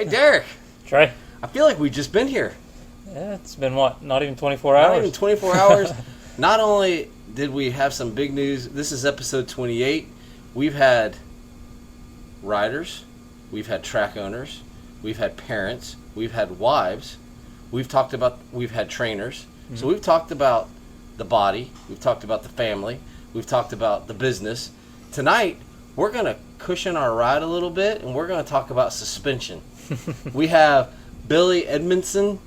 Hey, Derek. Trey. I feel like we've just been here. Yeah, it's been what? Not even 24 hours? Not even 24 hours. Not only did we have some big news, this is episode 28. We've had riders, we've had track owners, we've had parents, we've had wives, we've had trainers. Mm-hmm. So we've talked about the body, we've talked about the family, we've talked about the business. Tonight, we're going to cushion our ride a little bit, and we're going to talk about suspension. We have Billy Edmonson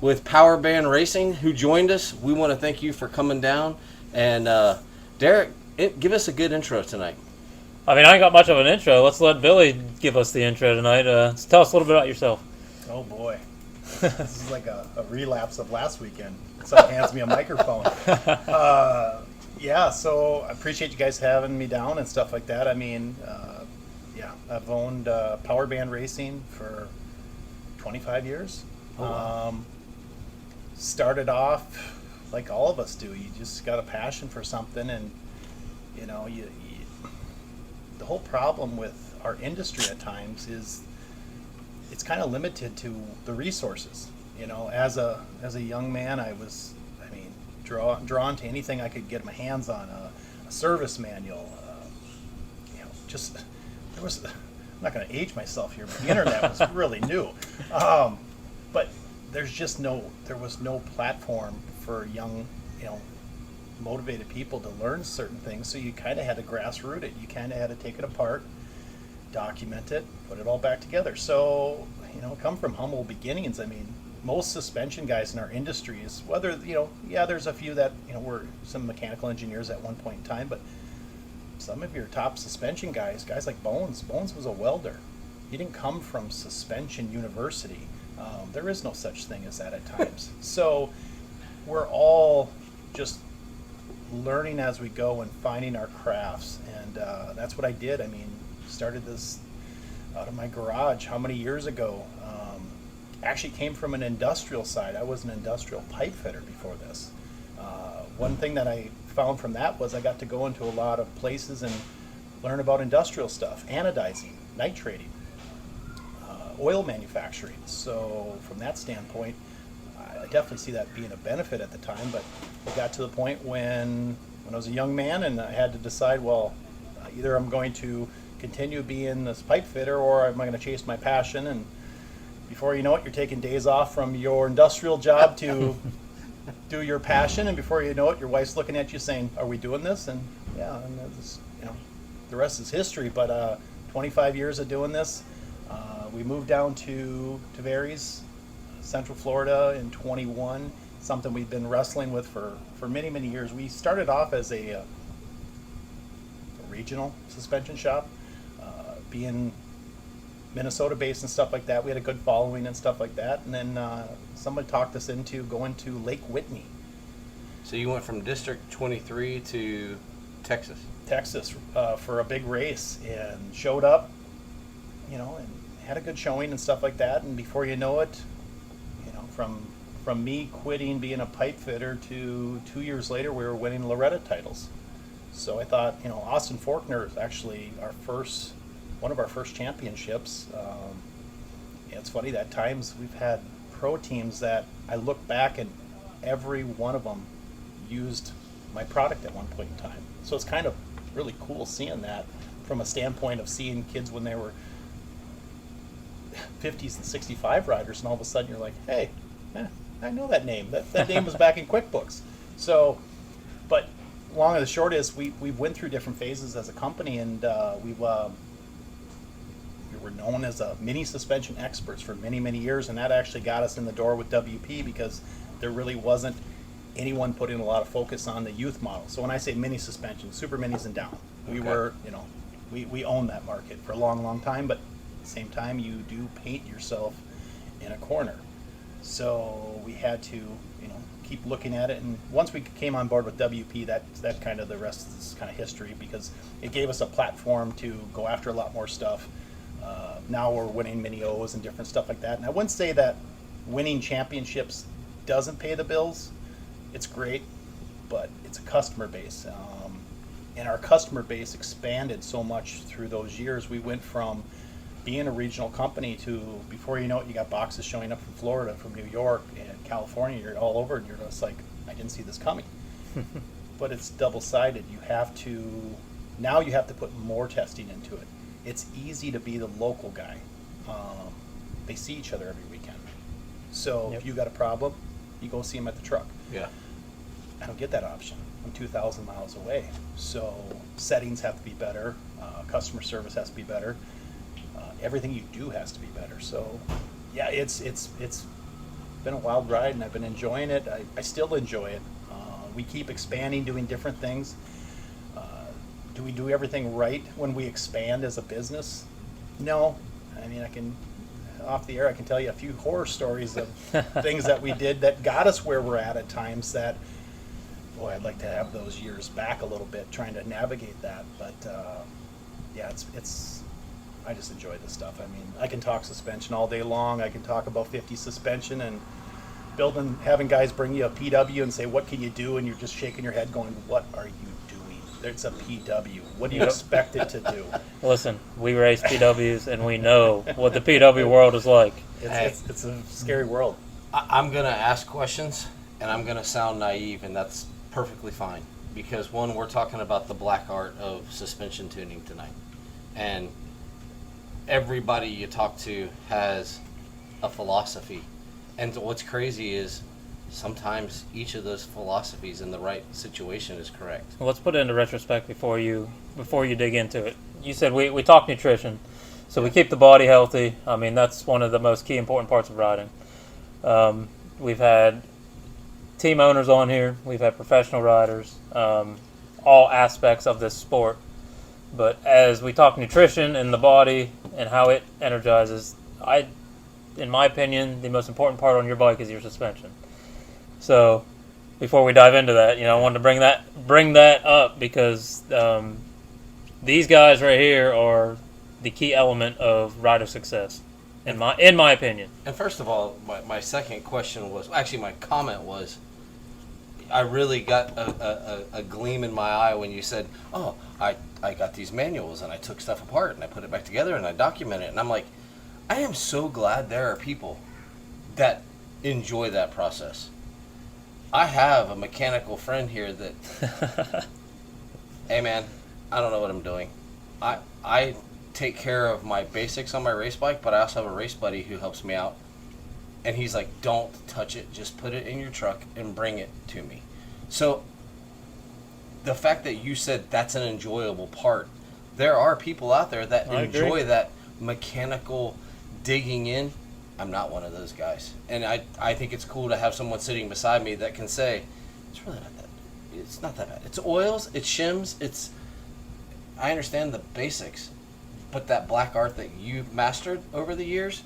with Power Band Racing who joined us. We want to thank you for coming down. And Derek, give us a good intro tonight. I mean, I ain't got much of an intro. Let's let Billy give us the intro tonight. Tell us a little bit about yourself. Oh, boy. This is like a relapse of last weekend. Someone hands me a microphone. Yeah, so I appreciate you guys having me down and stuff like that. I mean, I've owned Power Band Racing for 25 years. Oh, wow. Started off like all of us do. You just got a passion for something, and you know, the whole problem with our industry at times is it's kind of limited to the resources. You know, as a young man, I was, drawn to anything I could get my hands on, a service manual. I'm not going to age myself here, but the internet was really new. But there was no platform for young, motivated people to learn certain things. So you kind of had to grassroot it. You kind of had to take it apart, document it, put it all back together. So, come from humble beginnings. I mean, most suspension guys in our industry is there's a few that, were some mechanical engineers at one point in time, but some of your top suspension guys like Bones was a welder. He didn't come from suspension university. There is no such thing as that at times. So we're all just learning as we go and finding our crafts. And that's what I did. I mean, started this out of my garage how many years ago? Actually came from an industrial side. I was an industrial pipe fitter before this. One thing that I found from that was I got to go into a lot of places and learn about industrial stuff, anodizing, nitrating, oil manufacturing. So from that standpoint, I definitely see that being a benefit at the time, but it got to the point when I was a young man and I had to decide, either I'm going to continue being this pipe fitter or am I going to chase my passion. And before you know it, you're taking days off from your industrial job to do your passion, and before you know it, your wife's looking at you saying, "Are we doing this?" And the rest is history. But 25 years of doing this. We moved down to Tavares, Central Florida in 21. Something we've been wrestling with for many, many years. We started off as a regional suspension shop, being Minnesota based and stuff like that. We had a good following and stuff like that, and then somebody talked us into going to Lake Whitney. So you went from District 23 to Texas for a big race, and showed up, and had a good showing and stuff like that. And before you know it, from me quitting being a pipe fitter to 2 years later, we were winning Loretta titles. So I thought, Austin Faulkner is actually one of our first championships. It's funny that times we've had pro teams that I look back and every one of them used my product at one point in time. So it's kind of really cool seeing that from a standpoint of seeing kids when they were 50s and 65 riders, and all of a sudden you're like, hey, I know that name. That name was back in QuickBooks. So, but long and the short is we went through different phases as a company, and we were known as a mini suspension experts for many, many years, and that actually got us in the door with WP because there really wasn't anyone putting a lot of focus on the youth model. So when I say mini suspension, super minis and down, we were, we owned that market for a long, long time, but at the same time, you do paint yourself in a corner. So we had to, keep looking at it, and once we came on board with WP, that kind of the rest is kind of history because it gave us a platform to go after a lot more stuff. Now we're winning mini O's and different stuff like that. And I wouldn't say that winning championships doesn't pay the bills. It's great, but it's a customer base. And our customer base expanded so much through those years. We went from being a regional company to, before you know it, you got boxes showing up from Florida, from New York, and California. You're all over, and you're just like, I didn't see this coming. But it's double-sided. Now you have to put more testing into it. It's easy to be the local guy. They see each other every weekend. So if you got a problem, you go see them at the truck. Yeah. I don't get that option. I'm 2,000 miles away. So settings have to be better. Customer service has to be better. Everything you do has to be better. So yeah, it's been a wild ride, and I've been enjoying it. I still enjoy it. We keep expanding, doing different things. Do we do everything right when we expand as a business? No. I mean, off the air, I can tell you a few horror stories of things that we did that got us where we're at times that, boy, I'd like to have those years back a little bit, trying to navigate that. But yeah, I just enjoy this stuff. I mean, I can talk suspension all day long. I can talk about 50 suspension and having guys bring you a PW and say, what can you do? And you're just shaking your head going, what are you doing? It's a PW. What do you expect it to do? Listen, we race PWs, and we know what the PW world is like. It's a scary world. I'm going to ask questions, and I'm going to sound naive, and that's perfectly fine. Because, one, we're talking about the black art of suspension tuning tonight. And everybody you talk to has a philosophy. And what's crazy is sometimes each of those philosophies in the right situation is correct. Well, let's put it into retrospect before you dig into it. You said we talk nutrition, so we keep the body healthy. I mean, that's one of the most key important parts of riding. We've had team owners on here. We've had professional riders, all aspects of this sport. But as we talk nutrition and the body and how it energizes, in my opinion, the most important part on your bike is your suspension. So, before we dive into that, I wanted to bring that up because these guys right here are the key element of rider success, in my opinion. And first of all, my second question was, actually my comment was, I really got a gleam in my eye when you said, oh, I got these manuals and I took stuff apart and I put it back together and I document it. And I'm like, I am so glad there are people that enjoy that process. I have a mechanical friend here that, hey man, I don't know what I'm doing. I take care of my basics on my race bike, but I also have a race buddy who helps me out. And he's like, don't touch it. Just put it in your truck and bring it to me. So the fact that you said that's an enjoyable part, there are people out there that enjoy that mechanical digging in. I'm not one of those guys. And I think it's cool to have someone sitting beside me that can say, it's really not that, it's not that bad. It's oils, it's shims, I understand the basics, but that black art that you've mastered over the years,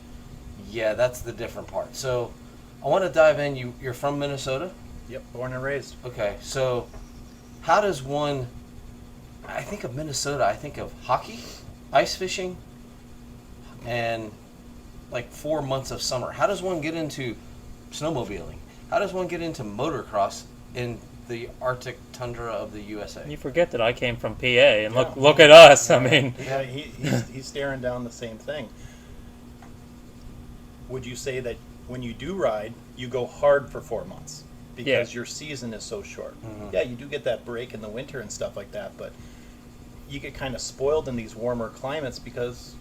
yeah, that's the different part. So I want to dive in. You're from Minnesota? Yep, born and raised. Okay, so how does one, I think of Minnesota, I think of hockey, ice fishing, and like 4 months of summer. How does one get into snowmobiling? How does one get into motocross in the Arctic tundra of the USA? You forget that I came from PA, and look at us. I mean, yeah, he's staring down the same thing. Would you say that when you do ride, you go hard for 4 months because your season is so short? Mm-hmm. Yeah, you do get that break in the winter and stuff like that, but you get kind of spoiled in these warmer climates because,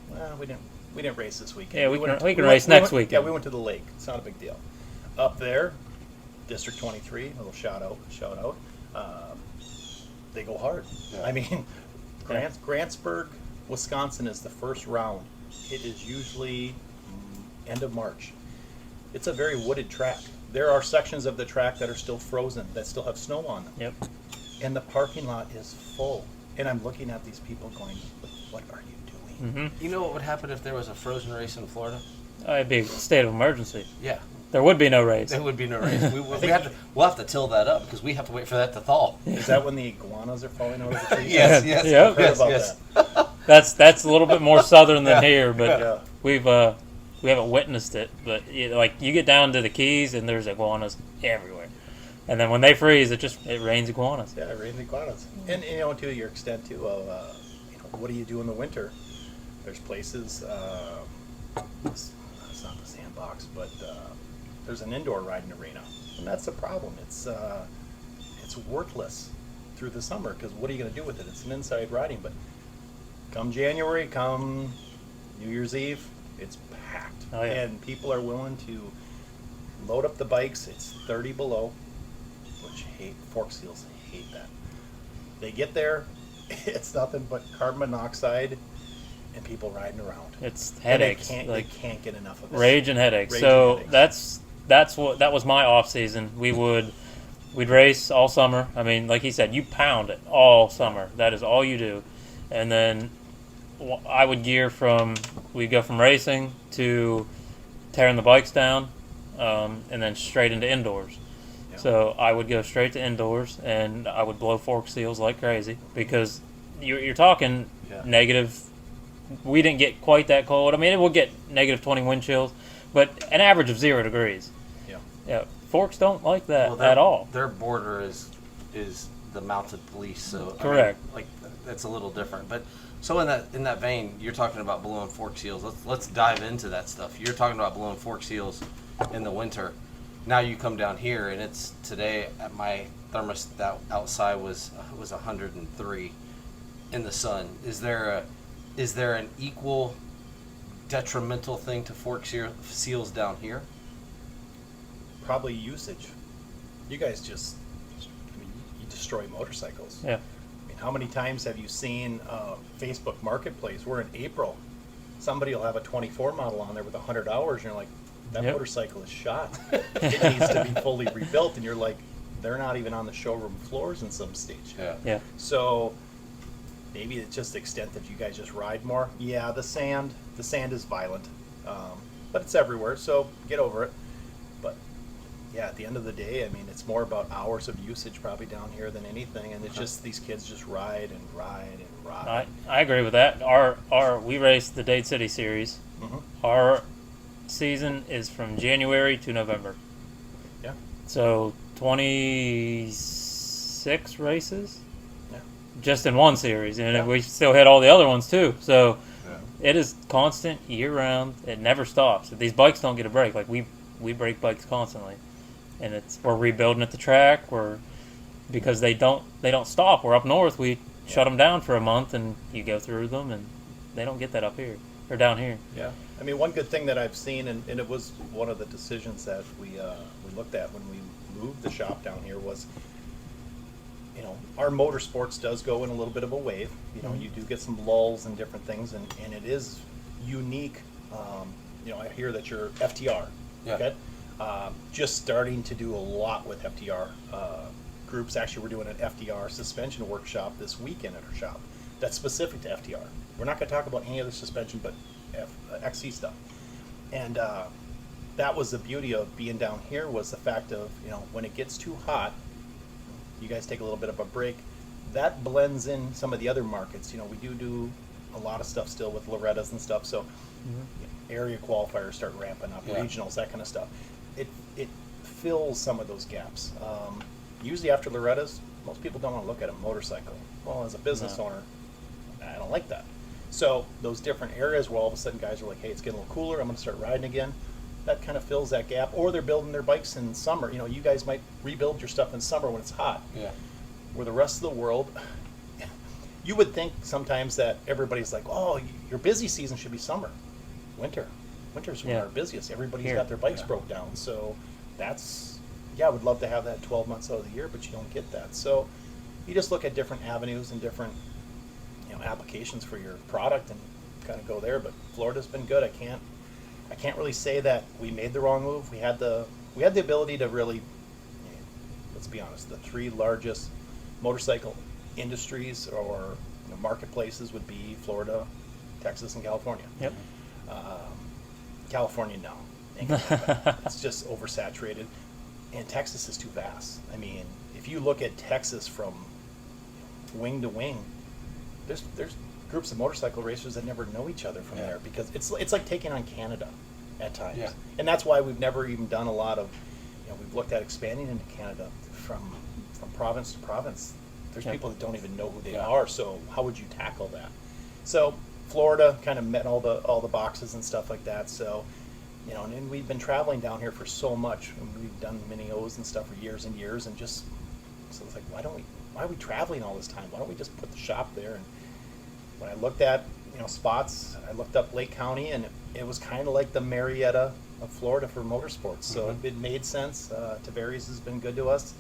well, we didn't race this weekend. Yeah, we can race next weekend. Yeah, we went to the lake. It's not a big deal. Up there, District 23, a little shout out. They go hard. Yeah. I mean, Grantsburg, Wisconsin is the first round. It is usually end of March. It's a very wooded track. There are sections of the track that are still frozen, that still have snow on them. Yep. And the parking lot is full. And I'm looking at these people going, what are you doing? Mm-hmm. You know what would happen if there was a frozen race in Florida? It'd be a state of emergency. Yeah. There would be no race. There would be no race. We'll have to till that up because we have to wait for that to thaw. Is that when the iguanas are falling out of the trees? Yes. Yep. Yes. That's a little bit more southern than here, but we haven't witnessed it. But you get down to the Keys and there's iguanas everywhere, and then when they freeze, it rains iguanas. Yeah, it rains iguanas. And to your extent too of what do you do in the winter? There's places. It's not the Sandbox, but there's an indoor riding arena, and that's the problem. It's worthless through the summer because what are you going to do with it? It's an inside riding, but come January, come New Year's Eve, it's packed, Oh, yeah. and people are willing to load up the bikes. It's 30 below, which fork seals hate that. They get there, it's nothing but carbon monoxide and people riding around. It's And headaches. they can't get enough of it. Rage and headaches. Rage So and headaches. that was my off season. We'd race all summer. I mean, like he said, you pound it all summer. That is all you do. And then I would we'd go from racing to tearing the bikes down, and then straight into indoors. Yeah. So I would go straight to indoors, and I would blow fork seals like crazy because you're talking Yeah. negative. We didn't get quite that cold. I mean, it will get negative 20 wind chills, but an average of 0 degrees. Yeah. Yeah, forks don't like that Well, at all. Their border is the mounted police, so Correct. I mean, like that's a little different. But so in that vein, you're talking about blowing fork seals. Let's dive into that stuff. You're talking about blowing fork seals in the winter. Now you come down here, and it's today at my thermostat outside was 103 in the sun. Is there an equal detrimental thing to fork seals down here? Probably usage. You guys you destroy motorcycles. Yeah. I mean, how many times have you seen Facebook Marketplace? We're in April. Somebody will have a 24 model on there with 100 hours, and you're like, that Yep. motorcycle is shot. It needs to be fully rebuilt, and you're like, they're not even on the showroom floors in some stage. Yeah. So maybe it's just the extent that you guys just ride more. Yeah, the sand is violent, but it's everywhere. So get over it. But yeah, at the end of the day, I mean, it's more about hours of usage probably down here than anything, and it's just these kids just ride and ride and ride. I agree with that. We raced the Dade City Series. Mhm. Our season is from January to November. Yeah. So 26 races. Yeah. Just in one series, and Yeah. we still hit all the other ones too. So Yeah. it is constant year round. It never stops. These bikes don't get a break. Like we break bikes constantly, and we're rebuilding at the track. Because they don't stop. We're up north. We shut them down for a month, and you go through them, and they don't get that up here or down here. Yeah, I mean, one good thing that I've seen, and it was one of the decisions that we looked at when we moved the shop down here was, our motorsports does go in a little bit of a wave. You do get some lulls and different things, and it is unique. I hear that you're FTR, Yeah. okay? Just starting to do a lot with FTR groups. Actually, we're doing an FTR suspension workshop this weekend at our shop that's specific to FTR. We're not going to talk about any other suspension but XC stuff. And that was the beauty of being down here, was the fact of, when it gets too hot, you guys take a little bit of a break. That blends in some of the other markets. We do a lot of stuff still with Loretta's and stuff. So area qualifiers start ramping up, Yeah. regionals, that kind of stuff. It fills some of those gaps. Usually after Loretta's, most people don't want to look at a motorcycle. Well, as a business No. owner, I don't like that. So those different areas where all of a sudden guys are like, hey, it's getting a little cooler, I'm going to start riding again. That kind of fills that gap. Or they're building their bikes in summer. You guys might rebuild your stuff in summer when it's hot. Yeah. Where the rest of the world, you would think sometimes that everybody's like, oh, your busy season should be summer. Winter's when Yeah. our busiest. Everybody's Here. got their bikes Yeah. broke down. So I would love to have that 12 months out of the year, but you don't get that. So you just look at different avenues and different applications for your product and kind of go there. But Florida's been good. I can't really say that we made the wrong move. We had the ability to really, let's be honest, the three largest motorcycle industries or marketplaces would be Florida, Texas, and California. Yep. California, no. Ain't gonna happen. It's just oversaturated. And Texas is too vast. I mean, if you look at Texas from wing to wing, there's groups of motorcycle racers that never know each other from Yeah. there, because it's like taking on Canada at times. Yeah. And that's why we've never even done a lot of, we've looked at expanding into Canada from province to province. There's Yeah. people that don't even know who they Yeah. are, so how would you tackle that? So Florida kind of met all the boxes and stuff like that. So, and we've been traveling down here for so much. And we've done mini O's and stuff for years and years, and just so it's like, why are we traveling all this time? Why don't we just put the shop there? And when I looked at spots, I looked up Lake County, and it was kind of like the Marietta of Florida for motorsports. So it made sense. Tavares has been good to us.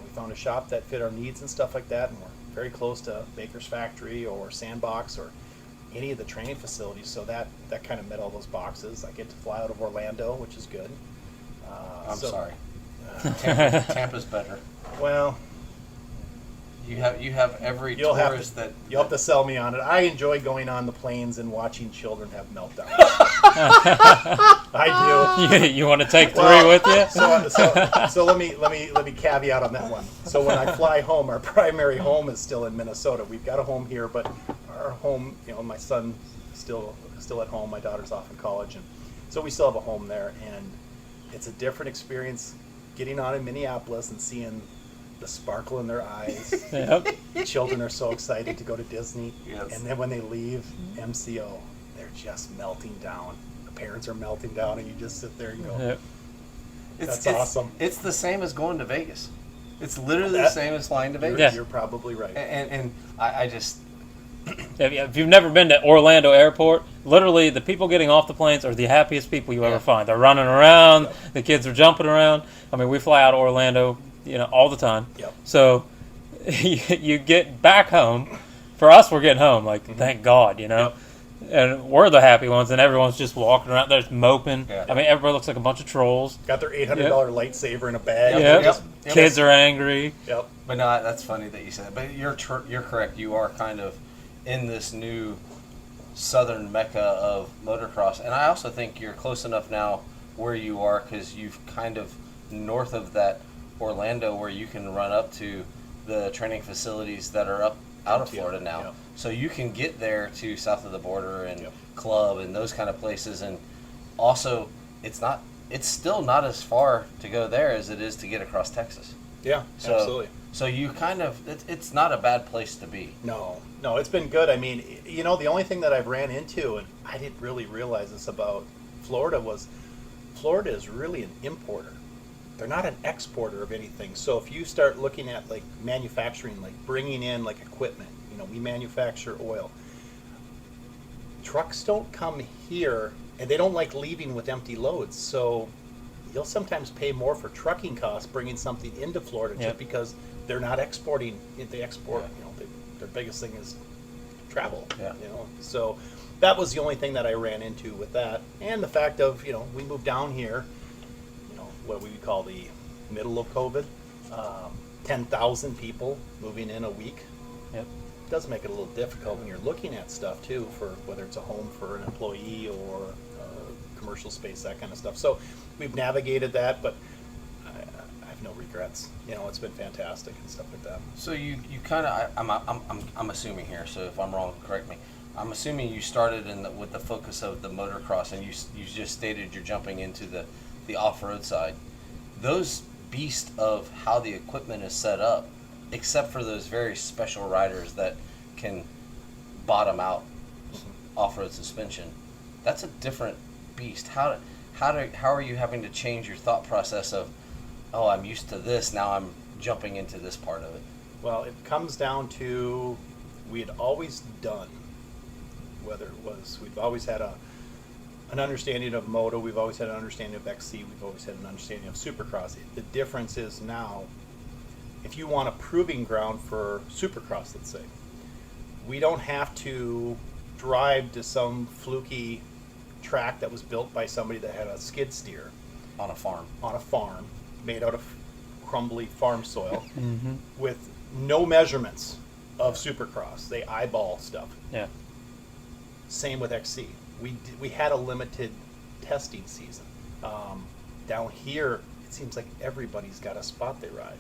We found a shop that fit our needs and stuff like that, and we're very close to Baker's Factory or Sandbox or any of the training facilities. So that kind of met all those boxes. I get to fly out of Orlando, which is good. I'm sorry. Tampa's better. Well, you have every you'll tourist have to sell me on it. I enjoy going on the planes and watching children have meltdowns. I do. You want to take three with you? So let me caveat on that one. So when I fly home, our primary home is still in Minnesota. We've got a home here, but our home, my son's still at home. My daughter's off in college, and so we still have a home there. And it's a different experience getting on in Minneapolis and seeing the sparkle in their eyes. Yep. Children are so excited to go to Disney. Yes. And then when they leave MCO, they're just melting down. The parents are melting down, and you just sit there and go, Yep. that's awesome. It's the same as going to Vegas. It's literally the same as flying to Vegas. Yeah. You're probably right. And I just... If you've never been to Orlando Airport, literally the people getting off the planes are the happiest people you ever find. They're running around. The kids are jumping around. I mean, we fly out of Orlando, all the time. Yep. So you get back home. For us, we're getting home. Like, thank God, Yep. And we're the happy ones, and everyone's just walking around there moping. Yeah. I mean, everybody looks like a bunch of trolls. Got their $800 lightsaber in a bag. Yep. Kids are angry. Yep. But no, that's funny that you said that. But you're correct. You are kind of in this new southern mecca of motocross. And I also think you're close enough now where you are, because you've kind of north of that Orlando where you can run up to the training facilities that are out of Florida now. Yep. So you can get there to south of the border and Yep. Club and those kind of places. And also, it's still not as far to go there as it is to get across Texas. Yeah, So, absolutely. So you kind of, it's not a bad place to be. No, it's been good. I mean, the only thing that I've ran into, and I didn't really realize this about Florida, was Florida is really an importer. They're not an exporter of anything. So if you start looking at like manufacturing, like bringing in like equipment, we manufacture oil. Trucks don't come here, and they don't like leaving with empty loads. So you'll sometimes pay more for trucking costs bringing something into Florida just because they're not exporting. They export, their biggest thing is travel. Yeah. So that was the only thing that I ran into with that, and the fact of we moved down here, what we would call the middle of COVID, 10,000 people moving in a week. Yep. It does make it a little difficult when you're looking at stuff too, for whether it's a home for an employee or commercial space, that kind of stuff. So we've navigated that, but I have no regrets. It's been fantastic and stuff like that. So you kind of, I'm assuming here. So if I'm wrong, correct me. I'm assuming you started with the focus of the motocross, and you just stated you're jumping into the off-road side. Those beasts of how the equipment is set up, except for those very special riders that can bottom out off-road suspension, that's a different beast. How are you having to change your thought process of, oh, I'm used to this, now I'm jumping into this part of it? Well, it comes down to, we had always done, whether it was, we've always had an understanding of moto, we've always had an understanding of XC, we've always had an understanding of supercross. The difference is now, if you want a proving ground for supercross, let's say, we don't have to drive to some fluky track that was built by somebody that had a skid steer On a farm. made out of crumbly farm soil with no measurements of supercross. They eyeball stuff. Yeah. Same with XC. We had a limited testing season. Down here, it seems like everybody's got a spot they ride.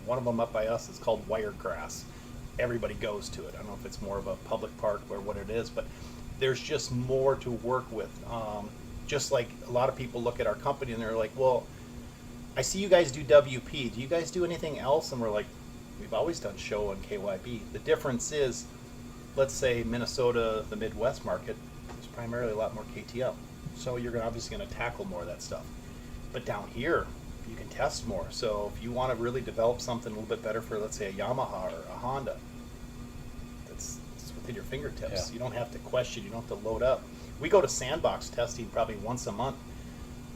One of them up by us is called Wiregrass. Everybody goes to it. I don't know if it's more of a public park or what it is, but there's just more to work with. Just like a lot of people look at our company and they're like, well, I see you guys do WP. Do you guys do anything else? And we're like, we've always done show on KYB. The difference is let's say Minnesota, the Midwest market, is primarily a lot more KTM. So you're obviously going to tackle more of that stuff. But down here, you can test more. So if you want to really develop something a little bit better for, let's say, a Yamaha or a Honda, it's within your fingertips. Yeah. You don't have to question. You don't have to load up. We go to sandbox testing probably once a month.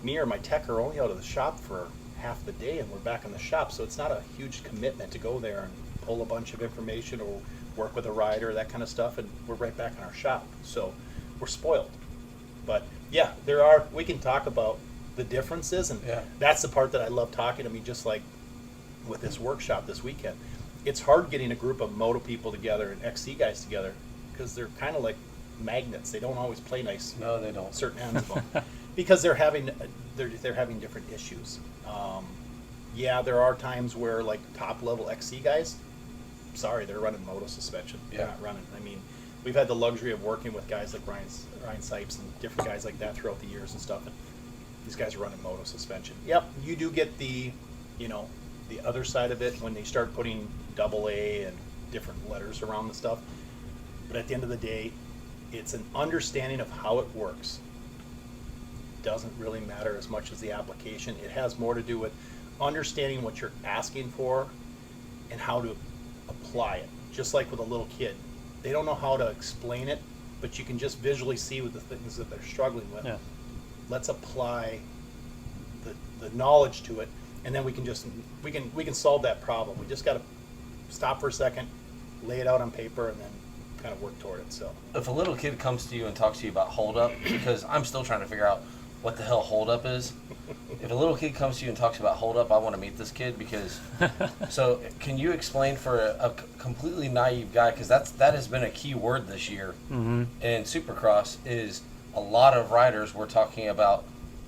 Me or my tech are only out of the shop for half the day, and we're back in the shop. So it's not a huge commitment to go there and pull a bunch of information or work with a rider, that kind of stuff, and we're right back in our shop. So we're spoiled. But yeah, we can talk about the differences, and that's the part that I love talking. I mean, just like with this workshop this weekend, it's hard getting a group of moto people together and XC guys together because they're kind of like magnets. They don't always play nice. No, they don't. Certain ends of them because they're having different issues. There are times where like top level XC guys, sorry, they're running moto suspension. They're not running. I mean, we've had the luxury of working with guys like Ryan Sipes and different guys like that throughout the years and stuff. And these guys are running moto suspension. Yep, you do get the other side of it when they start putting AA and different letters around the stuff. But at the end of the day, it's an understanding of how it works. Doesn't really matter as much as the application. It has more to do with understanding what you're asking for and how to apply it. Just like with a little kid. They don't know how to explain it, but you can just visually see with the things that they're struggling with. Yeah. Let's apply the knowledge to it, and then we can solve that problem. We just got to stop for a second, lay it out on paper, and then kind of work toward it. So if a little kid comes to you and talks to you about hold up, because I'm still trying to figure out what the hell hold up is. If a little kid comes to you and talks about hold up, I want to meet this kid because. So can you explain for a completely naive guy, because that has been a key word this year in Supercross, is a lot of riders were talking about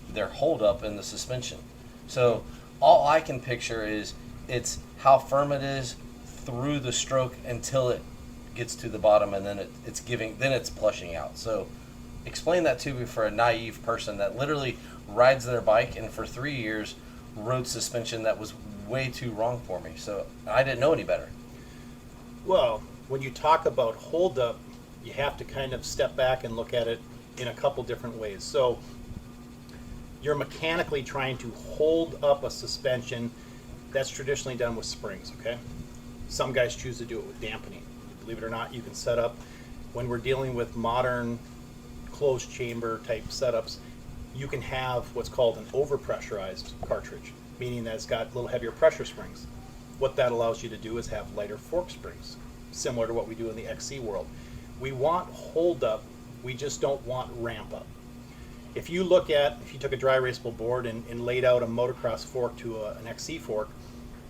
their hold up in the suspension. So all I can picture is it's how firm it is through the stroke until it gets to the bottom, and then it's plushing out. So explain that to me for a naive person that literally rides their bike and for 3 years rode suspension that was way too wrong for me. So I didn't know any better. Well, when you talk about hold up, you have to kind of step back and look at it in a couple different ways. So you're mechanically trying to hold up a suspension. That's traditionally done with springs, okay? Some guys choose to do it with dampening. Believe it or not, you can set up, when we're dealing with modern closed chamber type setups, you can have what's called an overpressurized cartridge, meaning that it's got a little heavier pressure springs. What that allows you to do is have lighter fork springs, similar to what we do in the XC world. We want hold up, we just don't want ramp up. If you took a dry erasable board and laid out a motocross fork to an XC fork,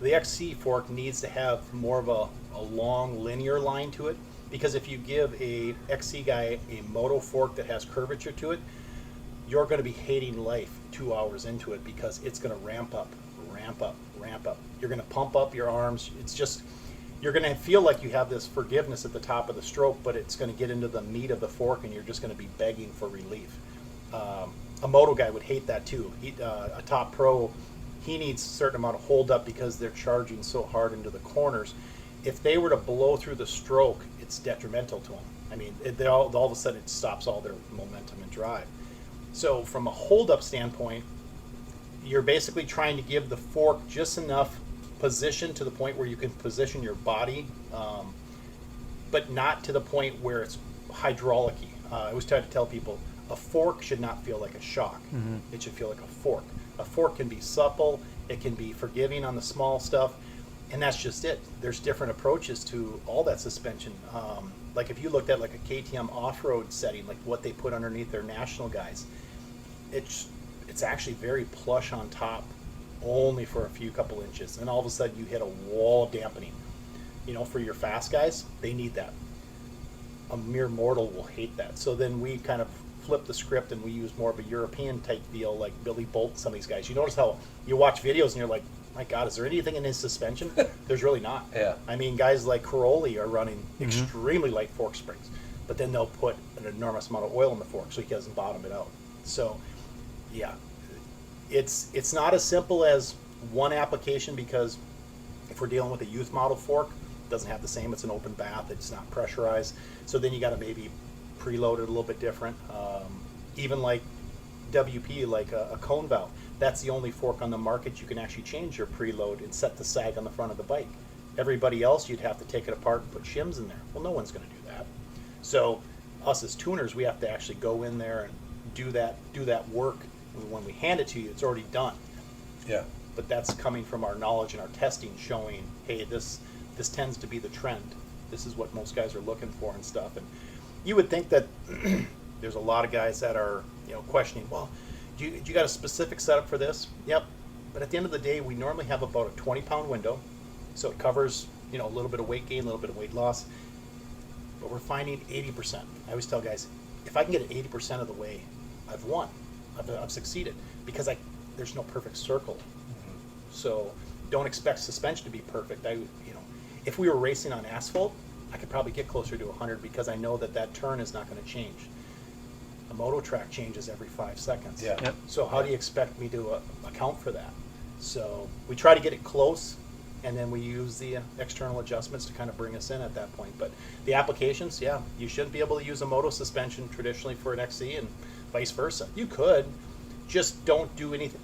the XC fork needs to have more of a long linear line to it, because if you give a XC guy a moto fork that has curvature to it, you're going to be hating life 2 hours into it because it's going to ramp up. You're going to pump up your arms. You're going to feel like you have this forgiveness at the top of the stroke, but it's going to get into the meat of the fork and you're just going to be begging for relief. A moto guy would hate that too. A top pro, he needs a certain amount of hold up because they're charging so hard into the corners. If they were to blow through the stroke, it's detrimental to them. I mean, all of a sudden it stops all their momentum and drive. So from a hold up standpoint, you're basically trying to give the fork just enough position to the point where you can position your body, but not to the point where it's hydraulic-y. I always try to tell people, a fork should not feel like a shock. Mm-hmm. It should feel like a fork. A fork can be supple, it can be forgiving on the small stuff, and that's just it. There's different approaches to all that suspension. Like if you looked at like a KTM off-road setting, like what they put underneath their national guys, it's actually very plush on top, only for a few couple inches. And all of a sudden you hit a wall of dampening. For your fast guys, they need that. A mere mortal will hate that. So then we kind of flip the script and we use more of a European type deal, like Billy Bolt and some of these guys. You notice how you watch videos and you're like, my God, is there anything in his suspension? There's really not. Yeah. I mean, guys like Caroli are running extremely light fork springs, but then they'll put an enormous amount of oil in the fork so he doesn't bottom it out. So, yeah, it's not as simple as one application, because if we're dealing with a youth model fork, doesn't have the same. It's an open bath. It's not pressurized. So then you got to maybe preload it a little bit different. Even like WP, like a cone valve, that's the only fork on the market you can actually change your preload and set the sag on the front of the bike. Everybody else, you'd have to take it apart and put shims in there. Well, no one's going to do that. So us as tuners, we have to actually go in there and do that work. When we hand it to you, it's already done. Yeah. But that's coming from our knowledge and our testing, showing, hey, this tends to be the trend. This is what most guys are looking for and stuff. And you would think that there's a lot of guys that are, questioning, well, do you got a specific setup for this? Yep. But at the end of the day, we normally have about a 20-pound window, so it covers, a little bit of weight gain, a little bit of weight loss. But we're finding 80%. I always tell guys, if I can get it 80% of the way, I've won. I've succeeded, because there's no perfect circle. So don't expect suspension to be perfect. If we were racing on asphalt, I could probably get closer to 100, because I know that turn is not going to change. A moto track changes every 5 seconds. Yeah. Yep. So how do you expect me to account for that? So we try to get it close, and then we use the external adjustments to kind of bring us in at that point. But the applications, yeah, you should be able to use a moto suspension traditionally for an XC and vice versa. You could, just don't do anything.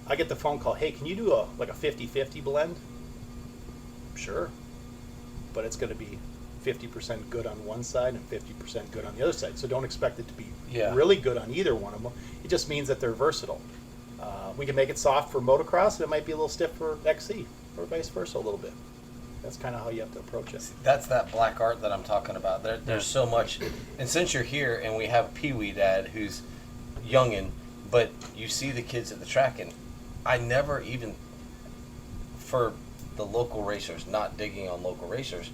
I get the phone call, hey, can you do a 50-50 blend? Sure. But it's going to be 50% good on one side and 50% good on the other side. So don't expect it to be really good on either one of them. It just means that they're versatile. We can make it soft for motocross, and it might be a little stiff for XC, or vice versa a little bit. That's kind of how you have to approach it. That's that black art that I'm talking about. There's so much. And since you're here and we have a Pee-wee dad who's youngin', but you see the kids at the track, and I never even, for the local racers, not digging on local racers,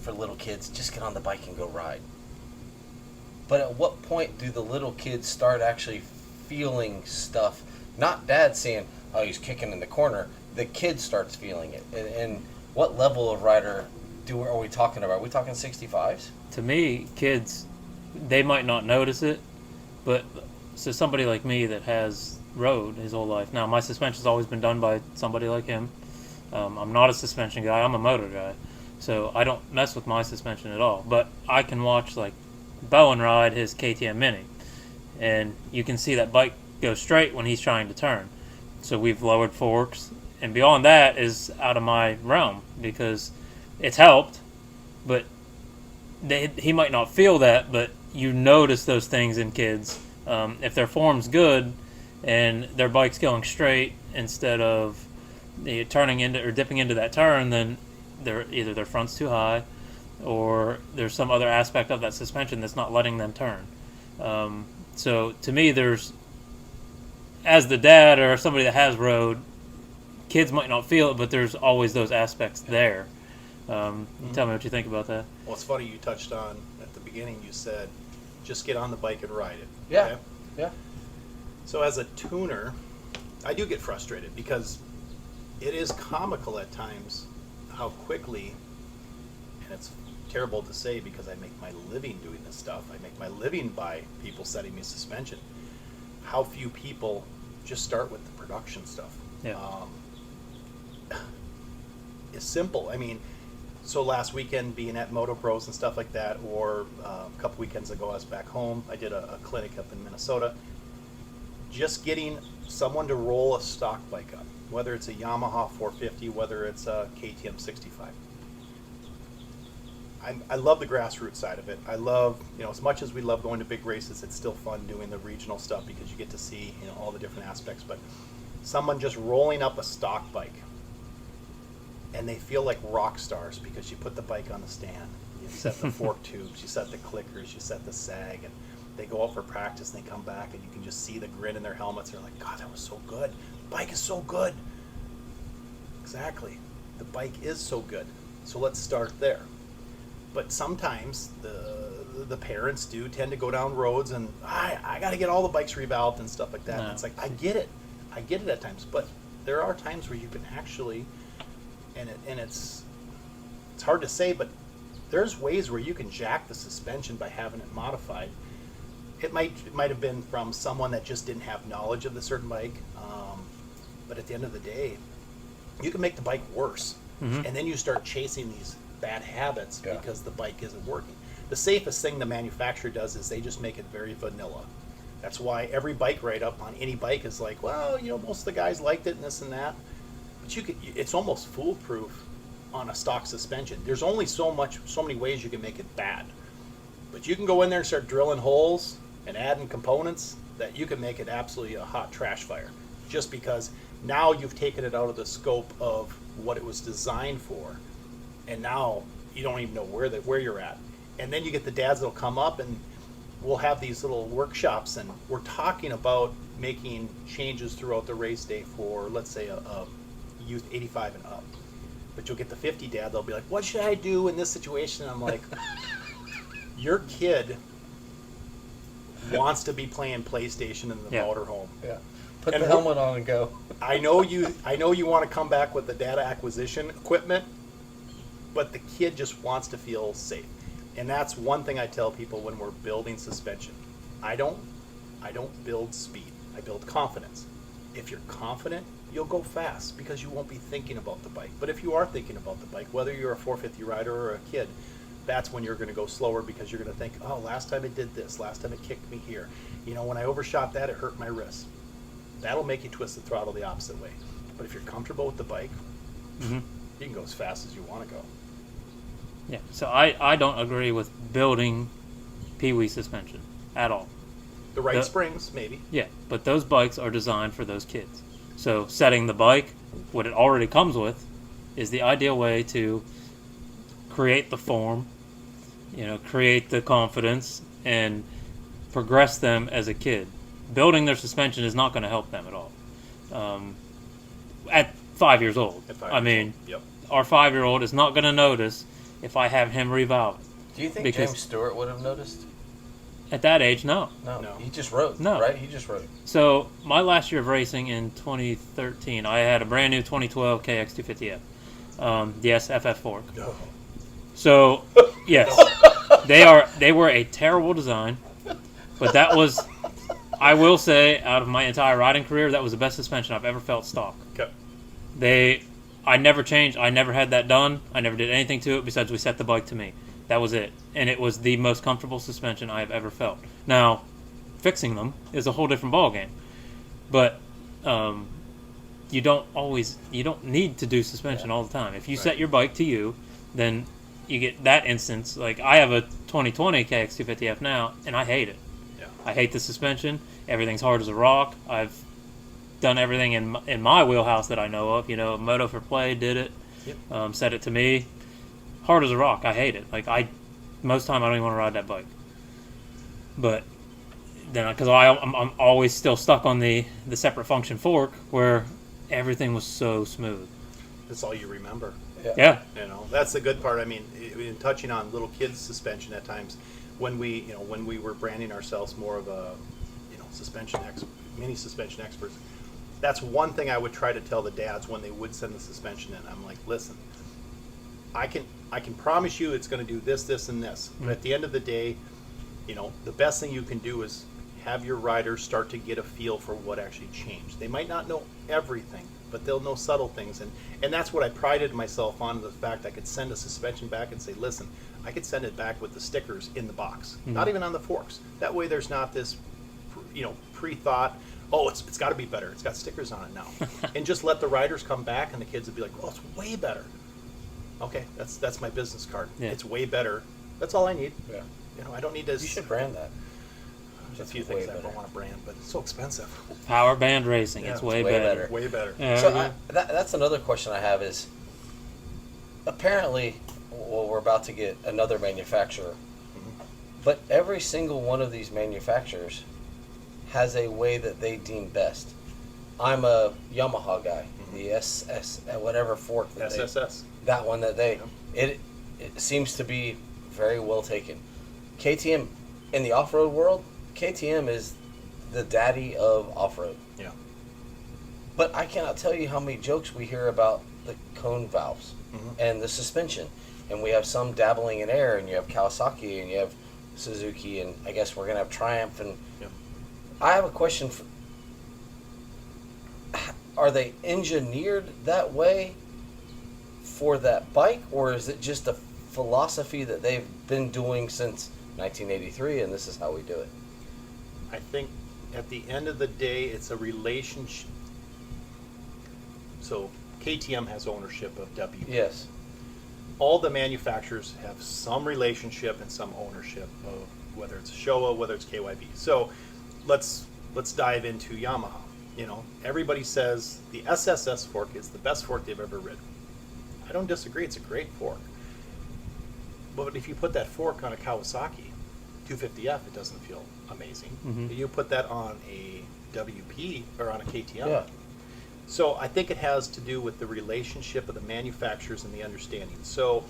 for little kids, just get on the bike and go ride. But at what point do the little kids start actually feeling stuff? Not dad saying, oh, he's kicking in the corner. The kid starts feeling it. And what level of rider are we talking about? Are we talking 65s? To me, kids, they might not notice it, but so somebody like me that has rode his whole life. Now, my suspension's always been done by somebody like him. I'm not a suspension guy. I'm a motor guy. So I don't mess with my suspension at all. But I can watch, like, Bowen ride his KTM Mini, and you can see that bike go straight when he's trying to turn. So we've lowered forks, and beyond that is out of my realm, because it's helped, but he might not feel that, but you notice those things in kids. If their form's good and their bike's going straight instead of turning into or dipping into that turn, then either their front's too high, or there's some other aspect of that suspension that's not letting them turn. So to me, as the dad or somebody that has rode, kids might not feel it, but there's always those aspects there. Tell me what you think about that. Well, it's funny you touched on at the beginning. You said, just get on the bike and ride it. Yeah. Okay? Yeah. So as a tuner, I do get frustrated, because it is comical at times how quickly, and it's terrible to say because I make my living doing this stuff. I make my living by people setting me suspension. How few people just start with the production stuff. Yeah. It's simple. I mean, so last weekend being at Motocross and stuff like that, or a couple weekends ago I was back home. I did a clinic up in Minnesota. Just getting someone to roll a stock bike up, whether it's a Yamaha 450, whether it's a KTM 65. I love the grassroots side of it. I love, as much as we love going to big races, it's still fun doing the regional stuff, because you get to see, all the different aspects. But someone just rolling up a stock bike, and they feel like rock stars, because you put the bike on the stand, you set the fork tubes, you set the clickers, you set the sag, and they go out for practice and they come back and you can just see the grin in their helmets. They're like, God, that was so good. The bike is so good. Exactly. The bike is so good. So let's start there. But sometimes the parents do tend to go down roads and I got to get all the bikes revalved and stuff like that. And it's like, I get it at times, but there are times where you can actually, and it's hard to say, but there's ways where you can jack the suspension by having it modified. It might have been from someone that just didn't have knowledge of the certain bike, but at the end of the day, you can make the bike worse. And then you start chasing these bad habits Yeah. because the bike isn't working. The safest thing the manufacturer does is they just make it very vanilla. That's why every bike write-up on any bike is like, well, most of the guys liked it and this and that. But it's almost foolproof on a stock suspension. There's only so many ways you can make it bad. But you can go in there and start drilling holes and adding components that you can make it absolutely a hot trash fire. Just because now you've taken it out of the scope of what it was designed for. And now you don't even know where you're at. And then you get the dads that'll come up and we'll have these little workshops and we're talking about making changes throughout the race day for, let's say, a youth 85 and up. But you'll get the 50 dad, they'll be like, what should I do in this situation? And I'm like, your kid wants to be playing PlayStation in the motorhome. Yeah. Put And the helmet on and go. I know you want to come back with the data acquisition equipment, but the kid just wants to feel safe. And that's one thing I tell people when we're building suspension. I don't build speed. I build confidence. If you're confident, you'll go fast because you won't be thinking about the bike. But if you are thinking about the bike, whether you're a 450 rider or a kid, that's when you're going to go slower because you're going to think, oh, last time it did this, last time it kicked me here. When I overshot that, it hurt my wrist. That'll make you twist the throttle the opposite way. But if you're comfortable with the bike, you can go as fast as you want to go. Yeah, so I don't agree with building Pee-wee suspension at all. The right springs, maybe. Yeah, but those bikes are designed for those kids. So setting the bike, what it already comes with, is the ideal way to create the form, create the confidence, and progress them as a kid. Building their suspension is not going to help them at all. At 5 years old. Yep. Our 5-year-old is not going to notice if I have him revalve it. Do you think James Stewart would have noticed? At that age, no. No. He just rode. No. Right? He just rode. So, my last year of racing in 2013, I had a brand new 2012 KX250F. Yes, FF fork. No. So, yes, they were a terrible design, but that was, I will say, out of my entire riding career, that was the best suspension I've ever felt stock. Okay. I never changed. I never had that done. I never did anything to it besides we set the bike to me. That was it. And it was the most comfortable suspension I have ever felt. Now, fixing them is a whole different ballgame. But you don't need to do suspension all the time. If you set your bike to you, then you get that instance. Like, I have a 2020 KX250F now, and I hate it. Yeah. I hate the suspension. Everything's hard as a rock. I've done everything in my wheelhouse that I know of. Moto for Play did it. Yep. Set it to me. Hard as a rock. I hate it. Most time I don't even want to ride that bike. But then, because I'm always still stuck on the separate function fork where everything was so smooth. That's all you remember. Yeah. That's the good part. I mean, in touching on little kids' suspension at times, when we were branding ourselves more of a, mini suspension experts, that's one thing I would try to tell the dads when they would send the suspension in. I'm like, listen, I can promise you it's going to do this, this, and this. But at the end of the day, the best thing you can do is have your riders start to get a feel for what actually changed. They might not know everything, but they'll know subtle things. And that's what I prided myself on, the fact I could send a suspension back and say, listen, I could send it back with the stickers in the box, not even on the forks. That way there's not this, pre-thought, oh, it's got to be better. It's got stickers on it now. And just let the riders come back and the kids would be like, oh, it's way better. Okay, that's my business card. Yeah. It's way better. That's all I need. Yeah. I don't need to. You should brand that. There's a few things I don't want to brand, but it's so expensive. Power band racing. Yeah, it's way better. Way better. Yeah. So that's another question I have is, apparently, we're about to get another manufacturer, but every single one of these manufacturers has a way that they deem best. I'm a Yamaha guy. The SS, whatever fork. SSS. That one that it seems to be very well taken. KTM, in the off-road world, KTM is the daddy of off-road. Yeah. But I cannot tell you how many jokes we hear about the cone valves and the suspension. And we have some dabbling in air, and you have Kawasaki, and you have Suzuki, and I guess we're going to have Triumph. And I have a question. Are they engineered that way for that bike, or is it just a philosophy that they've been doing since 1983 and this is how we do it? I think at the end of the day, it's a relationship. So KTM has ownership of W. Yes. All the manufacturers have some relationship and some ownership of whether it's Showa, whether it's KYB. So let's dive into Yamaha. You know, everybody says the SSS fork is the best fork they've ever ridden. I don't disagree. It's a great fork. But if you put that fork on a Kawasaki 250F, it doesn't feel amazing. Mm-hmm. You put that on a WP or on a KTM. Yeah. So I think it has to do with the relationship of the manufacturers and the understanding. So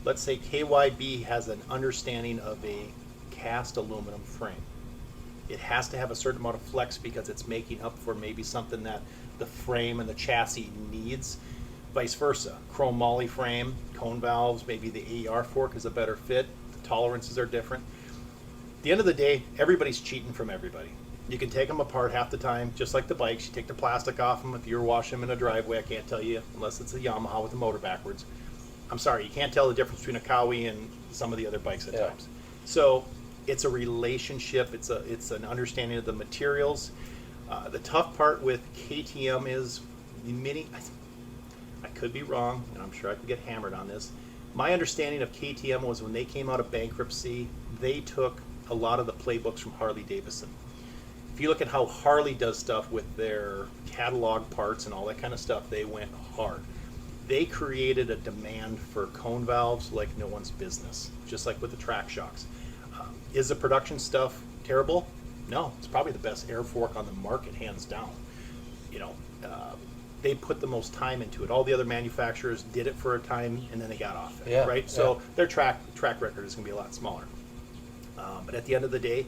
let's say KYB has an understanding of a cast aluminum frame. It has to have a certain amount of flex because it's making up for maybe something that the frame and the chassis needs. Vice versa. Chrome moly frame, cone valves, maybe the AER fork is a better fit. The tolerances are different. At the end of the day, everybody's cheating from everybody. You can take them apart half the time, just like the bikes. You take the plastic off them. If you're washing them in a driveway, I can't tell you, unless it's a Yamaha with the motor backwards. I'm sorry, you can't tell the difference between a Kawi and some of the other bikes at times. So it's a relationship. It's an understanding of the materials. The tough part with KTM is I could be wrong, and I'm sure I could get hammered on this. My understanding of KTM was when they came out of bankruptcy, they took a lot of the playbooks from Harley Davidson. If you look at how Harley does stuff with their catalog parts and all that kind of stuff, they went hard. They created a demand for cone valves like no one's business, just like with the track shocks. Is the production stuff terrible? No, it's probably the best air fork on the market, hands down. You know, they put the most time into it. All the other manufacturers did it for a time and then they got off it, right? So their track record is going to be a lot smaller. But at the end of the day,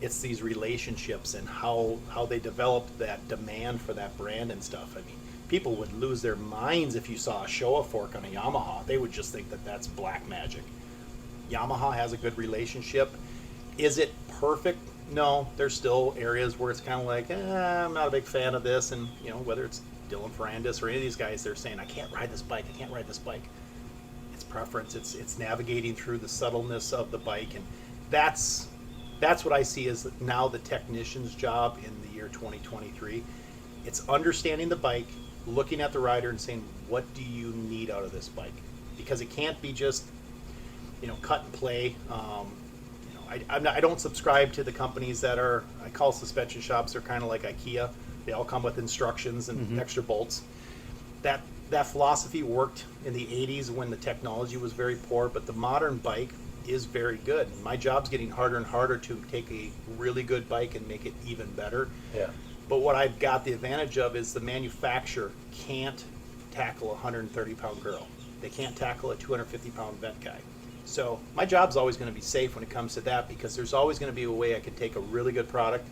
it's these relationships and how they developed that demand for that brand and stuff. I mean, people would lose their minds if you saw a Showa fork on a Yamaha. They would just think that that's black magic. Yamaha has a good relationship. Is it perfect? No, there's still areas where it's kind of like, I'm not a big fan of this. And, you know, whether it's Dylan Ferrandis or any of these guys, they're saying, I can't ride this bike. I can't ride this bike. It's preference. It's navigating through the subtleness of the bike. And that's what I see as now the technician's job in the year 2023. It's understanding the bike, looking at the rider and saying, what do you need out of this bike? Because it can't be just, you know, cut and play. I don't subscribe to the companies that are, I call suspension shops, they're kind of like IKEA. They all come with instructions and extra bolts. That philosophy worked in the 80s when the technology was very poor, but the modern bike is very good. My job's getting harder and harder to take a really good bike and make it even better. Yeah. But what I've got the advantage of is the manufacturer can't tackle a 130-pound girl. They can't tackle a 250-pound vet guy. So my job's always going to be safe when it comes to that because there's always going to be a way I can take a really good product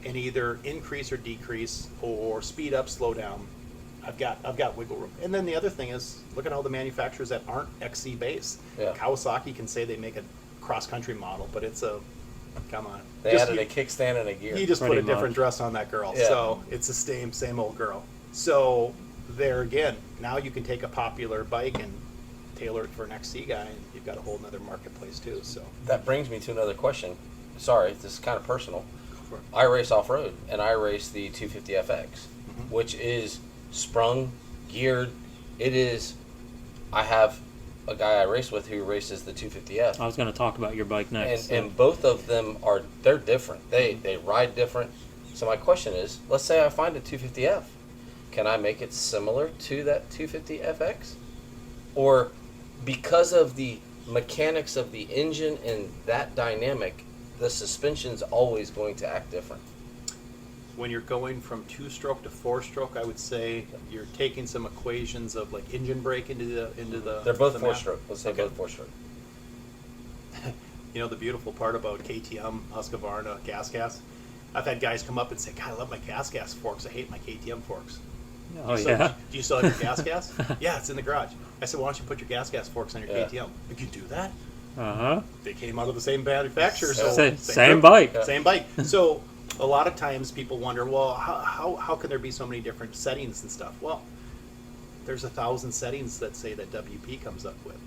and either increase or decrease or speed up, slow down. I've got wiggle room. And then the other thing is, look at all the manufacturers that aren't XC based. Yeah. Kawasaki can say they make a cross-country model, but it's a, come on. They added a kickstand and a gear. You just put a different dress on that girl. Yeah. So it's the same old girl. So there again, now you can take a popular bike and tailor it for an XC guy, and you've got a whole other marketplace too. So that brings me to another question. Sorry, this is kind of personal. I race off-road, and I race the 250FX, which is sprung, geared. It is, I have a guy I race with who races the 250F. I was going to talk about your bike next. And both of them they're different. They ride different. So my question is, let's say I find a 250F. Can I make it similar to that 250FX? Or because of the mechanics of the engine and that dynamic, the suspension's always going to act different? When you're going from 2-stroke to 4-stroke, I would say you're taking some equations of like engine brake into the. They're both 4-stroke. Let's say both 4-stroke. You know the beautiful part about KTM, Husqvarna, gas. I've had guys come up and say, "God, I love my gas forks. I hate my KTM forks." Oh yeah. Do you still have your gas? Yeah, it's in the garage. I said, "Why don't you put your gas forks on your KTM?" Like, you do that? They came out of the same manufacturer, so same bike. Same bike. So a lot of times people wonder, well, how can there be so many different settings and stuff? Well, there's 1,000 settings that say that WP comes up with.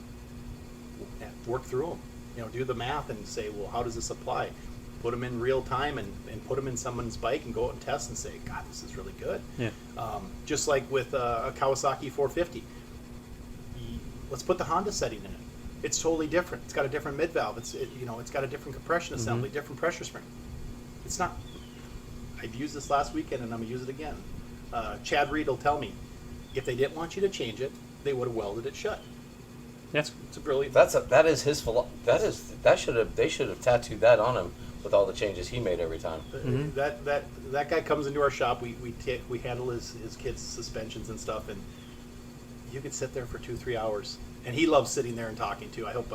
Work through them. Do the math and say, well, how does this apply? Put them in real time and put them in someone's bike and go out and test and say, God, this is really good. Yeah. Just like with a Kawasaki 450. Let's put the Honda setting in it. It's totally different. It's got a different mid valve. It's got a different compression assembly, different pressure spring. It's not. I've used this last weekend and I'm gonna use it again. Chad Reed will tell me if they didn't want you to change it, they would have welded it shut. Yes. It's a brilliant. That is his they should have tattooed that on him with all the changes he made every time. That guy comes into our shop. We handle his kids' suspensions and stuff, and you could sit there for 2-3 hours. And he loves sitting there and talking too. I hope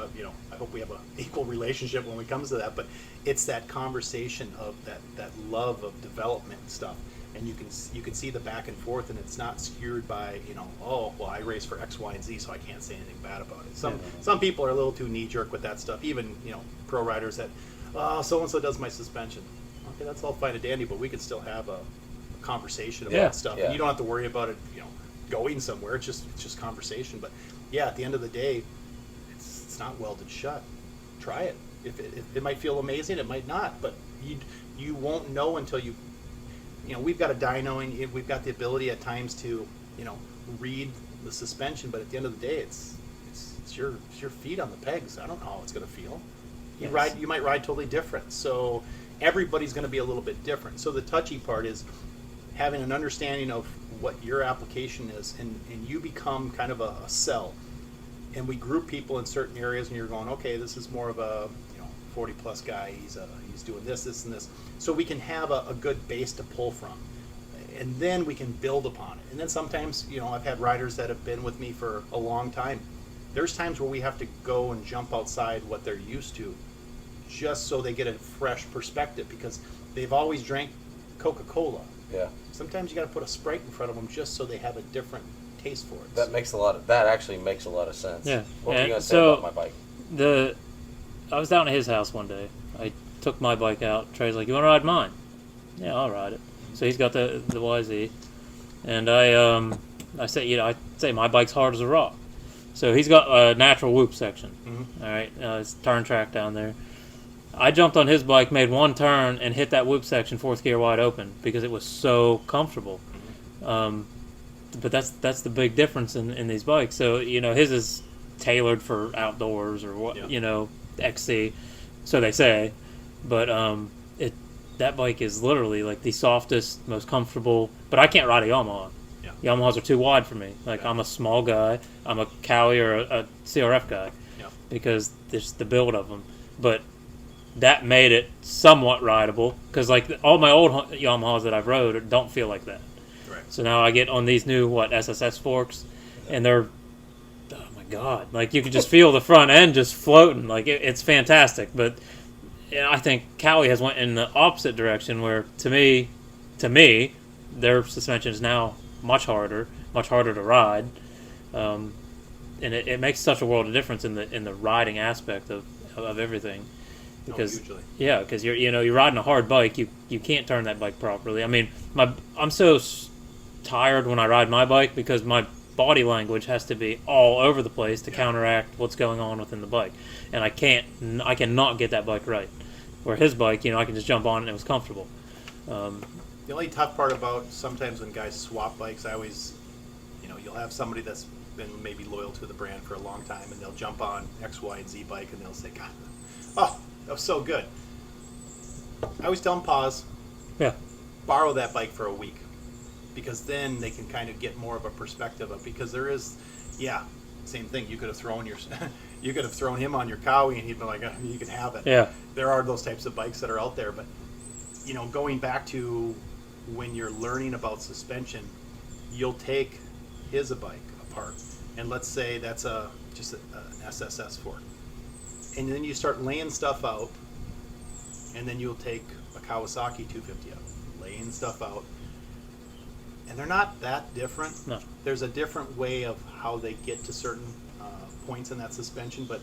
we have an equal relationship when it comes to that. But it's that conversation of that love of development and stuff. And you can see the back and forth, and it's not skewed by oh well, I race for X, Y, and Z, so I can't say anything bad about it. Some people are a little too knee jerk with that stuff. Even pro riders that so and so does my suspension. Okay, that's all fine and dandy, but we can still have a conversation about stuff. Yeah. And you don't have to worry about it going somewhere. It's just conversation. But yeah, at the end of the day, it's not welded shut. Try it. If it might feel amazing, it might not, but you won't know until you. We've got a dyno, and we've got the ability at times to, read the suspension. But at the end of the day, it's your feet on the pegs. I don't know how it's going to feel. You might ride totally different. So everybody's going to be a little bit different. So the touchy part is having an understanding of what your application is, and you become kind of a cell. And we group people in certain areas, and you're going, okay, this is more of a 40 plus guy. He's doing this, and this. So we can have a good base to pull from, and then we can build upon it. And then sometimes, I've had riders that have been with me for a long time. There's times where we have to go and jump outside what they're used to, just so they get a fresh perspective, because they've always drank Coca-Cola. Yeah. Sometimes you got to put a Sprite in front of them just so they have a different taste for it. That actually makes a lot of sense. Yeah. What were you gonna say about my bike? I was down at his house one day. I took my bike out. Trey's like, "You want to ride mine?" Yeah, I'll ride it. So he's got the YZ, and I say my bike's hard as a rock. So he's got a natural whoop section. Mm-hmm. All right, it's turn track down there. I jumped on his bike, made one turn, and hit that whoop section 4th gear wide open because it was so comfortable. But that's the big difference in these bikes. So his is tailored for outdoors or what XC, so they say. But that bike is literally like the softest, most comfortable. But I can't ride a Yamaha. Yeah. Yamahas are too wide for me. I'm a small guy. I'm a Cowie or a CRF guy because there's the build of them. But that made it somewhat rideable because all my old Yamahas that I've rode don't feel like that. Right. So now I get on these new SSS forks, and they're God, you can just feel the front end just floating. It's fantastic. But I think Cowie has went in the opposite direction where to me their suspension is now much harder to ride, and it makes such a world of difference in the riding aspect of everything. Because because you're riding a hard bike, you can't turn that bike properly. I mean, I'm so tired when I ride my bike because my body language has to be all over the place to counteract what's going on within the bike, and I cannot get that bike right. Where his bike, I can just jump on it and it was comfortable. The only tough part about sometimes when guys swap bikes, I always, you'll have somebody that's been maybe loyal to the brand for a long time, and they'll jump on X, Y, and Z bike, and they'll say, God, that was so good. I always tell them pause. Yeah. Borrow that bike for a week. Because then they can kind of get more of a perspective of, because there is, same thing. You could have thrown him on your Cowie and he'd be like, you can have it. Yeah. There are those types of bikes that are out there, but going back to when you're learning about suspension, you'll take his bike apart, and let's say that's just an SSS fork, and then you start laying stuff out, and then you'll take a Kawasaki 250 out, laying stuff out. And they're not that different. No. There's a different way of how they get to certain points in that suspension, but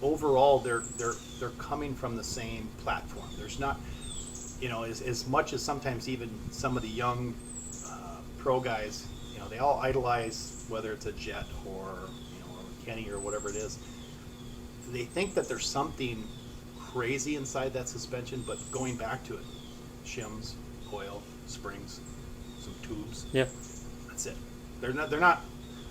overall, they're coming from the same platform. There's not, as much as sometimes even some of the young pro guys, they all idolize whether it's a Jet or a Kenny or whatever it is. They think that there's something crazy inside that suspension, but going back to it, shims, oil, springs, some tubes. Yeah. That's it. They're not.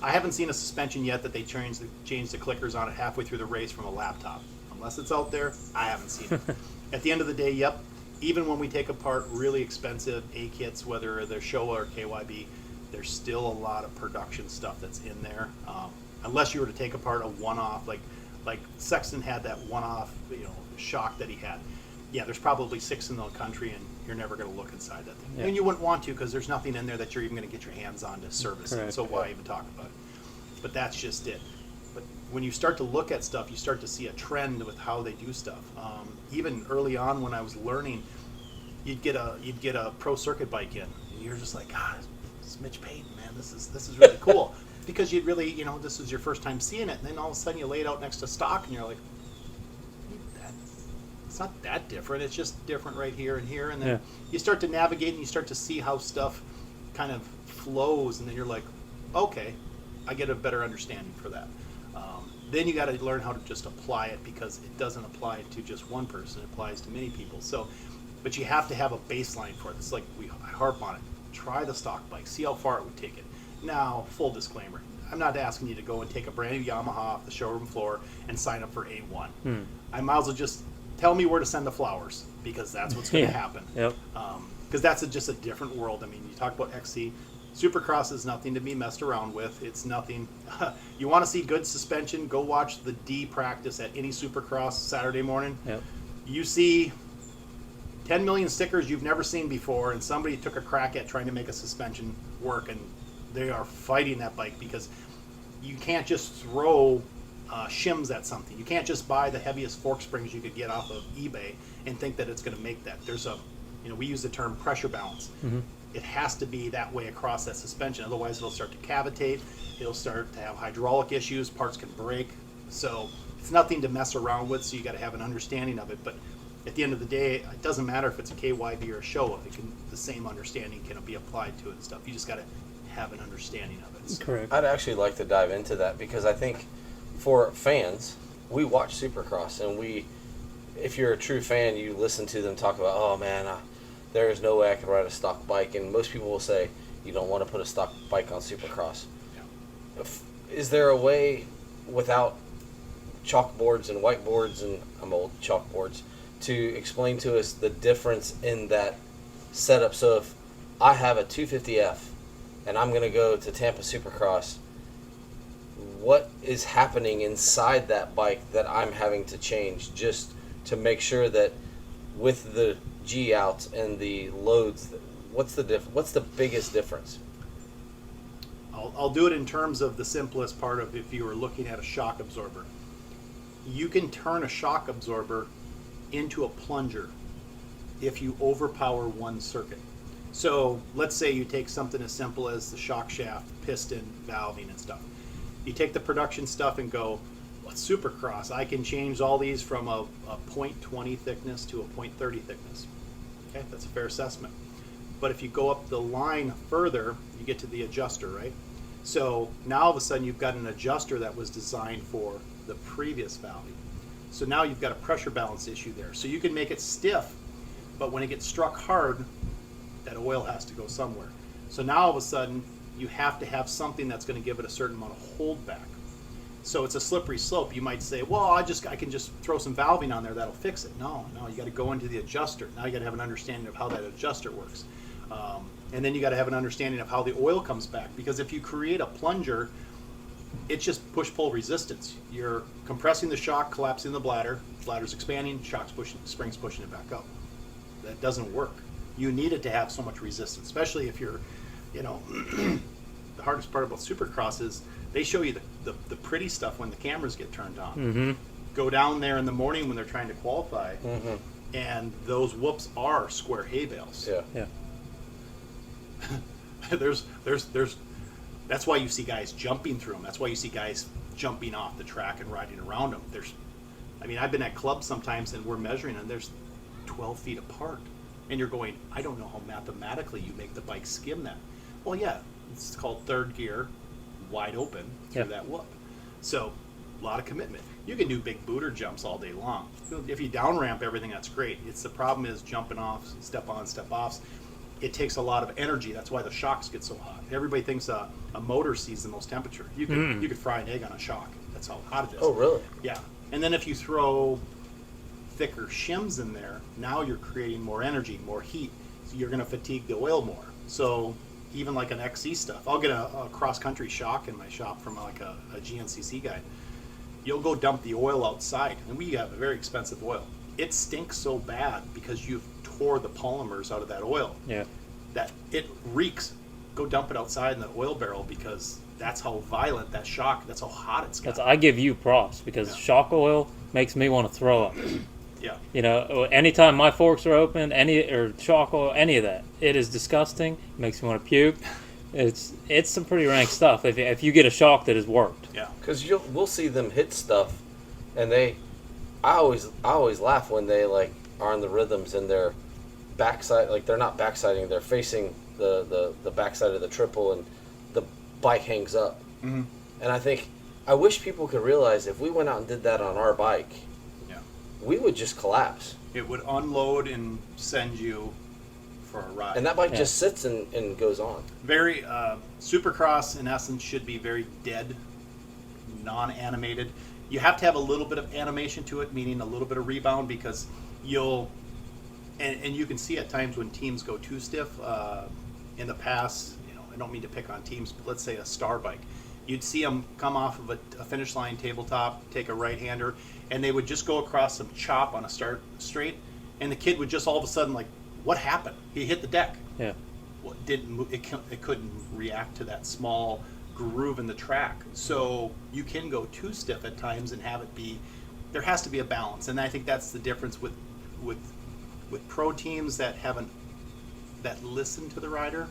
I haven't seen a suspension yet that they change the clickers on it halfway through the race from a laptop. Unless it's out there, I haven't seen it. At the end of the day, yep. Even when we take apart really expensive A kits, whether they're Showa or KYB, there's still a lot of production stuff that's in there. Unless you were to take apart a one-off, like Sexton had that one-off, shock that he had. Yeah, there's probably 6 in the country, and you're never going to look inside that thing. Yeah. And you wouldn't want to, because there's nothing in there that you're even going to get your hands on to service it. Correct. So why even talk about it? But that's just it. But when you start to look at stuff, you start to see a trend with how they do stuff. Even early on when I was learning, you'd get a pro circuit bike in, and you're just like, God, this is Mitch Payton, man. This is really cool, because you'd really, this is your first time seeing it, and then all of a sudden you lay it out next to stock, and you're like, it's not that different. It's just different right here and here, and then you start to navigate and you start to see how stuff kind of flows, and then you're like, okay, I get a better understanding for that. Then you got to learn how to just apply it, because it doesn't apply to just one person. It applies to many people. So, but you have to have a baseline for it. It's like I harp on it. Try the stock bike. See how far it would take it. Now, full disclaimer. I'm not asking you to go and take a brand new Yamaha off the showroom floor and sign up for A1. I might as well just tell me where to send the flowers, because that's what's going to happen. Yep. Because that's just a different world. I mean, you talk about XC. Supercross is nothing to be messed around with. It's nothing. You want to see good suspension, go watch the D practice at any Supercross Saturday morning. Yep. You see 10 million stickers you've never seen before, and somebody took a crack at trying to make a suspension work, and they are fighting that bike, because you can't just throw shims at something. You can't just buy the heaviest fork springs you could get off of eBay and think that it's going to make that. There's we use the term pressure balance. Mm-hmm. It has to be that way across that suspension. Otherwise, it'll start to cavitate. It'll start to have hydraulic issues. Parts can break. So it's nothing to mess around with. So you got to have an understanding of it. But at the end of the day, it doesn't matter if it's a KYB or a Showa. The same understanding can be applied to it and stuff. You just got to have an understanding of it. So. Correct. I'd actually like to dive into that, because I think for fans, we watch Supercross, and if you're a true fan, you listen to them talk about, oh man, there is no way I could ride a stock bike, and most people will say, you don't want to put a stock bike on Supercross. Yeah. Is there a way, without chalkboards and whiteboards, and I'm old, chalkboards, to explain to us the difference in that setup? So if I have a 250F and I'm going to go to Tampa Supercross, what is happening inside that bike that I'm having to change just to make sure that with the G outs and the loads, what's the biggest difference? I'll do it in terms of the simplest part of if you were looking at a shock absorber. You can turn a shock absorber into a plunger if you overpower one circuit. So let's say you take something as simple as the shock shaft, piston, valving, and stuff. You take the production stuff and go, well, Supercross, I can change all these from a 0.20 thickness to a 0.30 thickness. Okay, that's a fair assessment. But if you go up the line further, you get to the adjuster, right? So now all of a sudden you've got an adjuster that was designed for the previous valving. So now you've got a pressure balance issue there. So you can make it stiff, but when it gets struck hard, that oil has to go somewhere. So now all of a sudden you have to have something that's going to give it a certain amount of hold back. So it's a slippery slope. You might say, well, I can just throw some valving on there, that'll fix it. No, you got to go into the adjuster. Now you got to have an understanding of how that adjuster works. And then you got to have an understanding of how the oil comes back, because if you create a plunger, it's just push-pull resistance. You're compressing the shock, collapsing the bladder's expanding, spring's pushing it back up. That doesn't work. You need it to have so much resistance, especially if you're, the hardest part about Supercross is they show you the pretty stuff when the cameras get turned on. Mm-hmm. Go down there in the morning when they're trying to qualify, and those whoops are square hay bales. Yeah. That's why you see guys jumping through them. That's why you see guys jumping off the track and riding around them. I've been at clubs sometimes and we're measuring and there's 12 feet apart. And you're going, I don't know how mathematically you make the bike skim that. Well, yeah, it's called third gear, wide open through Yeah. that whoop. So a lot of commitment. You can do big booter jumps all day long. If you down ramp everything, that's great. It's the problem is jumping off, step on, step offs. It takes a lot of energy. That's why the shocks get so hot. Everybody thinks a motor sees the most temperature. You could fry an egg on a shock. That's how hot it is. Oh, really? Yeah. And then if you throw thicker shims in there, now you're creating more energy, more heat. So you're going to fatigue the oil more. So even like an XC stuff, I'll get a cross-country shock in my shop from like a GNCC guy. You'll go dump the oil outside, and we have a very expensive oil. It stinks so bad because you've tore the polymers out of that oil. Yeah. That it reeks. Go dump it outside in the oil barrel because that's how violent that shock, that's how hot it's got. I give you props because shock oil makes me want to throw up. Yeah. You know, anytime my forks are open, or shock oil, any of that, it is disgusting. It makes me want to puke. It's some pretty rank stuff if you get a shock that has worked. Yeah. Because we'll see them hit stuff, and I always laugh when they like are on the rhythms and they're backside, like they're not backsiding, they're facing the backside of the triple, and the bike hangs up. Mm-hmm. And I wish people could realize if we went out and did that on our bike, we would just collapse. It would unload and send you for a ride. And that bike just sits and goes on. Very, Supercross in essence should be very dead, non-animated. You have to have a little bit of animation to it, meaning a little bit of rebound, because and you can see at times when teams go too stiff. In the past, I don't mean to pick on teams, but let's say a star bike. You'd see them come off of a finish line tabletop, take a right-hander, and they would just go across some chop on a start straight, and the kid would just all of a sudden like, what happened? He hit the deck. Yeah. Well, it didn't move, it couldn't react to that small groove in the track. So you can go too stiff at times and have it be. There has to be a balance, and I think that's the difference with pro teams that listen to the rider,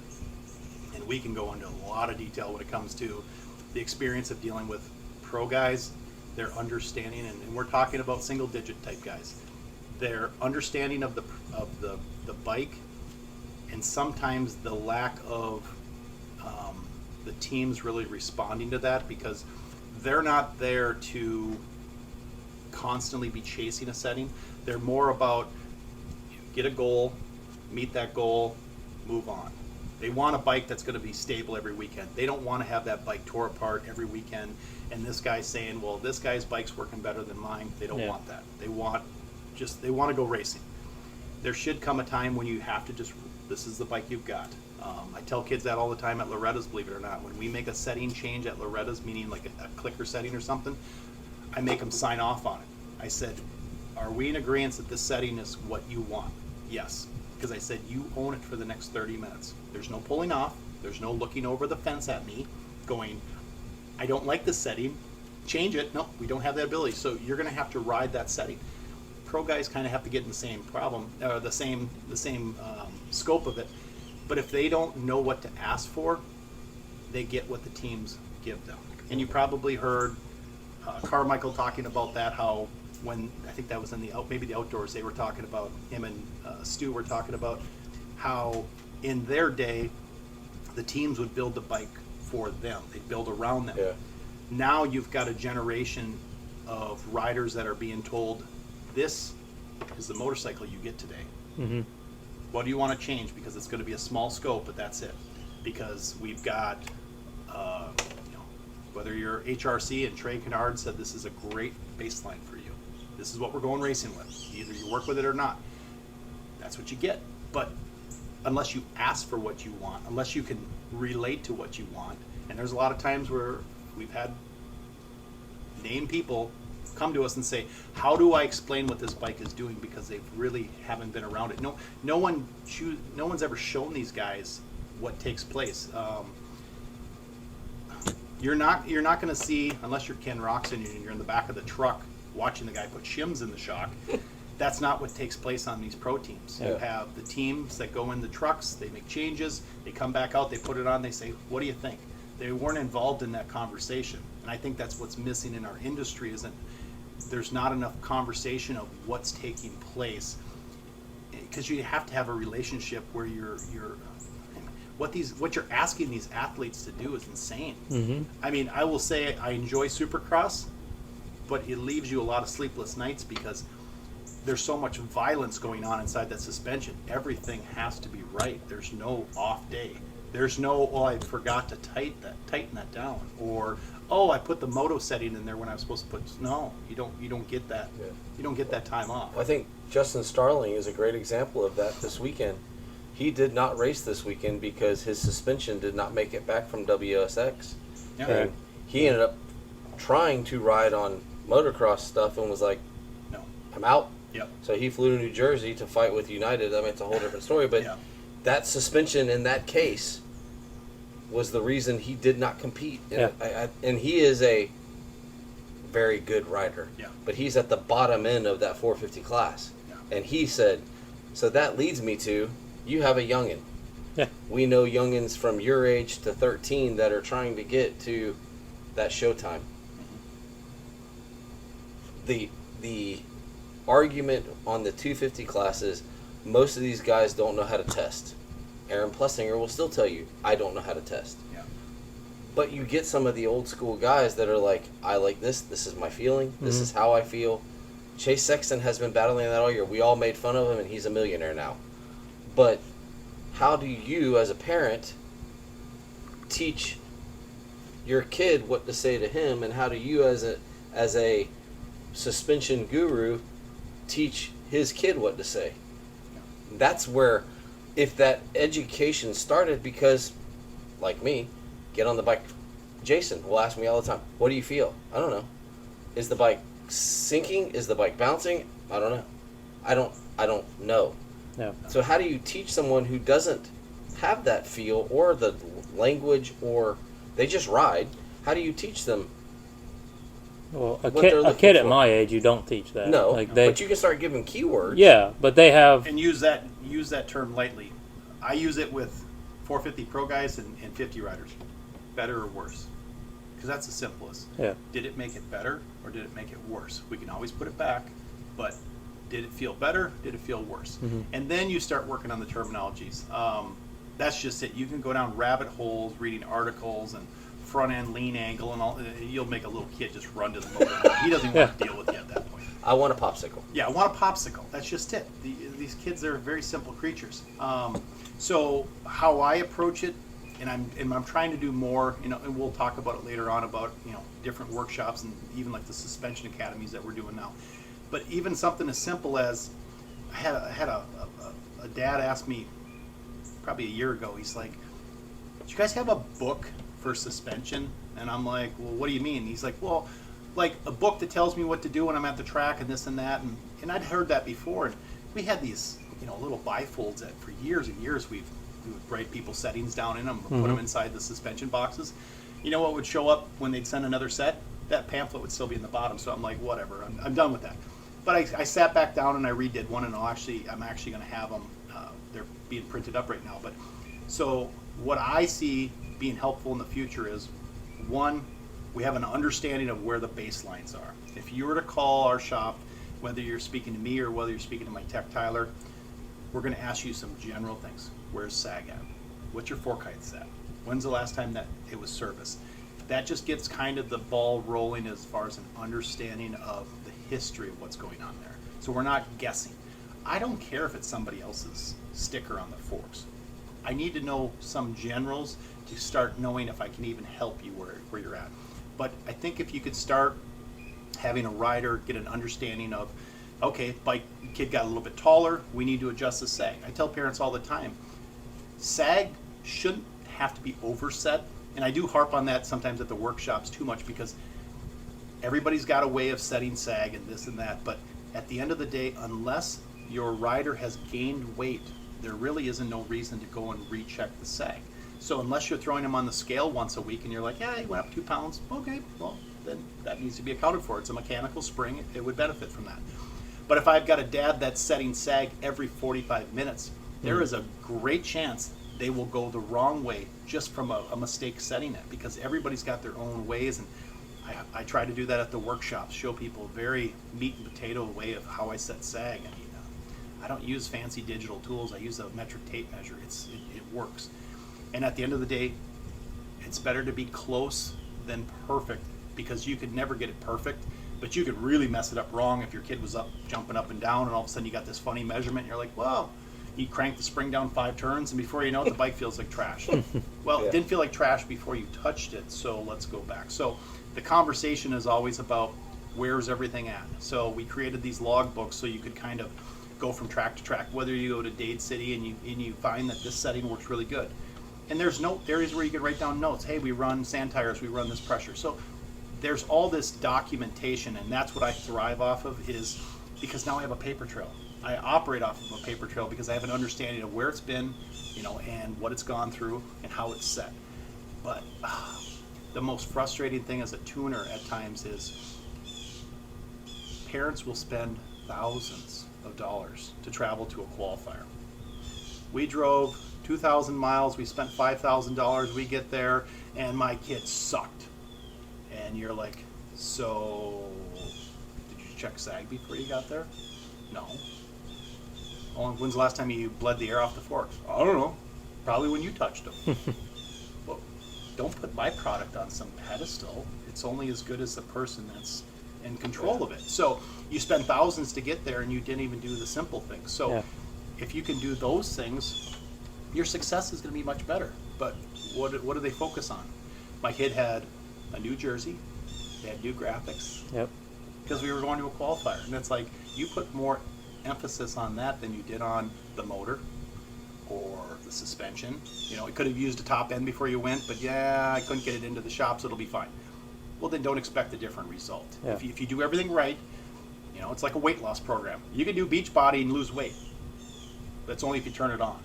and we can go into a lot of detail when it comes to the experience of dealing with pro guys, their understanding, and we're talking about single digit type guys, their understanding of the bike, and sometimes the lack of the teams really responding to that, because they're not there to constantly be chasing a setting. They're more about get a goal, meet that goal, move on. They want a bike that's going to be stable every weekend. They don't want to have that bike tore apart every weekend and this guy's saying, well, this guy's bike's working better than mine. They don't want that. They want to go racing. There should come a time when you have to this is the bike you've got. I tell kids that all the time at Loretta's, believe it or not. When we make a setting change at Loretta's, meaning like a clicker setting or something, I make them sign off on it. I said, are we in agreement that this setting is what you want? Yes. Because I said, you own it for the next 30 minutes. There's no pulling off. There's no looking over the fence at me going, I don't like this setting. Change it. No, we don't have that ability. So you're going to have to ride that setting. Pro guys kind of have to get in the same problem, or the same scope of it. But if they don't know what to ask for, they get what the teams give them. And you probably heard Carmichael talking about that, how when, I think that was in maybe the outdoors, they were talking about, him and Stu were talking about how in their day, the teams would build the bike for them. They'd build around them. Yeah. Now you've got a generation of riders that are being told, this is the motorcycle you get today. Mm-hmm. What do you want to change? Because it's going to be a small scope, but that's it. Because we've got, whether you're HRC, and Trey Kennard said this is a great baseline for you. This is what we're going racing with. Either you work with it or not. That's what you get. But unless you ask for what you want, unless you can relate to what you want, and there's a lot of times where we've had named people come to us and say, how do I explain what this bike is doing, because they really haven't been around it. No one's ever shown these guys what takes place. You're not going to see, unless you're Ken Roxon and you're in the back of the truck watching the guy put shims in the shock. That's not what takes place on these pro teams. Yeah. You have the teams that go in the trucks, they make changes, they come back out, they put it on, they say, what do you think? They weren't involved in that conversation. And I think that's what's missing in our industry, is that there's not enough conversation of what's taking place. Because you have to have a relationship where what you're asking these athletes to do is insane. Mm-hmm. I mean, I will say I enjoy Supercross, but it leaves you a lot of sleepless nights because there's so much violence going on inside that suspension. Everything has to be right. There's no off day. There's no, oh, I forgot to tighten that down, or oh, I put the moto setting in there when I was supposed to put. No, you don't get that. Yeah. You don't get that time off. I think Justin Starling is a great example of that this weekend. He did not race this weekend because his suspension did not make it back from WSX. Yeah. And he ended up trying to ride on motocross stuff and was like, No. I'm out. Yep. So he flew to New Jersey to fight with United. I mean, it's a whole different story, but Yeah. that suspension in that case was the reason he did not compete. And, and he is a very good rider. Yeah. But he's at the bottom end of that 450 class. Yeah. And he said, so that leads me to, you have a youngin'. Yeah. We know youngins from your age to 13 that are trying to get to that showtime. The argument on the 250 classes, most of these guys don't know how to test. Aaron Plessinger will still tell you, I don't know how to test. Yeah. But you get some of the old school guys that are like, I like this is my feeling, this is how I feel. Chase Sexton has been battling that all year. We all made fun of him and he's a millionaire now. But how do you, as a parent, teach your kid what to say to him, and how do you, as a suspension guru, teach his kid what to say? That's where, if that education started, because, like me, get on the bike. Jason will ask me all the time, what do you feel? I don't know. Is the bike sinking? Is the bike bouncing? I don't know. I don't know. Yeah. So how do you teach someone who doesn't have that feel or the language, or they just ride? How do you teach them? Well, what they're a looking kid at for? my age, you don't teach that. No, like but you can start giving keywords. Yeah, but they have. And use that term lightly. I use it with 450 pro guys and 50 riders. Better or worse? Because that's the simplest. Yeah. Did it make it better or did it make it worse? We can always put it back, but did it feel better? Did it feel worse? Mm-hmm. And then you start working on the terminologies. That's just it. You can go down rabbit holes reading articles and front end lean angle and all. You'll make a little kid just run to the motor. He doesn't even want to deal with you at that point. I want a popsicle. Yeah, I want a popsicle. That's just it. These kids are very simple creatures. So how I approach it, and I'm trying to do more, and we'll talk about it later on about, different workshops and even like the suspension academies that we're doing now. But even something as simple as, I had a dad ask me probably a year ago, he's like, "Do you guys have a book for suspension?" And I'm like, "Well, what do you mean?" He's like, "Well, like a book that tells me what to do when I'm at the track and this and that." And I'd heard that before. And we had these, little bifolds that for years and years we would write people's settings down in them, or put them inside the suspension boxes. You know what would show up when they'd send another set? That pamphlet would still be in the bottom. So I'm like, whatever, I'm done with that. But I sat back down and I redid one, and I'm actually going to have them. They're being printed up right now. But so what I see being helpful in the future is, one, we have an understanding of where the baselines are. If you were to call our shop, whether you're speaking to me or whether you're speaking to my tech Tyler, we're going to ask you some general things. Where's sag at? What's your fork height at? When's the last time that it was serviced? That just gets kind of the ball rolling as far as an understanding of the history of what's going on there. So we're not guessing. I don't care if it's somebody else's sticker on the forks. I need to know some generals to start knowing if I can even help you where you're at. But I think if you could start having a rider get an understanding of, okay, bike kid got a little bit taller, we need to adjust the sag. I tell parents all the time, sag shouldn't have to be overset. And I do harp on that sometimes at the workshops too much, because everybody's got a way of setting sag and this and that. But at the end of the day, unless your rider has gained weight, there really isn't no reason to go and recheck the sag. So unless you're throwing them on the scale once a week and you're like, yeah, he went up 2 pounds, okay, well, then that needs to be accounted for. It's a mechanical spring, it would benefit from that. But if I've got a dad that's setting sag every 45 minutes, there is a great chance they will go the wrong way just from a mistake setting it, because everybody's got their own ways. And I try to do that at the workshops, show people a very meat and potato way of how I set sag. I mean, I don't use fancy digital tools. I use a metric tape measure. It works. And at the end of the day, it's better to be close than perfect, because you could never get it perfect, but you could really mess it up wrong if your kid was up jumping up and down, and all of a sudden you got this funny measurement, and you're like, well, you crank the spring down 5 turns, and before you know it, the bike feels like trash. Well, it didn't feel like trash before you touched it, so let's go back. So the conversation is always about where's everything at. So we created these log books so you could kind of go from track to track, whether you go to Dade City and you find that this setting works really good. And there's areas where you can write down notes. Hey, we run sand tires, we run this pressure. So there's all this documentation, and that's what I thrive off of, is because now I have a paper trail. I operate off of a paper trail because I have an understanding of where it's been, and what it's gone through and how it's set. But the most frustrating thing as a tuner at times is parents will spend thousands of dollars to travel to a qualifier. We drove 2,000 miles, we spent $5,000, we get there, and my kid sucked. And you're like, so, did you check SAG before you got there? No. When's the last time you bled the air off the forks? I don't know. Probably when you touched them. Well, don't put my product on some pedestal. It's only as good as the person that's in control of it. So you spend thousands to get there, and you didn't even do the simple things. So if you can do those things, your success is going to be much better. But what do they focus on? My kid had a new jersey, they had new graphics, because we were going to a qualifier. And it's like, you put more emphasis on that than you did on the motor or the suspension. It could have used a top end before you went, but I couldn't get it into the shop, so it'll be fine. Well, then don't expect a different result. If you do everything right, it's like a weight loss program. You can do beach body and lose weight. That's only if you turn it on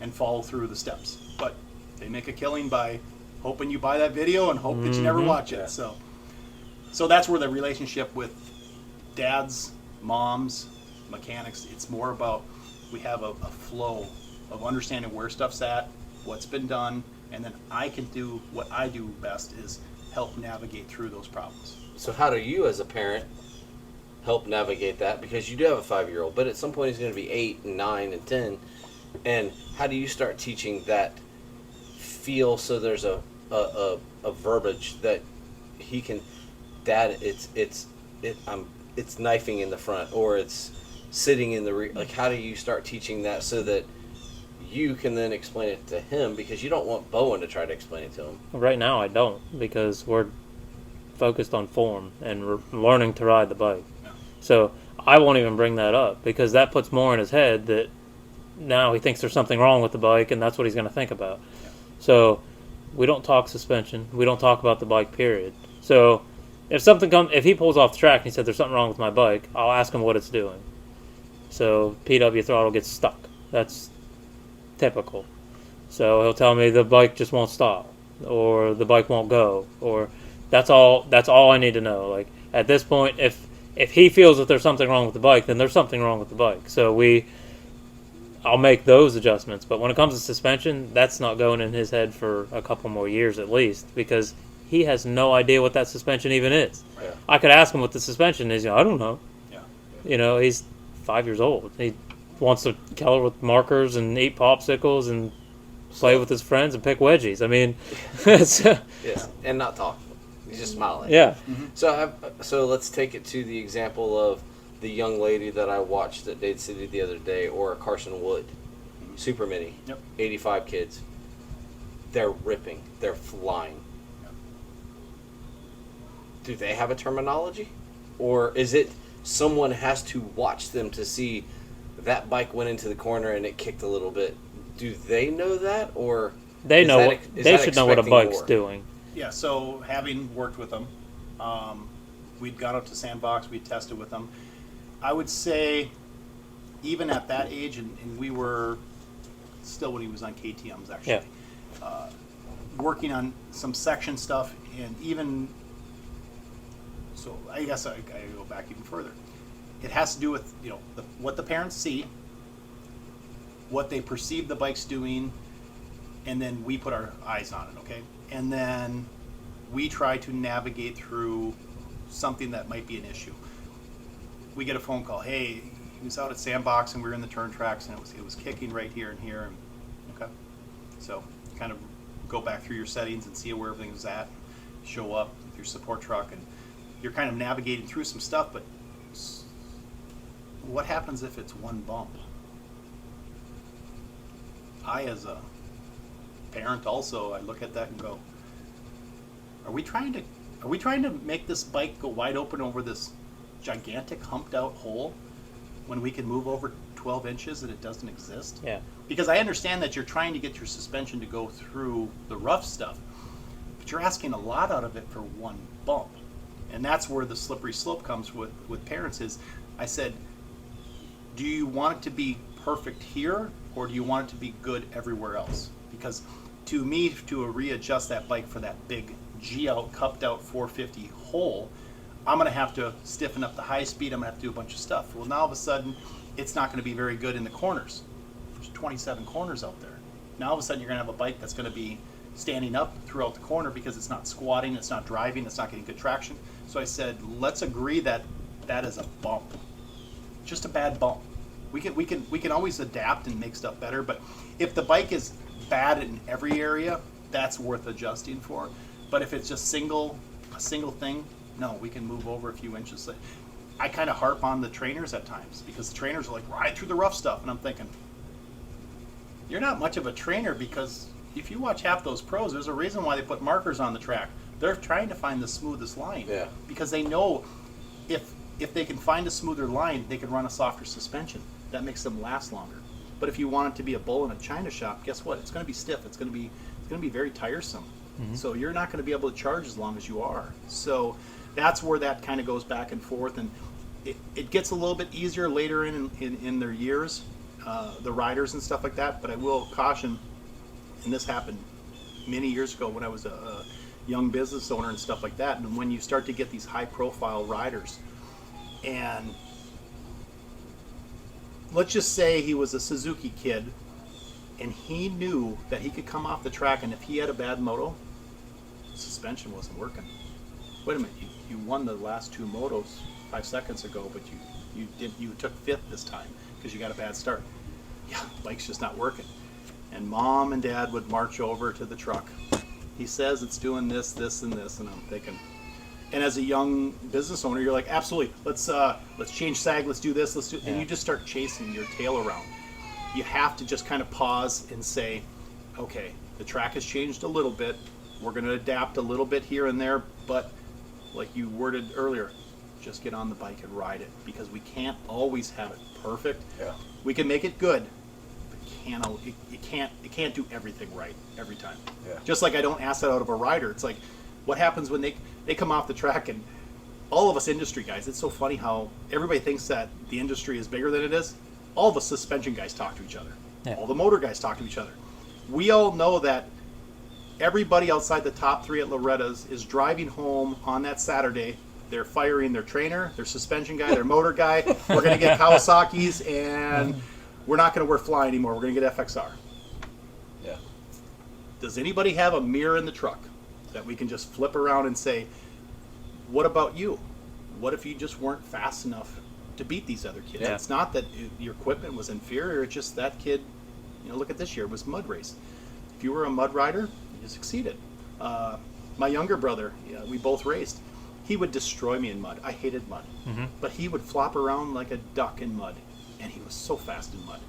and follow through the steps. But they make a killing by hoping you buy that video and hope that you never watch it. So that's where the relationship with dads, moms, mechanics, it's more about, we have a flow of understanding where stuff's at, what's been done, and then I can do what I do best, is help navigate through those problems. So how do you as a parent help navigate that? Because you do have a 5-year-old, but at some point he's going to be 8 and 9 and 10. And how do you start teaching that feel, so there's a verbiage that he can, Dad, it's knifing in the front, or it's sitting in the rear. Like, how do you start teaching that so that you can then explain it to him? Because you don't want Bowen to try to explain it to him. Right now I don't, because we're focused on form and learning to ride the bike. So I won't even bring that up, because that puts more in his head that now he thinks there's something wrong with the bike, and that's what he's going to think about. So we don't talk suspension. We don't talk about the bike, period. So if he pulls off the track and he said there's something wrong with my bike, I'll ask him what it's doing. So PW throttle gets stuck. That's typical. So he'll tell me the bike just won't stop, or the bike won't go, or that's all I need to know. Like, at this point, if he feels that there's something wrong with the bike, then there's something wrong with the bike. So I'll make those adjustments. But when it comes to suspension, that's not going in his head for a couple more years at least, because he has no idea what that suspension even is. Yeah. I could ask him what the suspension is. I don't know. Yeah. He's 5 years old. He wants to color with markers and eat popsicles and play with his friends and pick wedgies. I mean, and not talk. He's just smiling. Yeah. Mm-hmm. So let's take it to the example of the young lady that I watched at Dade City the other day, or Carson Wood, Super Mini, 85 kids. They're ripping. They're flying. Do they have a terminology? Or is it someone has to watch them to see that bike went into the corner and it kicked a little bit? Do they know that, or they should know what a bike's doing? Yeah, so having worked with them, we'd gone up to Sandbox, we'd tested with them. I would say even at that age, and we were still when he was on KTMs actually, working on some section stuff, and even so I guess I go back even further. It has to do with what the parents see, what they perceive the bike's doing, and then we put our eyes on it, okay? And then we try to navigate through something that might be an issue. We get a phone call, hey, he was out at Sandbox and we were in the turn tracks and it was kicking right here and here. And, okay. So kind of go back through your settings and see where everything's at, show up with your support truck, and you're kind of navigating through some stuff, but what happens if it's one bump? I, as a parent also, I look at that and go, are we trying to make this bike go wide open over this gigantic humped out hole when we can move over 12 inches and it doesn't exist? Yeah. Because I understand that you're trying to get your suspension to go through the rough stuff, but you're asking a lot out of it for one bump. And that's where the slippery slope comes with parents is, I said, do you want it to be perfect here, or do you want it to be good everywhere else? Because to me, to readjust that bike for that big G-out, cupped out 450 hole, I'm going to have to stiffen up the high speed. I'm going to have to do a bunch of stuff. Well, now all of a sudden, it's not going to be very good in the corners. There's 27 corners out there. Now all of a sudden, you're going to have a bike that's going to be standing up throughout the corner because it's not squatting, it's not driving, it's not getting good traction. So I said, let's agree that that is a bump, just a bad bump. We can always adapt and make stuff better, but if the bike is bad in every area, that's worth adjusting for. But if it's just a single thing, no, we can move over a few inches. I kind of harp on the trainers at times because the trainers are like, ride through the rough stuff, and I'm thinking, you're not much of a trainer, because if you watch half those pros, there's a reason why they put markers on the track. They're trying to find the smoothest line, because they know if they can find a smoother line, they can run a softer suspension. That makes them last longer. But if you want it to be a bull in a china shop, guess what? It's going to be stiff. It's going to be very tiresome. Mm-hmm. So you're not going to be able to charge as long as you are. So that's where that kind of goes back and forth, and it gets a little bit easier later in their years, the riders and stuff like that. But I will caution, and this happened many years ago when I was a young business owner and stuff like that. And when you start to get these high-profile riders, and let's just say he was a Suzuki kid, and he knew that he could come off the track, and if he had a bad moto, suspension wasn't working. Wait a minute, you won the last two motos 5 seconds ago, but you took fifth this time because you got a bad start. Yeah, bike's just not working. And mom and dad would march over to the truck. He says it's doing this, this, and this, and I'm thinking. And as a young business owner, you're like, absolutely, let's change sag, let's do this, and you just start chasing your tail around. You have to just kind of pause and say, okay, the track has changed a little bit. We're going to adapt a little bit here and there, but like you worded earlier, just get on the bike and ride it, because we can't always have it perfect. Yeah. We can make it good, but it can't do everything right every time. Yeah. Just like I don't ask that out of a rider. It's like, what happens when they come off the track, and all of us industry guys, it's so funny how everybody thinks that the industry is bigger than it is. All of us suspension guys talk to each other. Yeah. All the motor guys talk to each other. We all know that everybody outside the top three at Loretta's is driving home on that Saturday. They're firing their trainer, their suspension guy, their motor guy. We're going to get Kawasaki's, and we're not going to wear Fly anymore. We're going to get FXR. Yeah. Does anybody have a mirror in the truck that we can just flip around and say, what about you? What if you just weren't fast enough to beat these other kids? Yeah. It's not that your equipment was inferior. It's just that kid, look at this year. It was mud race. If you were a mud rider, you succeeded. My younger brother, we both raced. He would destroy me in mud. I hated mud. Mm-hmm. But he would flop around like a duck in mud. And he was so fast in mud.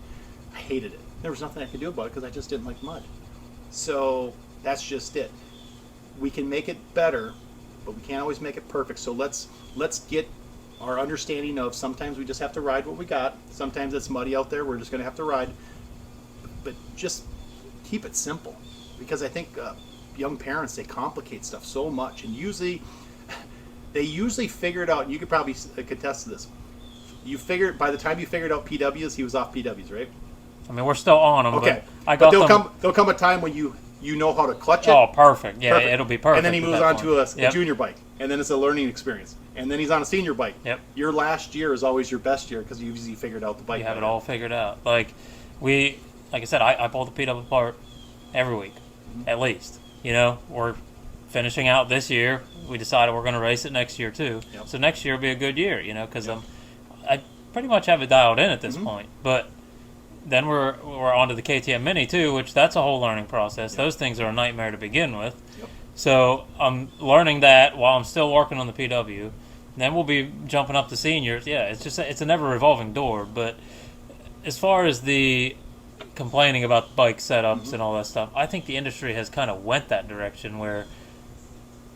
I hated it. There was nothing I could do about it because I just didn't like mud. So that's just it. We can make it better, but we can't always make it perfect. So let's get our understanding of sometimes we just have to ride what we got. Sometimes it's muddy out there. We're just going to have to ride. But just keep it simple. Because I think young parents, they complicate stuff so much. And they usually figure it out, and you could probably contest to this. By the time you figured out PWs, he was off PWs, right? I mean, we're still on them. Okay. But there'll come a time when you know how to clutch it. Oh, perfect. Yeah, perfect. It'll be perfect. And then he moves on to a junior bike, and then it's a learning experience. And then he's on a senior bike. Yep. Your last year is always your best year because you usually figured out the bike. You have it all figured out. Like I said, I pull the PW apart every week, at least. We're finishing out this year. We decided we're going to race it next year too. Yep. So next year will be a good year, because I pretty much have it dialed in at this point. But then we're onto the KTM Mini too, which that's a whole learning process. Those things are a nightmare to begin with. Yep. So I'm learning that while I'm still working on the PW. Then we'll be jumping up to seniors. Yeah, it's a never revolving door. But as far as the complaining about bike setups and all that stuff, I think the industry has kind of went that direction where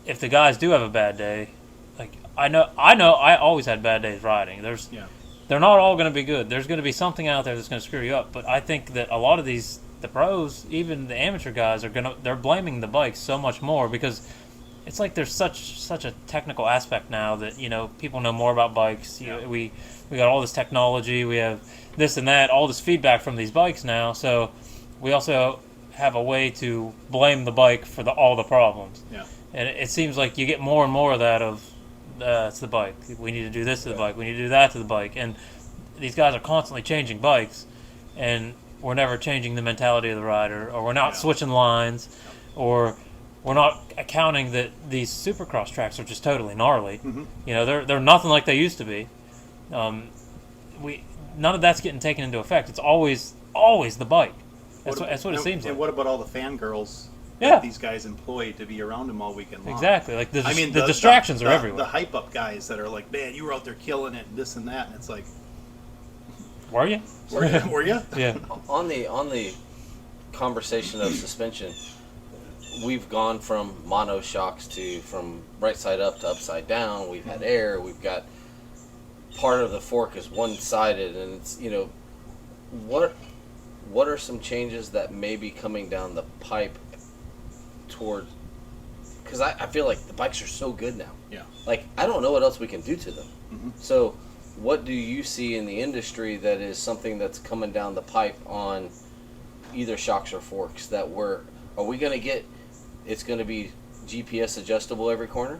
if the guys do have a bad day, like I know I always had bad days riding. They're not all going to be good. There's going to be something out there that's going to screw you up. But I think that a lot of the pros, even the amateur guys, they're blaming the bikes so much more because it's like there's such a technical aspect now that people know more about bikes. We got all this technology, we have this and that, all this feedback from these bikes now. So we also have a way to blame the bike for all the problems. Yeah. And it seems like you get more and more of that of it's the bike. We need to do this to the bike. We need to do that to the bike. And these guys are constantly changing bikes, and we're never changing the mentality of the rider, or we're not switching lines, or we're not accounting that these supercross tracks are just totally gnarly. They're nothing like they used to be. None of that's getting taken into effect. It's always the bike. That's what it seems like. And what about all the fangirls Yeah. that these guys employ to be around them all weekend long? Exactly. Like the distractions are everywhere. The hype up guys that are like, man, you were out there killing it, and this and that, and it's like, Were you? were you? Yeah. On the conversation of suspension, we've gone from monoshocks from right side up to upside down. We've had air. We've got part of the fork is one-sided, and it's what are some changes that may be coming down the pipe toward? Because I feel like the bikes are so good now. Yeah. Like I don't know what else we can do to them. So what do you see in the industry that is something that's coming down the pipe on either shocks or forks that are we going to get? It's going to be GPS adjustable every corner?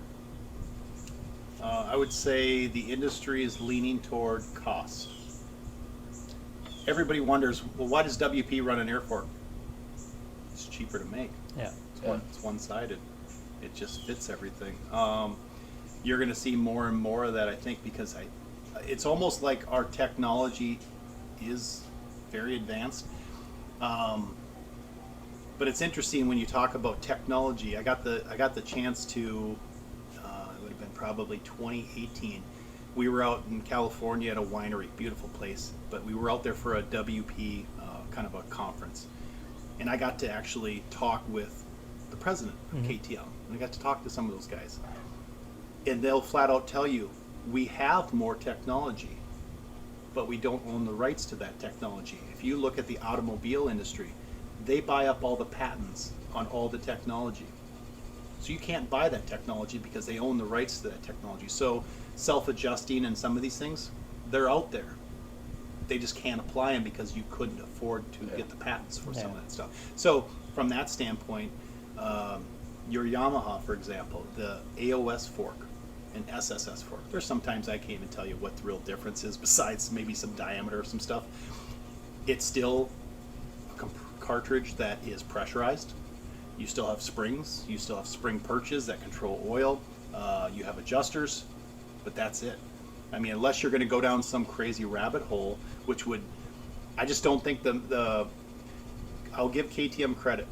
I would say the industry is leaning toward cost. Everybody wonders, well, why does WP run an air fork? It's cheaper to make. Yeah. It's one-sided. It just fits everything. You're going to see more and more of that, I think, because it's almost like our technology is very advanced. But it's interesting when you talk about technology. I got the chance to. It would have been probably 2018. We were out in California at a winery, beautiful place. But we were out there for a WP kind of a conference, and I got to actually talk with the president of KTM, and I got to talk to some of those guys, and they'll flat out tell you, we have more technology, but we don't own the rights to that technology. If you look at the automobile industry, they buy up all the patents on all the technology. So you can't buy that technology because they own the rights to that technology. So self-adjusting and some of these things, they're out there. They just can't apply them because you couldn't afford to get the patents for some of that stuff. So from that standpoint, your Yamaha, for example, the AOS fork and SSS fork, there's sometimes I can't even tell you what the real difference is besides maybe some diameter or some stuff. It's still a cartridge that is pressurized. You still have springs. You still have spring perches that control oil. You have adjusters, but that's it. I mean, unless you're going to go down some crazy rabbit hole, which would, I just don't think I'll give KTM credit.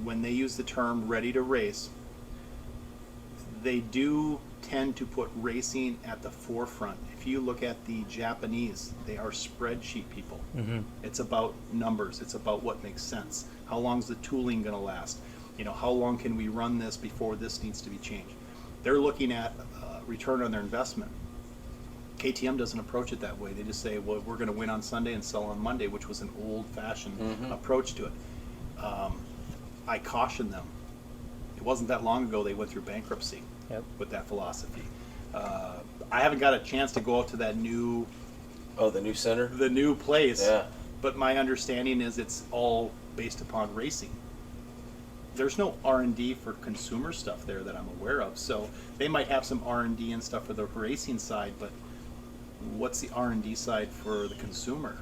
When they use the term ready to race, they do tend to put racing at the forefront. If you look at the Japanese, they are spreadsheet people. It's about numbers. It's about what makes sense. How long is the tooling going to last? How long can we run this before this needs to be changed? They're looking at return on their investment. KTM doesn't approach it that way. They just say, well, we're going to win on Sunday and sell on Monday, which was an old-fashioned approach to it. I caution them. It wasn't that long ago they went through bankruptcy with that philosophy. I haven't got a chance to go out to that new... Oh, the new center? The new place. Yeah. But my understanding is it's all based upon racing. There's no R&D for consumer stuff there that I'm aware of. So they might have some R&D and stuff for the racing side, but what's the R&D side for the consumer?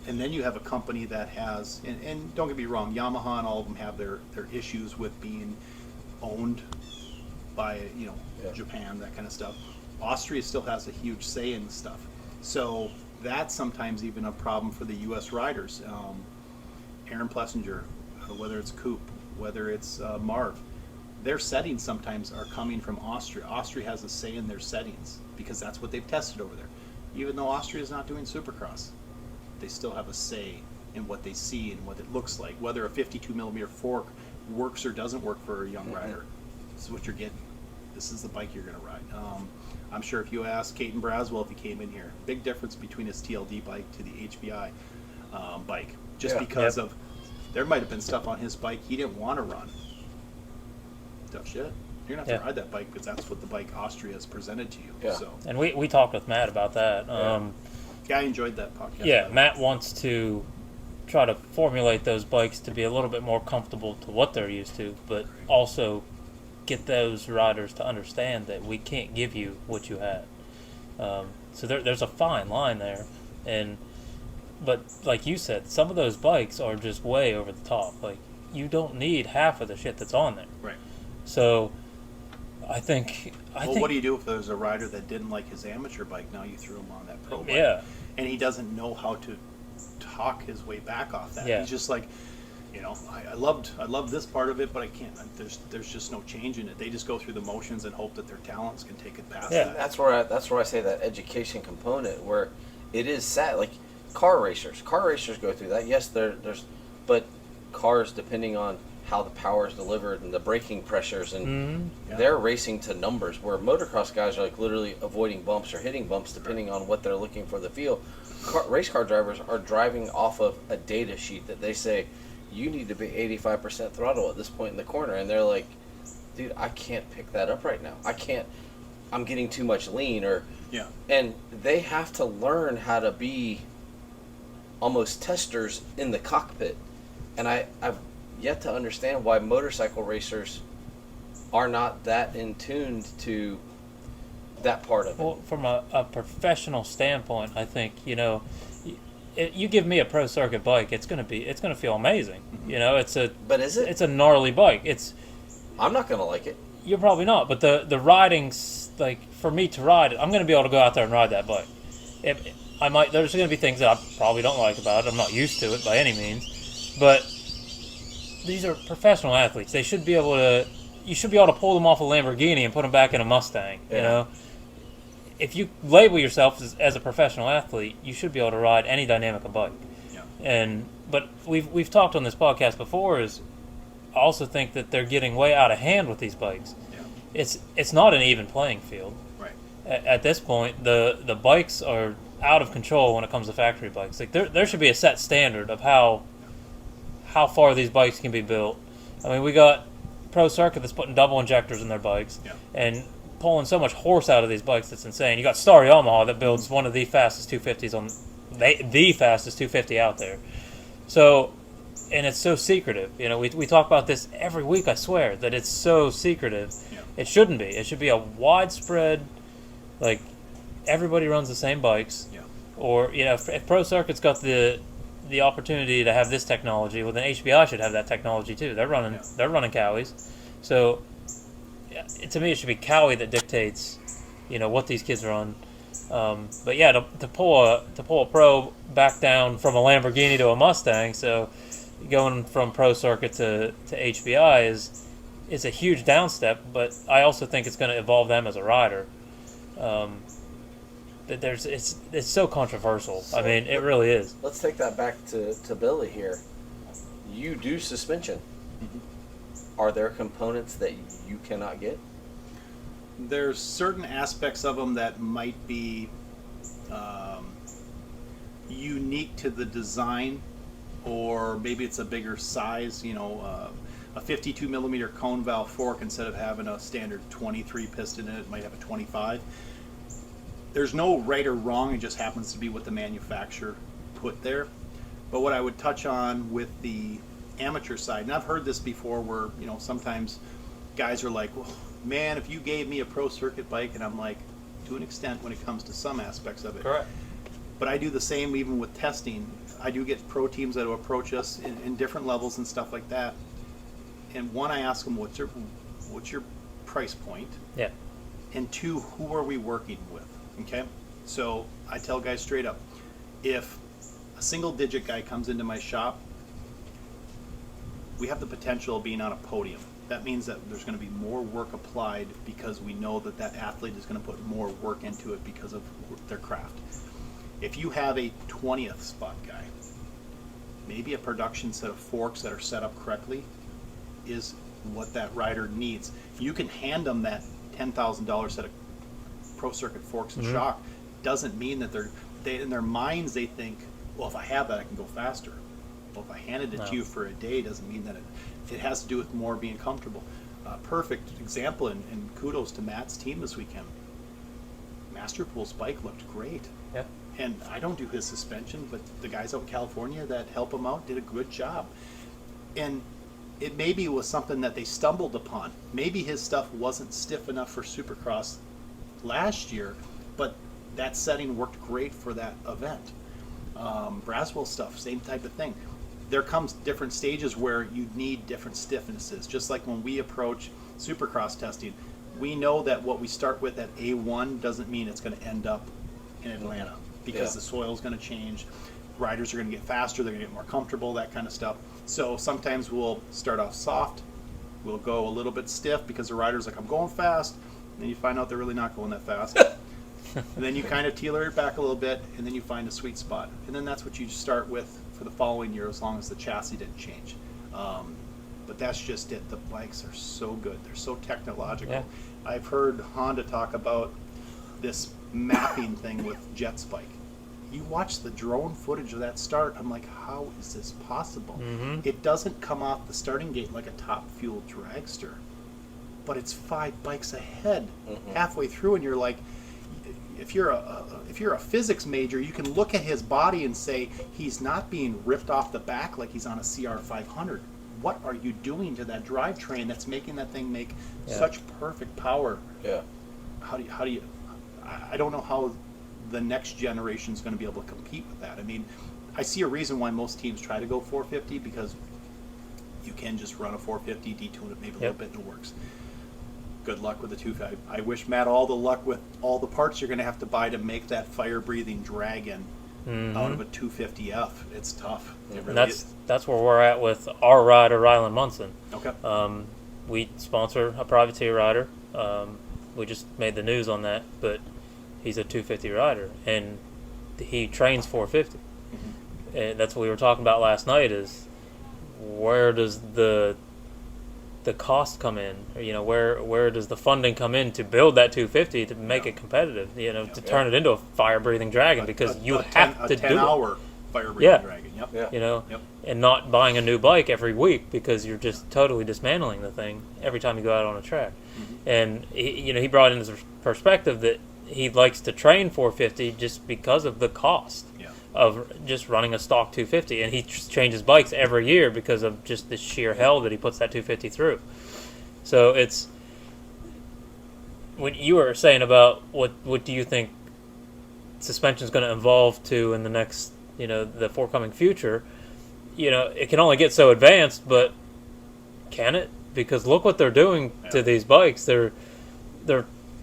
And then you have a company that has, and don't get me wrong, Yamaha and all of them have their issues with being owned by Japan, that kind of stuff. Austria still has a huge say in stuff. So that's sometimes even a problem for the U.S. riders. Aaron Plessinger, whether it's Coop, whether it's Marv, their settings sometimes are coming from Austria. Austria has a say in their settings because that's what they've tested over there. Even though Austria is not doing Supercross, they still have a say in what they see and what it looks like. Whether a 52 millimeter fork works or doesn't work for a young rider, this is what you're getting. This is the bike you're going to ride. I'm sure if you ask Caden Braswell if he came in here, big difference between his TLD bike to the HBI bike. Just because of, there might have been stuff on his bike he didn't want to run. Tough shit. You're going to have to ride that bike because that's what the bike Austria has presented to you. Yeah. So. And we talked with Matt about that. Yeah, I enjoyed that podcast. Yeah, Matt wants to try to formulate those bikes to be a little bit more comfortable to what they're used to, but also get those riders to understand that we can't give you what you had. So there's a fine line there, but like you said, some of those bikes are just way over the top. Like, you don't need half of the shit that's on there. Right. So I think. What do you do if there's a rider that didn't like his amateur bike? Now you threw him on that pro bike. Yeah. And he doesn't know how to talk his way back off that. Yeah. He's just like, I loved this part of it, but I can't. There's just no change in it. They just go through the motions and hope that their talents can take it past that. That's where I say that education component, where it is sad. Like car racers go through that. Yes, but cars, depending on how the power is delivered and the braking pressures, and they're racing to numbers, where motocross guys are like literally avoiding bumps or hitting bumps depending on what they're looking for the feel. Race car drivers are driving off of a data sheet that they say you need to be 85% throttle at this point in the corner, and they're like, dude, I can't pick that up right now. I can't. I'm getting too much lean, and they have to learn how to be almost testers in the cockpit, and I've yet to understand why motorcycle racers are not that in tuned to that part of it. Well, from a professional standpoint, I think, you give me a pro circuit bike, it's gonna feel amazing. But is it? It's a gnarly bike. I'm not gonna like it. You're probably not, but the riding's like, for me to ride it, I'm gonna be able to go out there and ride that bike. There's gonna be things that I probably don't like about it. I'm not used to it by any means, but these are professional athletes. You should be able to pull them off a Lamborghini and put them back in a Mustang. If you label yourself as a professional athlete, you should be able to ride any Dynamica bike. Yeah. But we've talked on this podcast before. I also think that they're getting way out of hand with these bikes. Yeah. It's not an even playing field. Right. At this point, the bikes are out of control when it comes to factory bikes. Like there should be a set standard of how far these bikes can be built. I mean, we got Pro Circuit that's putting double injectors in their bikes and pulling so much horse out of these bikes that's insane. You got Star Yamaha that builds one of the fastest 250s the fastest 250 out there. So, and it's so secretive. We talk about this every week, I swear, that it's so secretive. Yeah. It shouldn't be. It should be a widespread, like, everybody runs the same bikes. Yeah. Or, if Pro Circuit's got the opportunity to have this technology, well, then HBI should have that technology too. They're running Cowies. So to me, it should be Cowie that dictates what these kids run. But yeah, to pull a pro back down from a Lamborghini to a Mustang, so going from Pro Circuit to HBI is a huge downstep, but I also think it's going to evolve them as a rider. It's so controversial. I mean, it really is. Let's take that back to Billy here. You do suspension. Mm-hmm. Are there components that you cannot get? There's certain aspects of them that might be unique to the design, or maybe it's a bigger size. A 52 millimeter cone valve fork, instead of having a standard 23 piston in it, might have a 25. There's no right or wrong, it just happens to be what the manufacturer put there. But what I would touch on with the amateur side, and I've heard this before where, sometimes guys are like, well, man, if you gave me a Pro Circuit bike, and I'm like, to an extent when it comes to some aspects of it. Correct. But I do the same even with testing. I do get pro teams that will approach us in different levels and stuff like that. And one, I ask them, what's your price point? Yeah. And two, who are we working with? Okay, so I tell guys straight up, if a single-digit guy comes into my shop, we have the potential of being on a podium. That means that there's going to be more work applied because we know that that athlete is going to put more work into it because of their craft. If you have a 20th spot guy, maybe a production set of forks that are set up correctly is what that rider needs. You can hand them that $10,000 set of pro circuit forks and shock. Doesn't mean that they in their minds they think, well, if I have that, I can go faster. Well, if I handed it to you for a day, doesn't mean that it has to do with more being comfortable. Perfect example, and kudos to Matt's team this weekend. Masterpool's bike looked great. Yeah. And I don't do his suspension, but the guys out in California that help him out did a good job. And it maybe was something that they stumbled upon. Maybe his stuff wasn't stiff enough for Supercross last year, but that setting worked great for that event. Braswell stuff, same type of thing. There comes different stages where you need different stiffnesses. Just like when we approach Supercross testing, we know that what we start with at A1 doesn't mean it's going to end up in Atlanta, because the soil is going to change. Riders are going to get faster, they're going to get more comfortable, that kind of stuff. So sometimes we'll start off soft, we'll go a little bit stiff because the rider's like, I'm going fast, and then you find out they're really not going that fast. And then you kind of tailor it back a little bit, and then you find a sweet spot. And then that's what you start with for the following year, as long as the chassis didn't change. But that's just it. The bikes are so good. They're so technological. Yeah. I've heard Honda talk about this mapping thing with Jet's bike. You watch the drone footage of that start, I'm like, how is this possible? It doesn't come off the starting gate like a top fuel dragster, but it's 5 bikes ahead halfway through, and you're like, if you're a physics major, you can look at his body and say he's not being ripped off the back like he's on a CR500. What are you doing to that drivetrain that's making that thing make such perfect power? Yeah. How do you? I don't know how the next generation is going to be able to compete with that. I mean, I see a reason why most teams try to go 450, because you can just run a 450, detune it maybe a little bit, and it works. Good luck with the 250. I wish Matt all the luck with all the parts you're going to have to buy to make that fire-breathing dragon out of a 250F. It's tough. It really And is. that's where we're at with our rider, Rylan Munson. Okay. We sponsor a privateer rider. We just made the news on that, but he's a 250 rider, and he trains 450. And that's what we were talking about last night, is where does the cost come in? Or, you know, where does the funding come in to build that 250 to make it competitive? You know, to turn it into a fire-breathing dragon, because you have to do it. 10-hour fire-breathing dragon. Yep. You know, and not buying a new bike every week, because you're just totally dismantling the thing every time you go out on a track. And he brought in his perspective that he likes to train 450 just because of the cost of just running a stock 250, and he changes bikes every year because of just the sheer hell that he puts that 250 through. So it's, when you were saying about what do you think suspension is going to evolve to in the next, the forthcoming future, it can only get so advanced, but can it? Because look what they're doing to these bikes. They're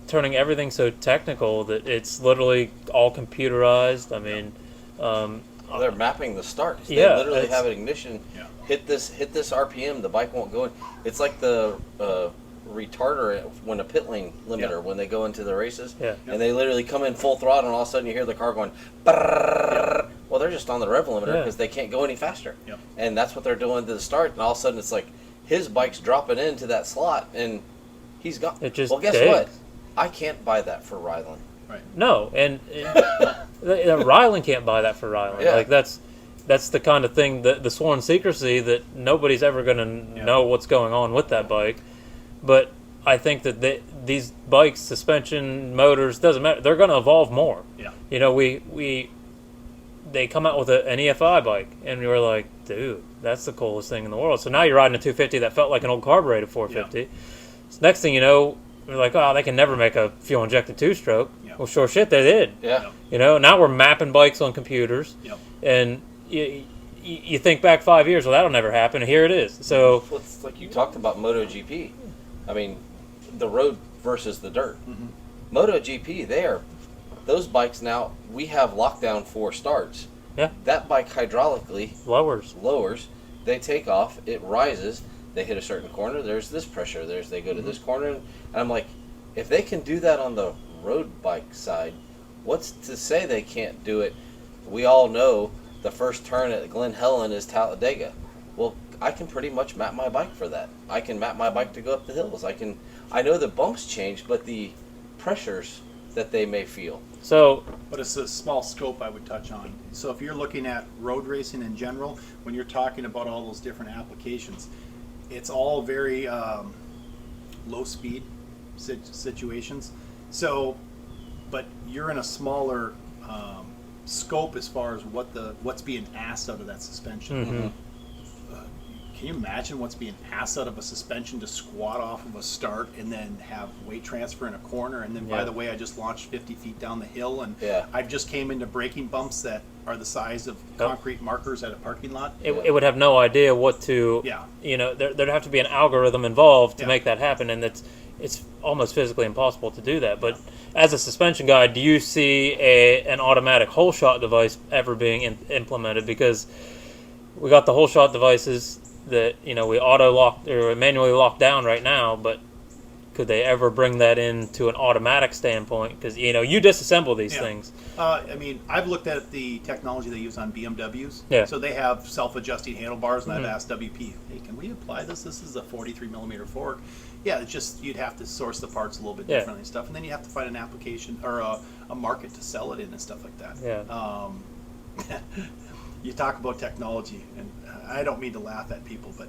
turning everything so technical that it's literally all computerized. I mean, they're mapping the start. They literally have an ignition. Hit this RPM, the bike won't go in. It's like the retarder when a pit lane limiter when they go into the races, and they literally come in full throttle, and all of a sudden you hear the car going. Well, they're just on the rev limiter because they can't go any faster, and that's what they're doing to the start. And all of a sudden it's like his bike's dropping into that slot, and he's gone. Well, guess what? I can't buy that for Rylan. No, and Rylan can't buy that for Rylan. Like that's the kind of thing, the sworn secrecy that nobody's ever going to know what's going on with that bike. But I think that these bikes, suspension, motors, doesn't matter. They're going to evolve more. They come out with an EFI bike, and we were like, dude, that's the coolest thing in the world. So now you're riding a 250 that felt like an old carbureted 450. So next thing you know, we're like, oh, they can never make a fuel-injected two-stroke. Well, sure shit, they did. Now we're mapping bikes on computers, and you think back 5 years, well, that'll never happen, and here it is. So it's like you talked about MotoGP. I mean, the road versus the dirt. MotoGP, they are those bikes now, we have lockdown for starts. Yeah. That bike hydraulically lowers, they take off, it rises, they hit a certain corner, there's this pressure, they go to this corner, and I'm like, if they can do that on the road bike side, what's to say they can't do it? We all know the first turn at Glen Helen is Talladega. Well, I can pretty much map my bike for that. I can map my bike to go up the hills. I know the bumps change, but the pressures that they may feel. So, but it's a small scope I would touch on. So if you're looking at road racing in general, when you're talking about all those different applications, it's all very low speed situations. So, but you're in a smaller scope as far as what's being asked out of that suspension. mm-hmm. Can you imagine what's being asked out of a suspension to squat off of a start and then have weight transfer in a corner? And then, by the way, I just launched 50 feet down the hill, and I just came into braking bumps that are the size of concrete markers at a parking lot. It would have no idea what to, there'd have to be an algorithm involved to make that happen, and it's almost physically impossible to do that. But as a suspension guy, do you see an automatic hole shot device ever being implemented? Because we got the hole shot devices that we auto lock or manually lock down right now, but could they ever bring that into an automatic standpoint? Because you disassemble these things. I mean, I've looked at the technology they use on BMWs. Yeah. So they have self-adjusting handlebars, and I've asked WP, hey, can we apply this? This is a 43 millimeter fork. Yeah, it's just you'd have to source the parts a little bit differently and stuff, and then you have to find an application or a market to sell it in and stuff like that. Yeah. You talk about technology, and I don't mean to laugh at people, but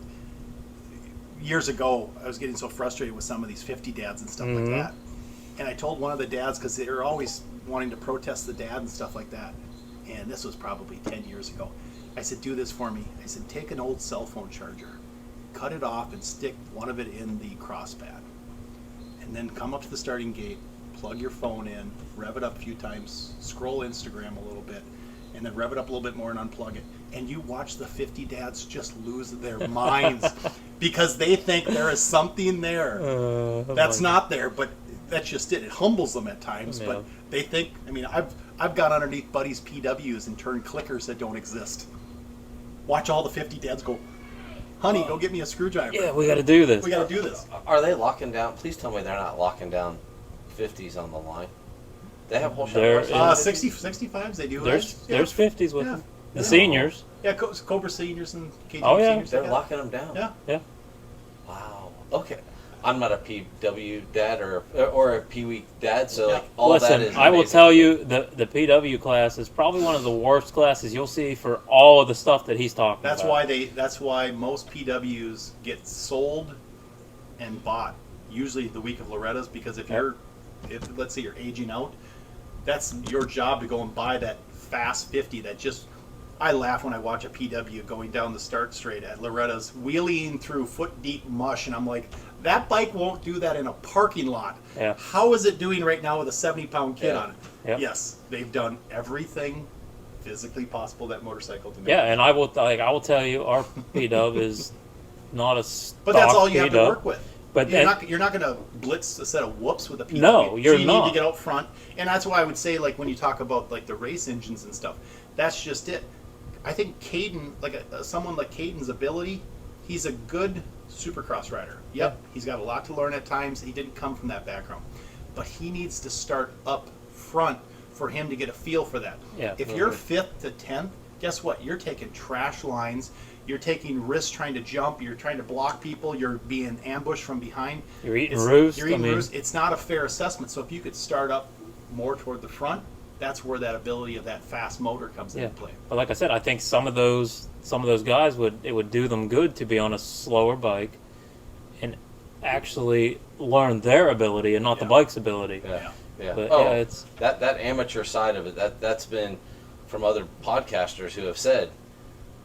years ago, I was getting so frustrated with some of these 50 dads and stuff like that. And I told one of the dads, because they were always wanting to protest the dad and stuff like that, and this was probably 10 years ago. I said, do this for me. I said, take an old cell phone charger, cut it off, and stick one of it in the cross pad. And then come up to the starting gate, plug your phone in, rev it up a few times, scroll Instagram a little bit, and then rev it up a little bit more and unplug it. And you watch the 50 dads just lose their minds because they think there is something there that's not there, but that's just it. It humbles them at times, but they think, I mean, I've gone underneath buddies' PWs and turned clickers that don't exist. Watch all the 50 dads go, honey, go get me a screwdriver. Yeah, we got to do this. We got to do this. Are they locking down? Please tell me they're not locking down 50s on the line. They have whole shot. 65s, they do. There's 50s with the seniors. Yeah, Cobra seniors and KG seniors. They're locking them down. Yeah. Wow. Okay. I'm not a PW dad or a Pee Wee dad, so like all Listen, that is. I will tell you the PW class is probably one of the worst classes you'll see for all of the stuff that he's talking about. That's why most PWs get sold and bought usually the week of Loretta's, because if let's say you're aging out, that's your job to go and buy that fast 50 that just. I laugh when I watch a PW going down the start straight at Loretta's, wheeling through foot-deep mush, and I'm like, that bike won't do that in a parking lot. Yeah. How is it doing right now with a 70-pound kid on it? Yep. Yes, they've done everything physically possible that motorcycle to make. Yeah, and I will tell you, our P-Dub is not a stock But that's all you have to P-Dub. work with. But you're not going to blitz a set of whoops with a PW. No, you're so you not. need to get out front, and that's why I would say, like when you talk about like the race engines and stuff, that's just it. I think Caden, like someone like Caden's ability, he's a good supercross rider. Yep, he's got a lot to learn at times. He didn't come from that background, but he needs to start up front for him to get a feel for that. Yeah, if you're 5th to 10th, guess what? You're taking trash lines. You're taking risks trying to jump. You're trying to block people. You're being ambushed from behind. You're eating roost. Roost. It's not a fair assessment. So if you could start up more toward the front, that's where that ability of that fast motor comes into play. But like I said, I think some of those guys would do them good to be on a slower bike and actually learn their ability and not the bike's ability. Yeah. But it's that amateur side of it. That's been from other podcasters who have said,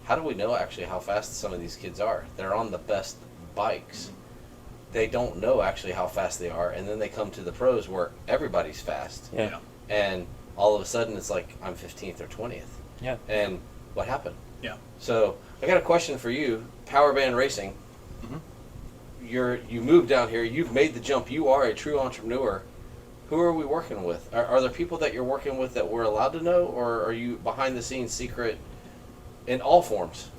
how do we know actually how fast some of these kids are? They're on the best bikes. They don't know actually how fast they are, and then they come to the pros where everybody's fast. Yeah. And all of a sudden it's like I'm 15th or 20th. Yeah. And what happened? Yeah. So I got a question for you. Power Band Racing. Mm-hmm. You moved down here. You've made the jump. You are a true entrepreneur. Who are we working with? Are there people that you're working with that we're allowed to know, or are you behind the scenes secret in all forms?